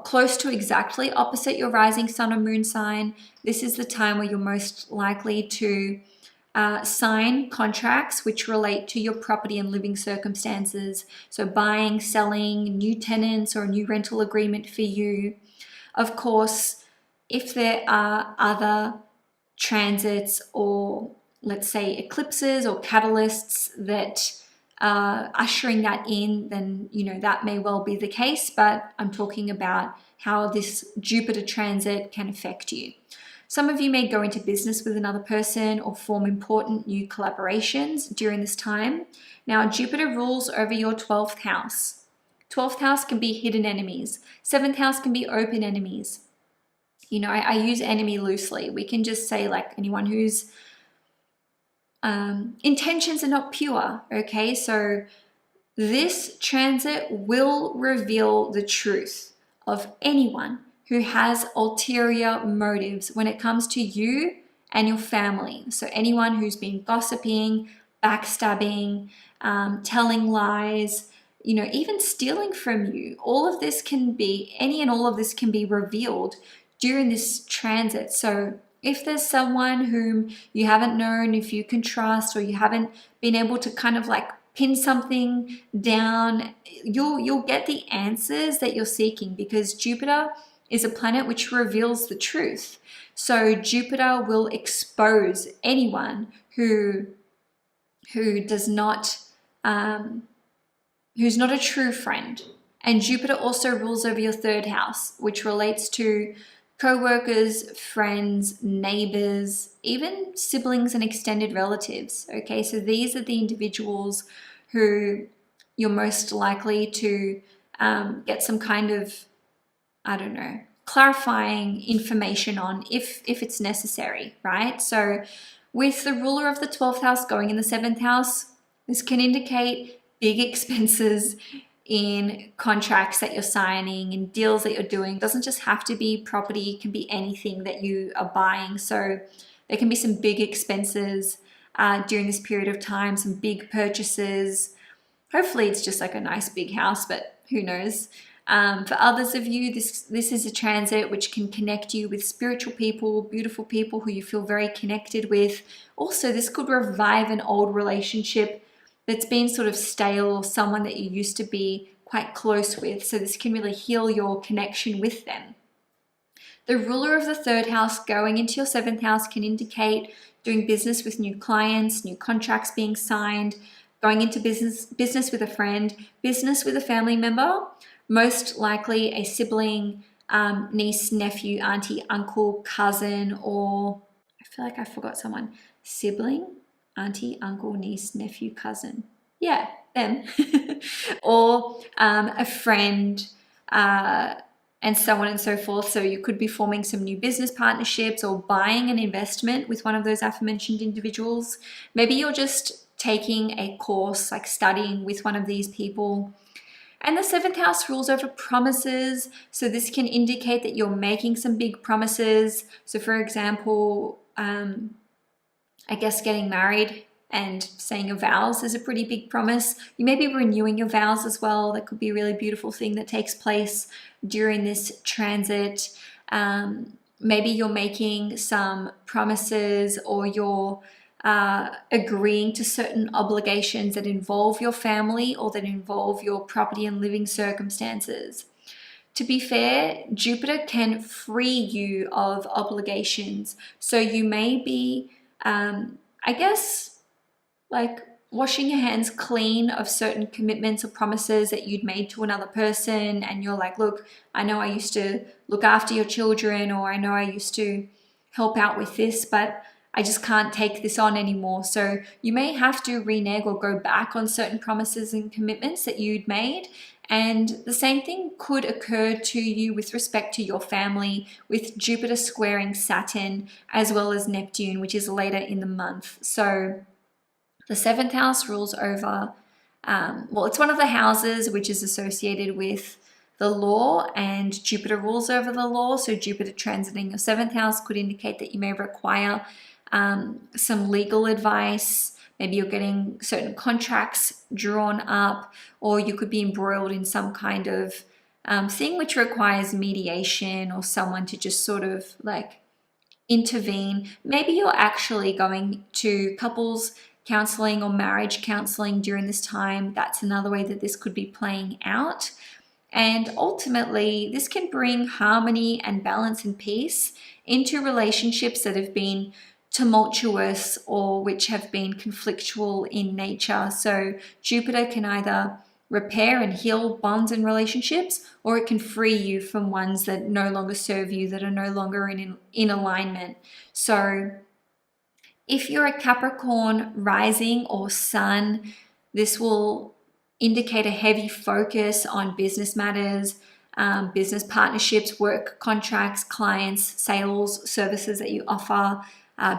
Speaker 1: close to exactly opposite your rising sun or moon sign, this is the time where you're most likely to sign contracts which relate to your property and living circumstances. So buying, selling, new tenants, or a new rental agreement for you. Of course, if there are other transits, or let's say eclipses or catalysts that are ushering that in, then that may well be the case, but I'm talking about how this Jupiter transit can affect you. Some of you may go into business with another person or form important new collaborations during this time. Now, Jupiter rules over your 12th house. 12th house can be hidden enemies. 7th house can be open enemies. I use enemy loosely. We can just say like anyone whose intentions are not pure. Okay, so this transit will reveal the truth of anyone who has ulterior motives when it comes to you and your family. So anyone who's been gossiping, backstabbing, telling lies, even stealing from you. All of this can be, any and all of this can be revealed during this transit. So if there's someone whom you haven't known, if you can trust, or you haven't been able to kind of like pin something down, you'll get the answers that you're seeking, because Jupiter is a planet which reveals the truth. So Jupiter will expose anyone who does not who's not a true friend. And Jupiter also rules over your 3rd house, which relates to co-workers, friends, neighbors, even siblings and extended relatives. Okay, so these are the individuals who you're most likely to get some kind of, clarifying information on if it's necessary, right? So with the ruler of the 12th house going in the 7th house, this can indicate big expenses in contracts that you're signing and deals that you're doing. It doesn't just have to be property, it can be anything that you are buying. So there can be some big expenses during this period of time, some big purchases. Hopefully it's just like a nice big house, but who knows. For others of you, this is a transit which can connect you with spiritual people, beautiful people who you feel very connected with. Also, this could revive an old relationship that's been sort of stale, or someone that you used to be quite close with. So this can really heal your connection with them. The ruler of the third house going into your seventh house can indicate doing business with new clients, new contracts being signed, going into business with a friend, business with a family member, most likely a sibling, niece, nephew, auntie, uncle, cousin, or I feel like I forgot someone. Sibling, auntie, uncle, niece, nephew, cousin. Yeah, them. Or a friend, and so on and so forth. So you could be forming some new business partnerships or buying an investment with one of those aforementioned individuals. Maybe you're just taking a course, like studying with one of these people. And the seventh house rules over promises. So this can indicate that you're making some big promises. So for example, I guess getting married and saying your vows is a pretty big promise. You may be renewing your vows as well. That could be a really beautiful thing that takes place during this transit. Maybe you're making some promises, or you're agreeing to certain obligations that involve your family or that involve your property and living circumstances. To be fair, Jupiter can free you of obligations. So you may be, I guess, like washing your hands clean of certain commitments or promises that you'd made to another person, and you're like, look, I know I used to look after your children, or I know I used to help out with this, but I just can't take this on anymore. So you may have to renege or go back on certain promises and commitments that you'd made. And the same thing could occur to you with respect to your family, with Jupiter squaring Saturn as well as Neptune, which is later in the month. So the seventh house rules over, well, it's one of the houses which is associated with the law, and Jupiter rules over the law. So Jupiter transiting your seventh house could indicate that you may require some legal advice. Maybe you're getting certain contracts drawn up, or you could be embroiled in some kind of thing which requires mediation or someone to just sort of like intervene. Maybe you're actually going to couples counseling or marriage counseling during this time. That's another way that this could be playing out. And ultimately, this can bring harmony and balance and peace into relationships that have been tumultuous or which have been conflictual in nature. So Jupiter can either repair and heal bonds and relationships, or it can free you from ones that no longer serve you, that are no longer in alignment. So if you're a Capricorn rising or sun, this will indicate a heavy focus on business matters, business partnerships, work contracts, clients, sales, services that you offer,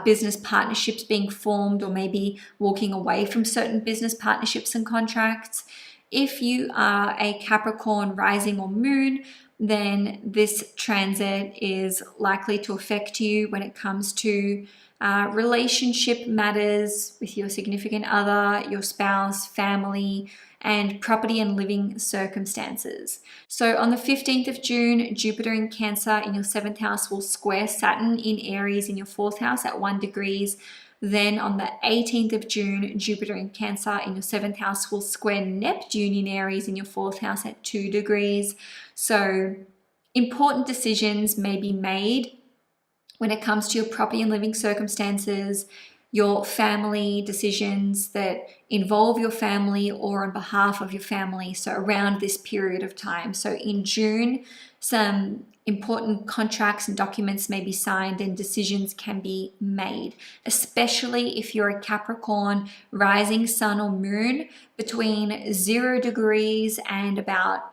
Speaker 1: business partnerships being formed, or maybe walking away from certain business partnerships and contracts. If you are a Capricorn rising or moon, then this transit is likely to affect you when it comes to relationship matters with your significant other, your spouse, family, and property and living circumstances. So on the 15th of June, Jupiter in Cancer in your 7th house will square Saturn in Aries in your 4th house at 1 degrees. Then on the 18th of June, Jupiter in Cancer in your 7th house will square Neptune in Aries in your 4th house at 2 degrees. So important decisions may be made when it comes to your property and living circumstances, your family decisions that involve your family or on behalf of your family. So around this period of time. So in June, some important contracts and documents may be signed and decisions can be made, especially if you're a Capricorn rising sun or moon between 0 degrees and about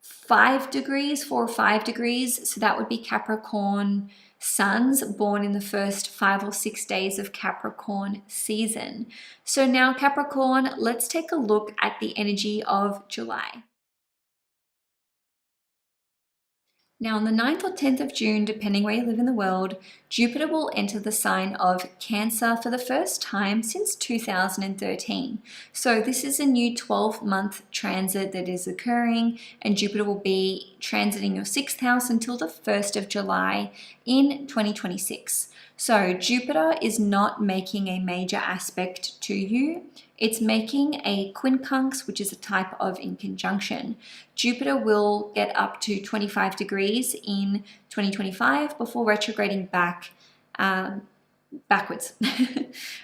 Speaker 1: 5 degrees, 4 or 5 degrees. So that would be Capricorn suns born in the first 5 or 6 days of Capricorn season. So now Capricorn, let's take a look at the energy of July. Now, on the 9th or 10th of June, depending where you live in the world, Jupiter will enter the sign of Cancer for the first time since 2013. So this is a new 12-month transit that is occurring, and Jupiter will be transiting your 6th house until the 1st of July in 2026. So Jupiter is not making a major aspect to you. It's making a quincunx, which is a type of inconjunction. Jupiter will get up to 25 degrees in 2025 before retrograding backwards.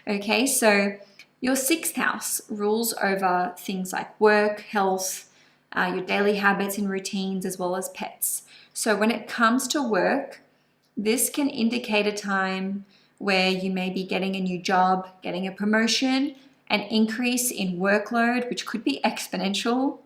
Speaker 1: Okay, so your 6th house rules over things like work, health, your daily habits and routines, as well as pets. So when it comes to work, this can indicate a time where you may be getting a new job, getting a promotion, an increase in workload, which could be exponential.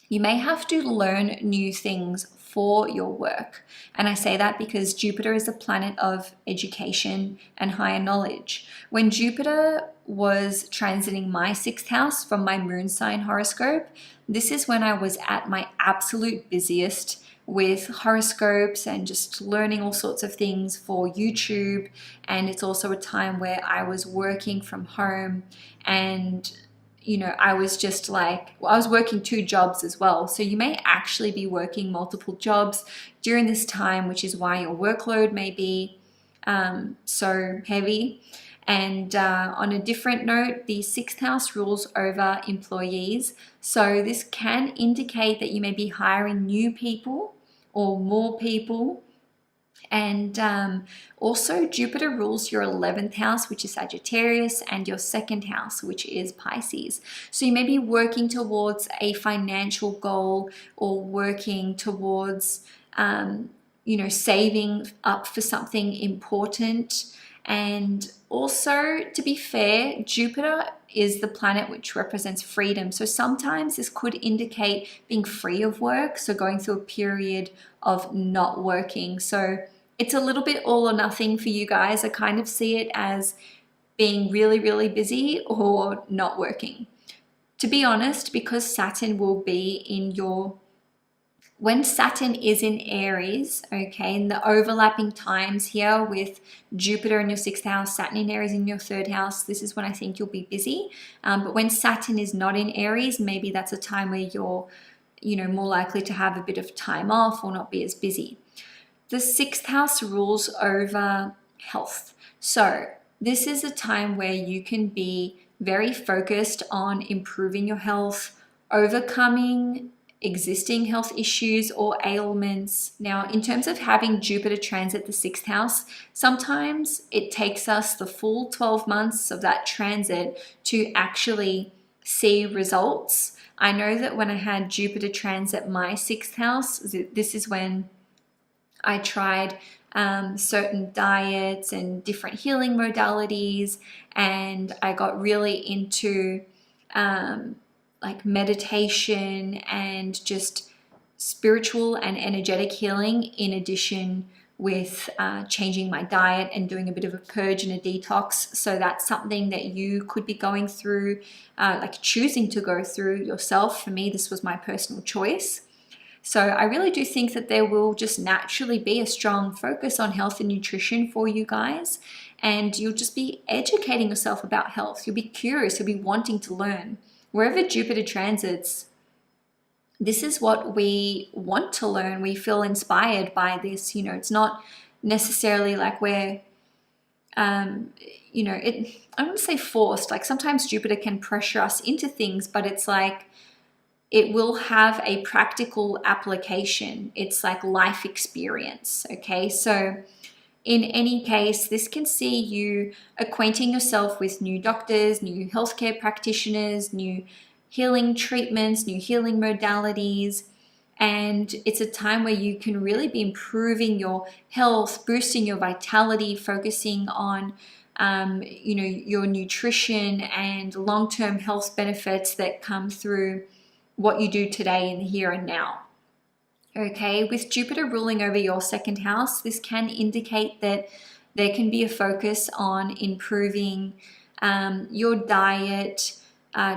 Speaker 1: You may have to learn new things for your work. And I say that because Jupiter is a planet of education and higher knowledge. When Jupiter was transiting my 6th house from my moon sign horoscope, this is when I was at my absolute busiest with horoscopes and just learning all sorts of things for YouTube. And it's also a time where I was working from home, and I was just like, I was working 2 jobs as well. So you may actually be working multiple jobs during this time, which is why your workload may be so heavy. And on a different note, the 6th house rules over employees. So this can indicate that you may be hiring new people or more people. And also Jupiter rules your 11th house, which is Sagittarius, and your 2nd house, which is Pisces. So you may be working towards a financial goal, or working towards, saving up for something important. And also, to be fair, Jupiter is the planet which represents freedom. So sometimes this could indicate being free of work, so going through a period of not working. So it's a little bit all or nothing for you guys. I kind of see it as being really, really busy or not working. To be honest, because Saturn will be in when Saturn is in Aries, okay, in the overlapping times here with Jupiter in your 6th house, Saturn in Aries in your 3rd house, this is when I think you'll be busy. But when Saturn is not in Aries, maybe that's a time where you're, more likely to have a bit of time off or not be as busy. The 6th house rules over health. So this is a time where you can be very focused on improving your health, overcoming existing health issues or ailments. Now, in terms of having Jupiter transit the 6th house, sometimes it takes us the full 12 months of that transit to actually see results. I know that when I had Jupiter transit my 6th house, this is when I tried certain diets and different healing modalities, and I got really into like meditation and just spiritual and energetic healing, in addition with changing my diet and doing a bit of a purge and a detox. So that's something that you could be going through, like choosing to go through yourself. For me, this was my personal choice. So I really do think that there will just naturally be a strong focus on health and nutrition for you guys, and you'll just be educating yourself about health. You'll be curious, you'll be wanting to learn. Wherever Jupiter transits, this is what we want to learn. We feel inspired by this. It's not necessarily like we're, I wouldn't say forced. Like sometimes Jupiter can pressure us into things, but it's like it will have a practical application. It's like life experience. Okay, so in any case, this can see you acquainting yourself with new doctors, new healthcare practitioners, new healing treatments, new healing modalities. And it's a time where you can really be improving your health, boosting your vitality, focusing on your nutrition and long-term health benefits that come through what you do today in the here and now. Okay, with Jupiter ruling over your 2nd house, this can indicate that there can be a focus on improving your diet,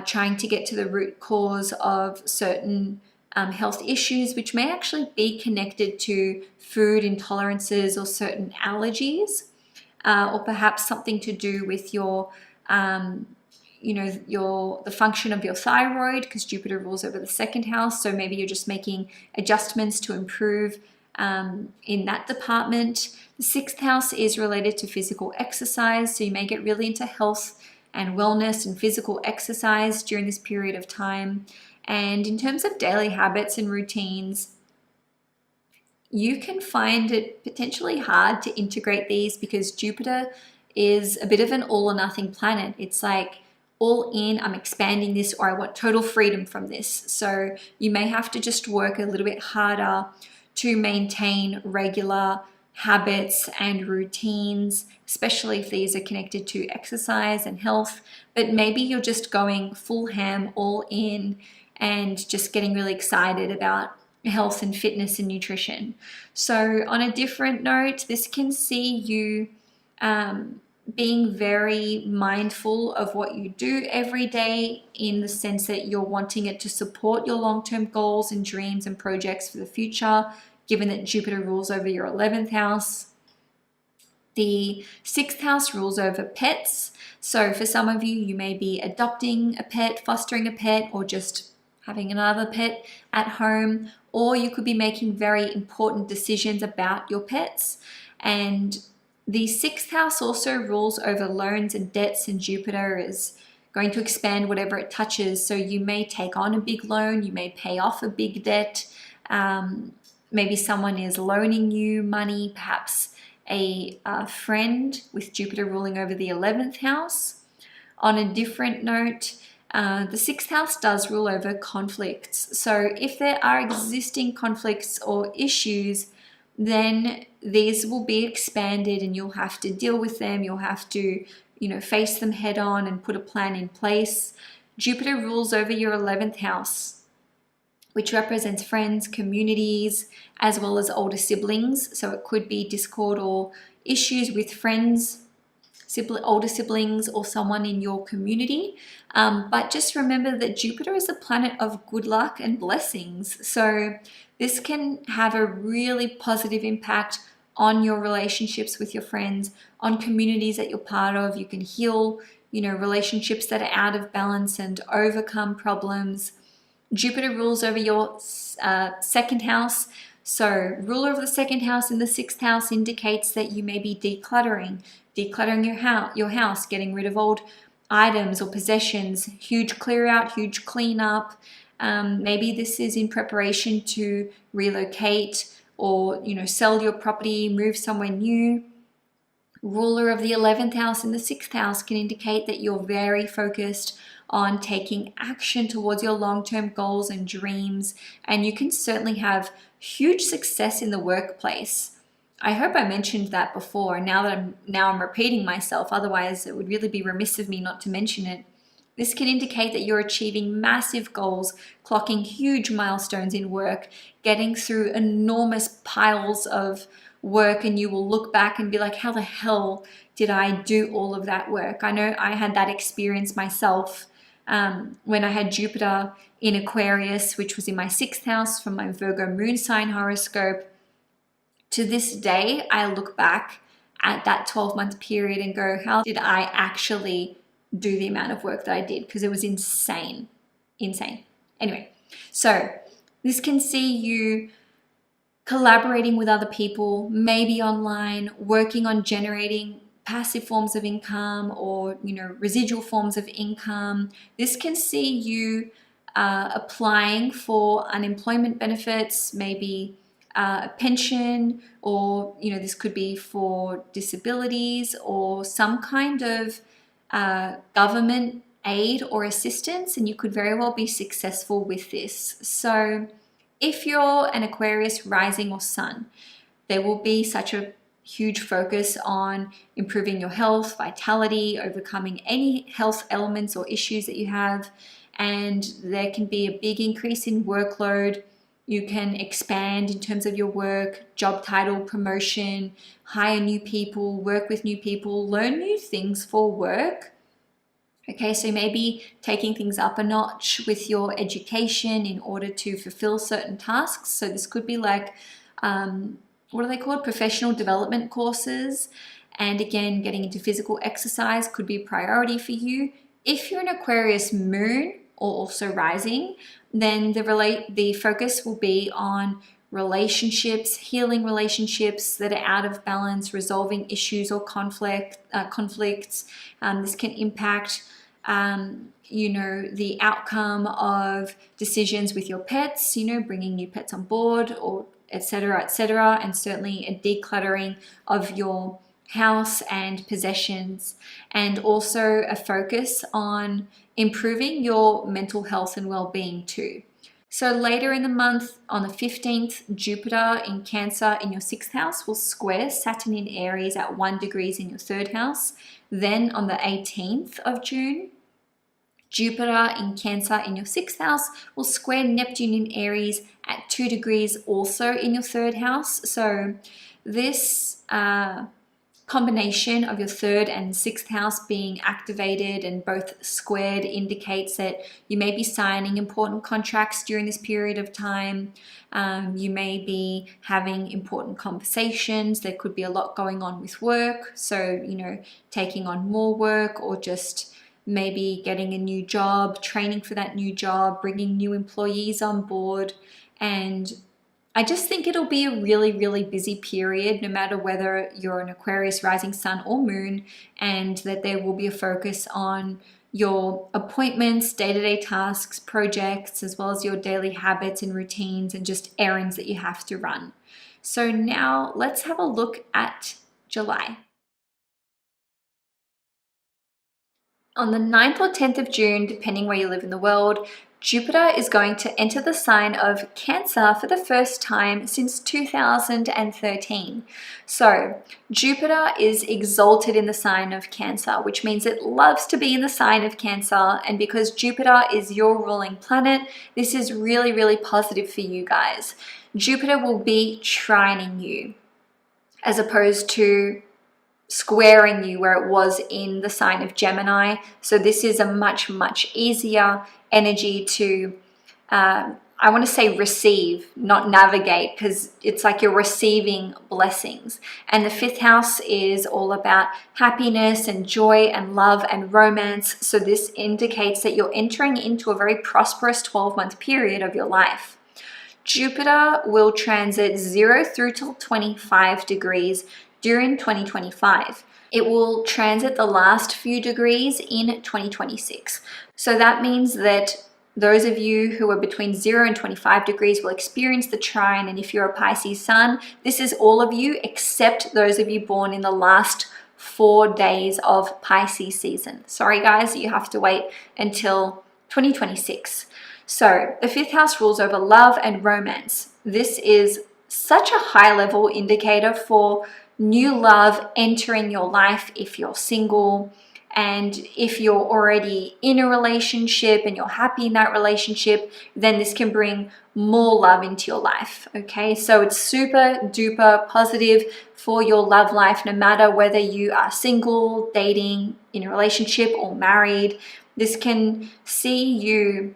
Speaker 1: trying to get to the root cause of certain health issues, which may actually be connected to food intolerances or certain allergies, or perhaps something to do with your the function of your thyroid, because Jupiter rules over the second house. So maybe you're just making adjustments to improve in that department. The sixth house is related to physical exercise, so you may get really into health and wellness and physical exercise during this period of time. And in terms of daily habits and routines, you can find it potentially hard to integrate these because Jupiter is a bit of an all or nothing planet. It's like all in, I'm expanding this, or I want total freedom from this. So you may have to just work a little bit harder to maintain regular habits and routines, especially if these are connected to exercise and health. But maybe you're just going full ham, all in, and just getting really excited about health and fitness and nutrition. So on a different note, this can see you being very mindful of what you do every day, in the sense that you're wanting it to support your long-term goals and dreams and projects for the future, given that Jupiter rules over your 11th house. The 6th house rules over pets. So for some of you, you may be adopting a pet, fostering a pet, or just having another pet at home, or you could be making very important decisions about your pets. And the 6th house also rules over loans and debts, and Jupiter is going to expand whatever it touches. So you may take on a big loan, you may pay off a big debt, maybe someone is loaning you money, perhaps a friend, with Jupiter ruling over the 11th house. On a different note, the 6th house does rule over conflicts. So if there are existing conflicts or issues, then these will be expanded and you'll have to deal with them. You'll have to, face them head on and put a plan in place. Jupiter rules over your 11th house, which represents friends, communities, as well as older siblings. So it could be discord or issues with friends, older siblings, or someone in your community. But just remember that Jupiter is a planet of good luck and blessings. So this can have a really positive impact on your relationships with your friends, on communities that you're part of. You can heal, relationships that are out of balance and overcome problems. Jupiter rules over your second house. So ruler of the second house in the 6th house indicates that you may be decluttering your house, getting rid of old items or possessions, huge clear out, huge clean up. Maybe this is in preparation to relocate or, sell your property, move somewhere new. Ruler of the 11th house in the 6th house can indicate that you're very focused on taking action towards your long-term goals and dreams, and you can certainly have huge success in the workplace. I hope I mentioned that before. Now I'm repeating myself, otherwise it would really be remiss of me not to mention it. This can indicate that you're achieving massive goals, clocking huge milestones in work, getting through enormous piles of work, and you will look back and be like, how the hell did I do all of that work? I know I had that experience myself when I had Jupiter in Aquarius, which was in my 6th house from my Virgo moon sign horoscope. To this day, I look back at that 12-month period and go, how did I actually do the amount of work that I did? Because it was insane. Anyway, so this can see you collaborating with other people, maybe online, working on generating passive forms of income or, residual forms of income. This can see you applying for unemployment benefits, maybe a pension, or, this could be for disabilities or some kind of government aid or assistance, and you could very well be successful with this. So if you're an Aquarius rising or sun, there will be such a huge focus on improving your health, vitality, overcoming any health elements or issues that you have, and there can be a big increase in workload. You can expand in terms of your work, job title, promotion, hire new people, work with new people, learn new things for work. Okay, so maybe taking things up a notch with your education in order to fulfill certain tasks. So this could be like, what are they called? Professional development courses. And again, getting into physical exercise could be a priority for you. If you're an Aquarius moon or also rising, then the focus will be on relationships, healing relationships that are out of balance, resolving issues or conflicts. This can impact the outcome of decisions with your pets, bringing new pets on board, or etc., etc., and certainly a decluttering of your house and possessions, and also a focus on improving your mental health and well-being too. So later in the month, on the 15th, Jupiter in Cancer in your 6th house will square Saturn in Aries at 1 degrees in your 3rd house. Then on the 18th of June, Jupiter in Cancer in your 6th house will square Neptune in Aries at 2 degrees also in your 3rd house. So this combination of your 3rd and 6th house being activated and both squared indicates that you may be signing important contracts during this period of time. You may be having important conversations. There could be a lot going on with work. So, taking on more work, or just maybe getting a new job, training for that new job, bringing new employees on board. And I just think it'll be a really, really busy period, no matter whether you're an Aquarius rising sun or moon, and that there will be a focus on your appointments, day-to-day tasks, projects, as well as your daily habits and routines and just errands that you have to run. So now let's have a look at July. On the 9th or 10th of June, depending where you live in the world, Jupiter is going to enter the sign of Cancer for the first time since 2013. So Jupiter is exalted in the sign of Cancer, which means it loves to be in the sign of Cancer. And because Jupiter is your ruling planet, this is really, really positive for you guys. Jupiter will be trining you as opposed to squaring you where it was in the sign of Gemini. So this is a much, much easier energy to, I want to say receive, not navigate, because it's like you're receiving blessings. And the 5th house is all about happiness and joy and love and romance. So this indicates that you're entering into a very prosperous 12-month period of your life. Jupiter will transit 0 through till 25 degrees during 2025. It will transit the last few degrees in 2026. So that means that those of you who are between 0 and 25 degrees will experience the trine. And if you're a Pisces sun, this is all of you except those of you born in the last 4 days of Pisces season. Sorry guys, you have to wait until 2026. So the 5th house rules over love and romance. This is such a high level indicator for new love entering your life if you're single, and if you're already in a relationship and you're happy in that relationship, then this can bring more love into your life. Okay, so it's super duper positive for your love life, no matter whether you are single, dating, in a relationship, or married. This can see you,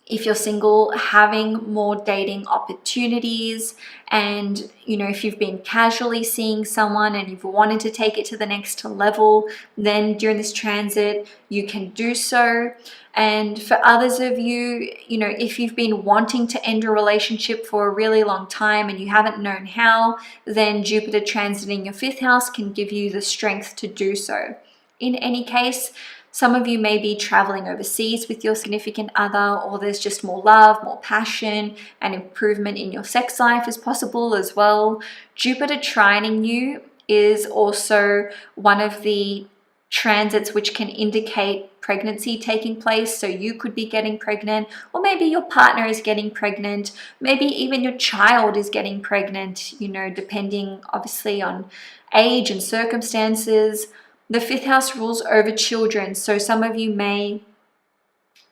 Speaker 1: if you're single, having more dating opportunities. And if you've been casually seeing someone and you've wanted to take it to the next level, then during this transit you can do so. And for others of you, if you've been wanting to end a relationship for a really long time and you haven't known how, then Jupiter transiting your 5th house can give you the strength to do so. In any case, some of you may be traveling overseas with your significant other, or there's just more love, more passion, and improvement in your sex life is possible as well. Jupiter trining you is also one of the transits which can indicate pregnancy taking place. So you could be getting pregnant, or maybe your partner is getting pregnant, maybe even your child is getting pregnant, depending obviously on age and circumstances. The 5th house rules over children, so some of you may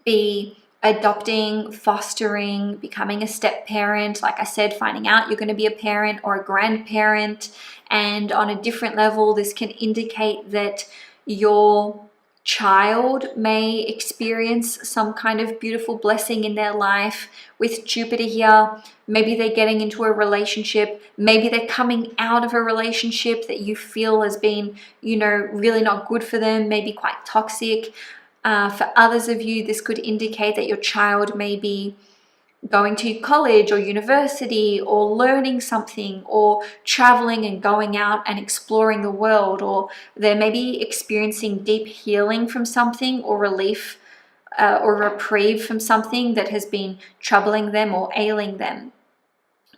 Speaker 1: be adopting, fostering, becoming a step parent. Like I said, finding out you're going to be a parent or a grandparent. And on a different level, this can indicate that your child may experience some kind of beautiful blessing in their life with Jupiter here. Maybe they're getting into a relationship. Maybe they're coming out of a relationship that you feel has been, really not good for them, maybe quite toxic. For others of you, this could indicate that your child may be going to college or university or learning something or traveling and going out and exploring the world, or they may be experiencing deep healing from something or relief or reprieve from something that has been troubling them or ailing them.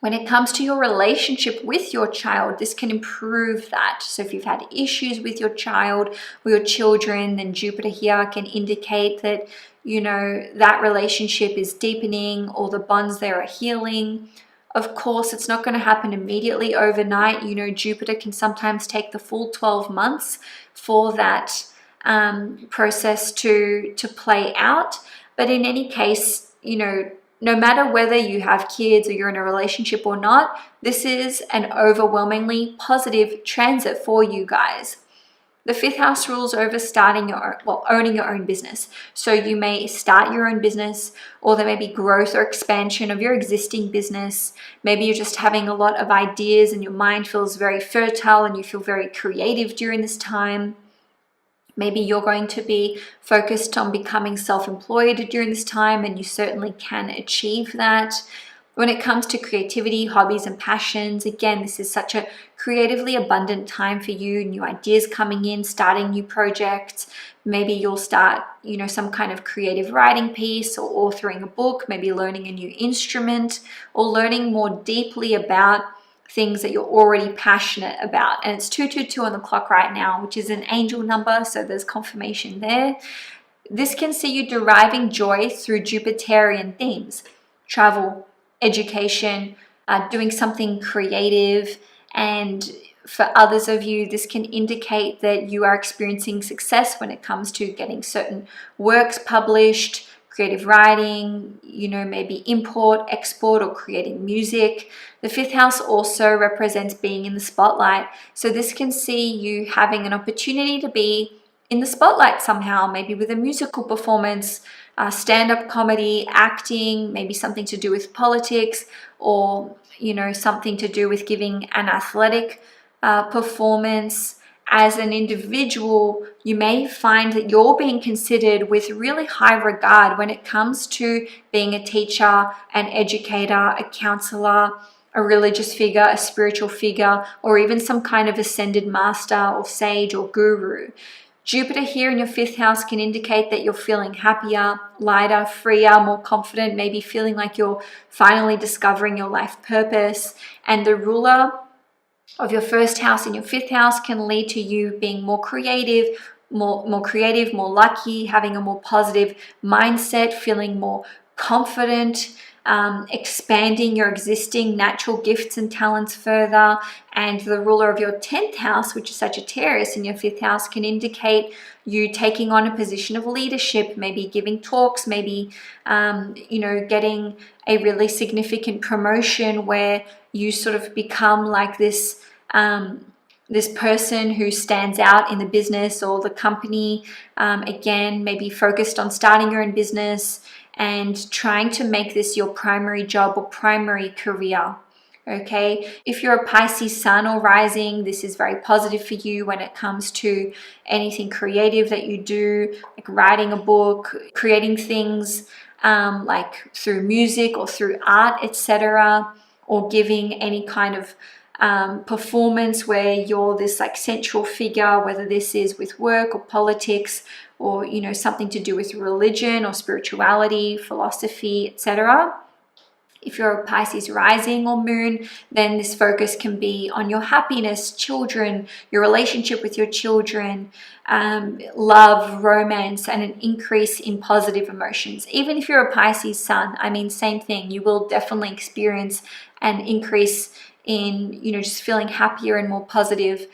Speaker 1: When it comes to your relationship with your child, this can improve that. So if you've had issues with your child or your children, then Jupiter here can indicate that, that relationship is deepening or the bonds there are healing. Of course, it's not going to happen immediately overnight. Jupiter can sometimes take the full 12 months for that process to play out. But in any case, no matter whether you have kids or you're in a relationship or not, this is an overwhelmingly positive transit for you guys. The 5th house rules over owning your own business. So you may start your own business, or there may be growth or expansion of your existing business. Maybe you're just having a lot of ideas and your mind feels very fertile and you feel very creative during this time. Maybe you're going to be focused on becoming self-employed during this time, and you certainly can achieve that. When it comes to creativity, hobbies, and passions, again, this is such a creatively abundant time for you. New ideas coming in, starting new projects. Maybe you'll start, some kind of creative writing piece or authoring a book, maybe learning a new instrument or learning more deeply about things that you're already passionate about. And it's 222 on the clock right now, which is an angel number, so there's confirmation there. This can see you deriving joy through Jupiterian themes: travel, education, doing something creative. And for others of you, this can indicate that you are experiencing success when it comes to getting certain works published, creative writing, maybe import, export, or creating music. The 5th house also represents being in the spotlight. So this can see you having an opportunity to be in the spotlight somehow, maybe with a musical performance, stand-up comedy, acting, maybe something to do with politics, or, something to do with giving an athletic performance. As an individual, you may find that you're being considered with really high regard when it comes to being a teacher, an educator, a counselor, a religious figure, a spiritual figure, or even some kind of ascended master or sage or guru. Jupiter here in your 5th house can indicate that you're feeling happier, lighter, freer, more confident, maybe feeling like you're finally discovering your life purpose. And the ruler of your 1st house and your 5th house can lead to you being more creative, more lucky, having a more positive mindset, feeling more confident, expanding your existing natural gifts and talents further. And the ruler of your 10th house, which is Sagittarius in your 5th house, can indicate you taking on a position of leadership, maybe giving talks, maybe getting a really significant promotion where you sort of become like this person who stands out in the business or the company. Again, maybe focused on starting your own business and trying to make this your primary job or primary career. Okay, if you're a Pisces sun or rising, this is very positive for you when it comes to anything creative that you do, like writing a book, creating things like through music or through art, etc., or giving any kind of performance where you're this like central figure, whether this is with work or politics or something to do with religion or spirituality, philosophy, etc. If you're a Pisces rising or moon, then this focus can be on your happiness, children, your relationship with your children, love, romance, and an increase in positive emotions. Even if you're a Pisces sun, same thing. You will definitely experience an increase in, just feeling happier and more positive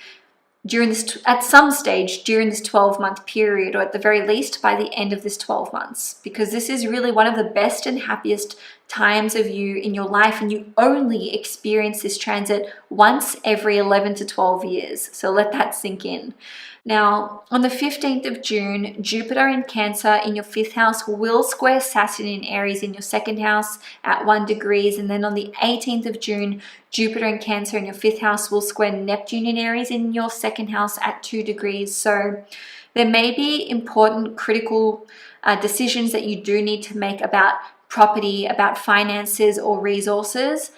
Speaker 1: during this, at some stage during this 12-month period, or at the very least by the end of this 12 months, because this is really one of the best and happiest times of you in your life, and you only experience this transit once every 11 to 12 years. So let that sink in. Now, on the 15th of June, Jupiter in Cancer in your 5th house will square Saturn in Aries in your 2nd house at 1 degree. And then on the 18th of June, Jupiter in Cancer in your 5th house will square Neptune in Aries in your 2nd house at 2 degrees. So there may be important, critical decisions that you do need to make about property, about finances or resources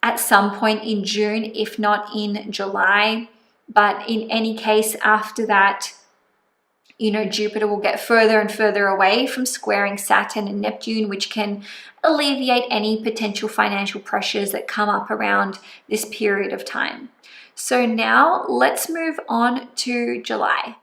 Speaker 1: at some point in June, if not in July. But in any case, after that, Jupiter will get further and further away from squaring Saturn and Neptune, which can alleviate any potential financial pressures that come up around this period of time. So now let's move on to July.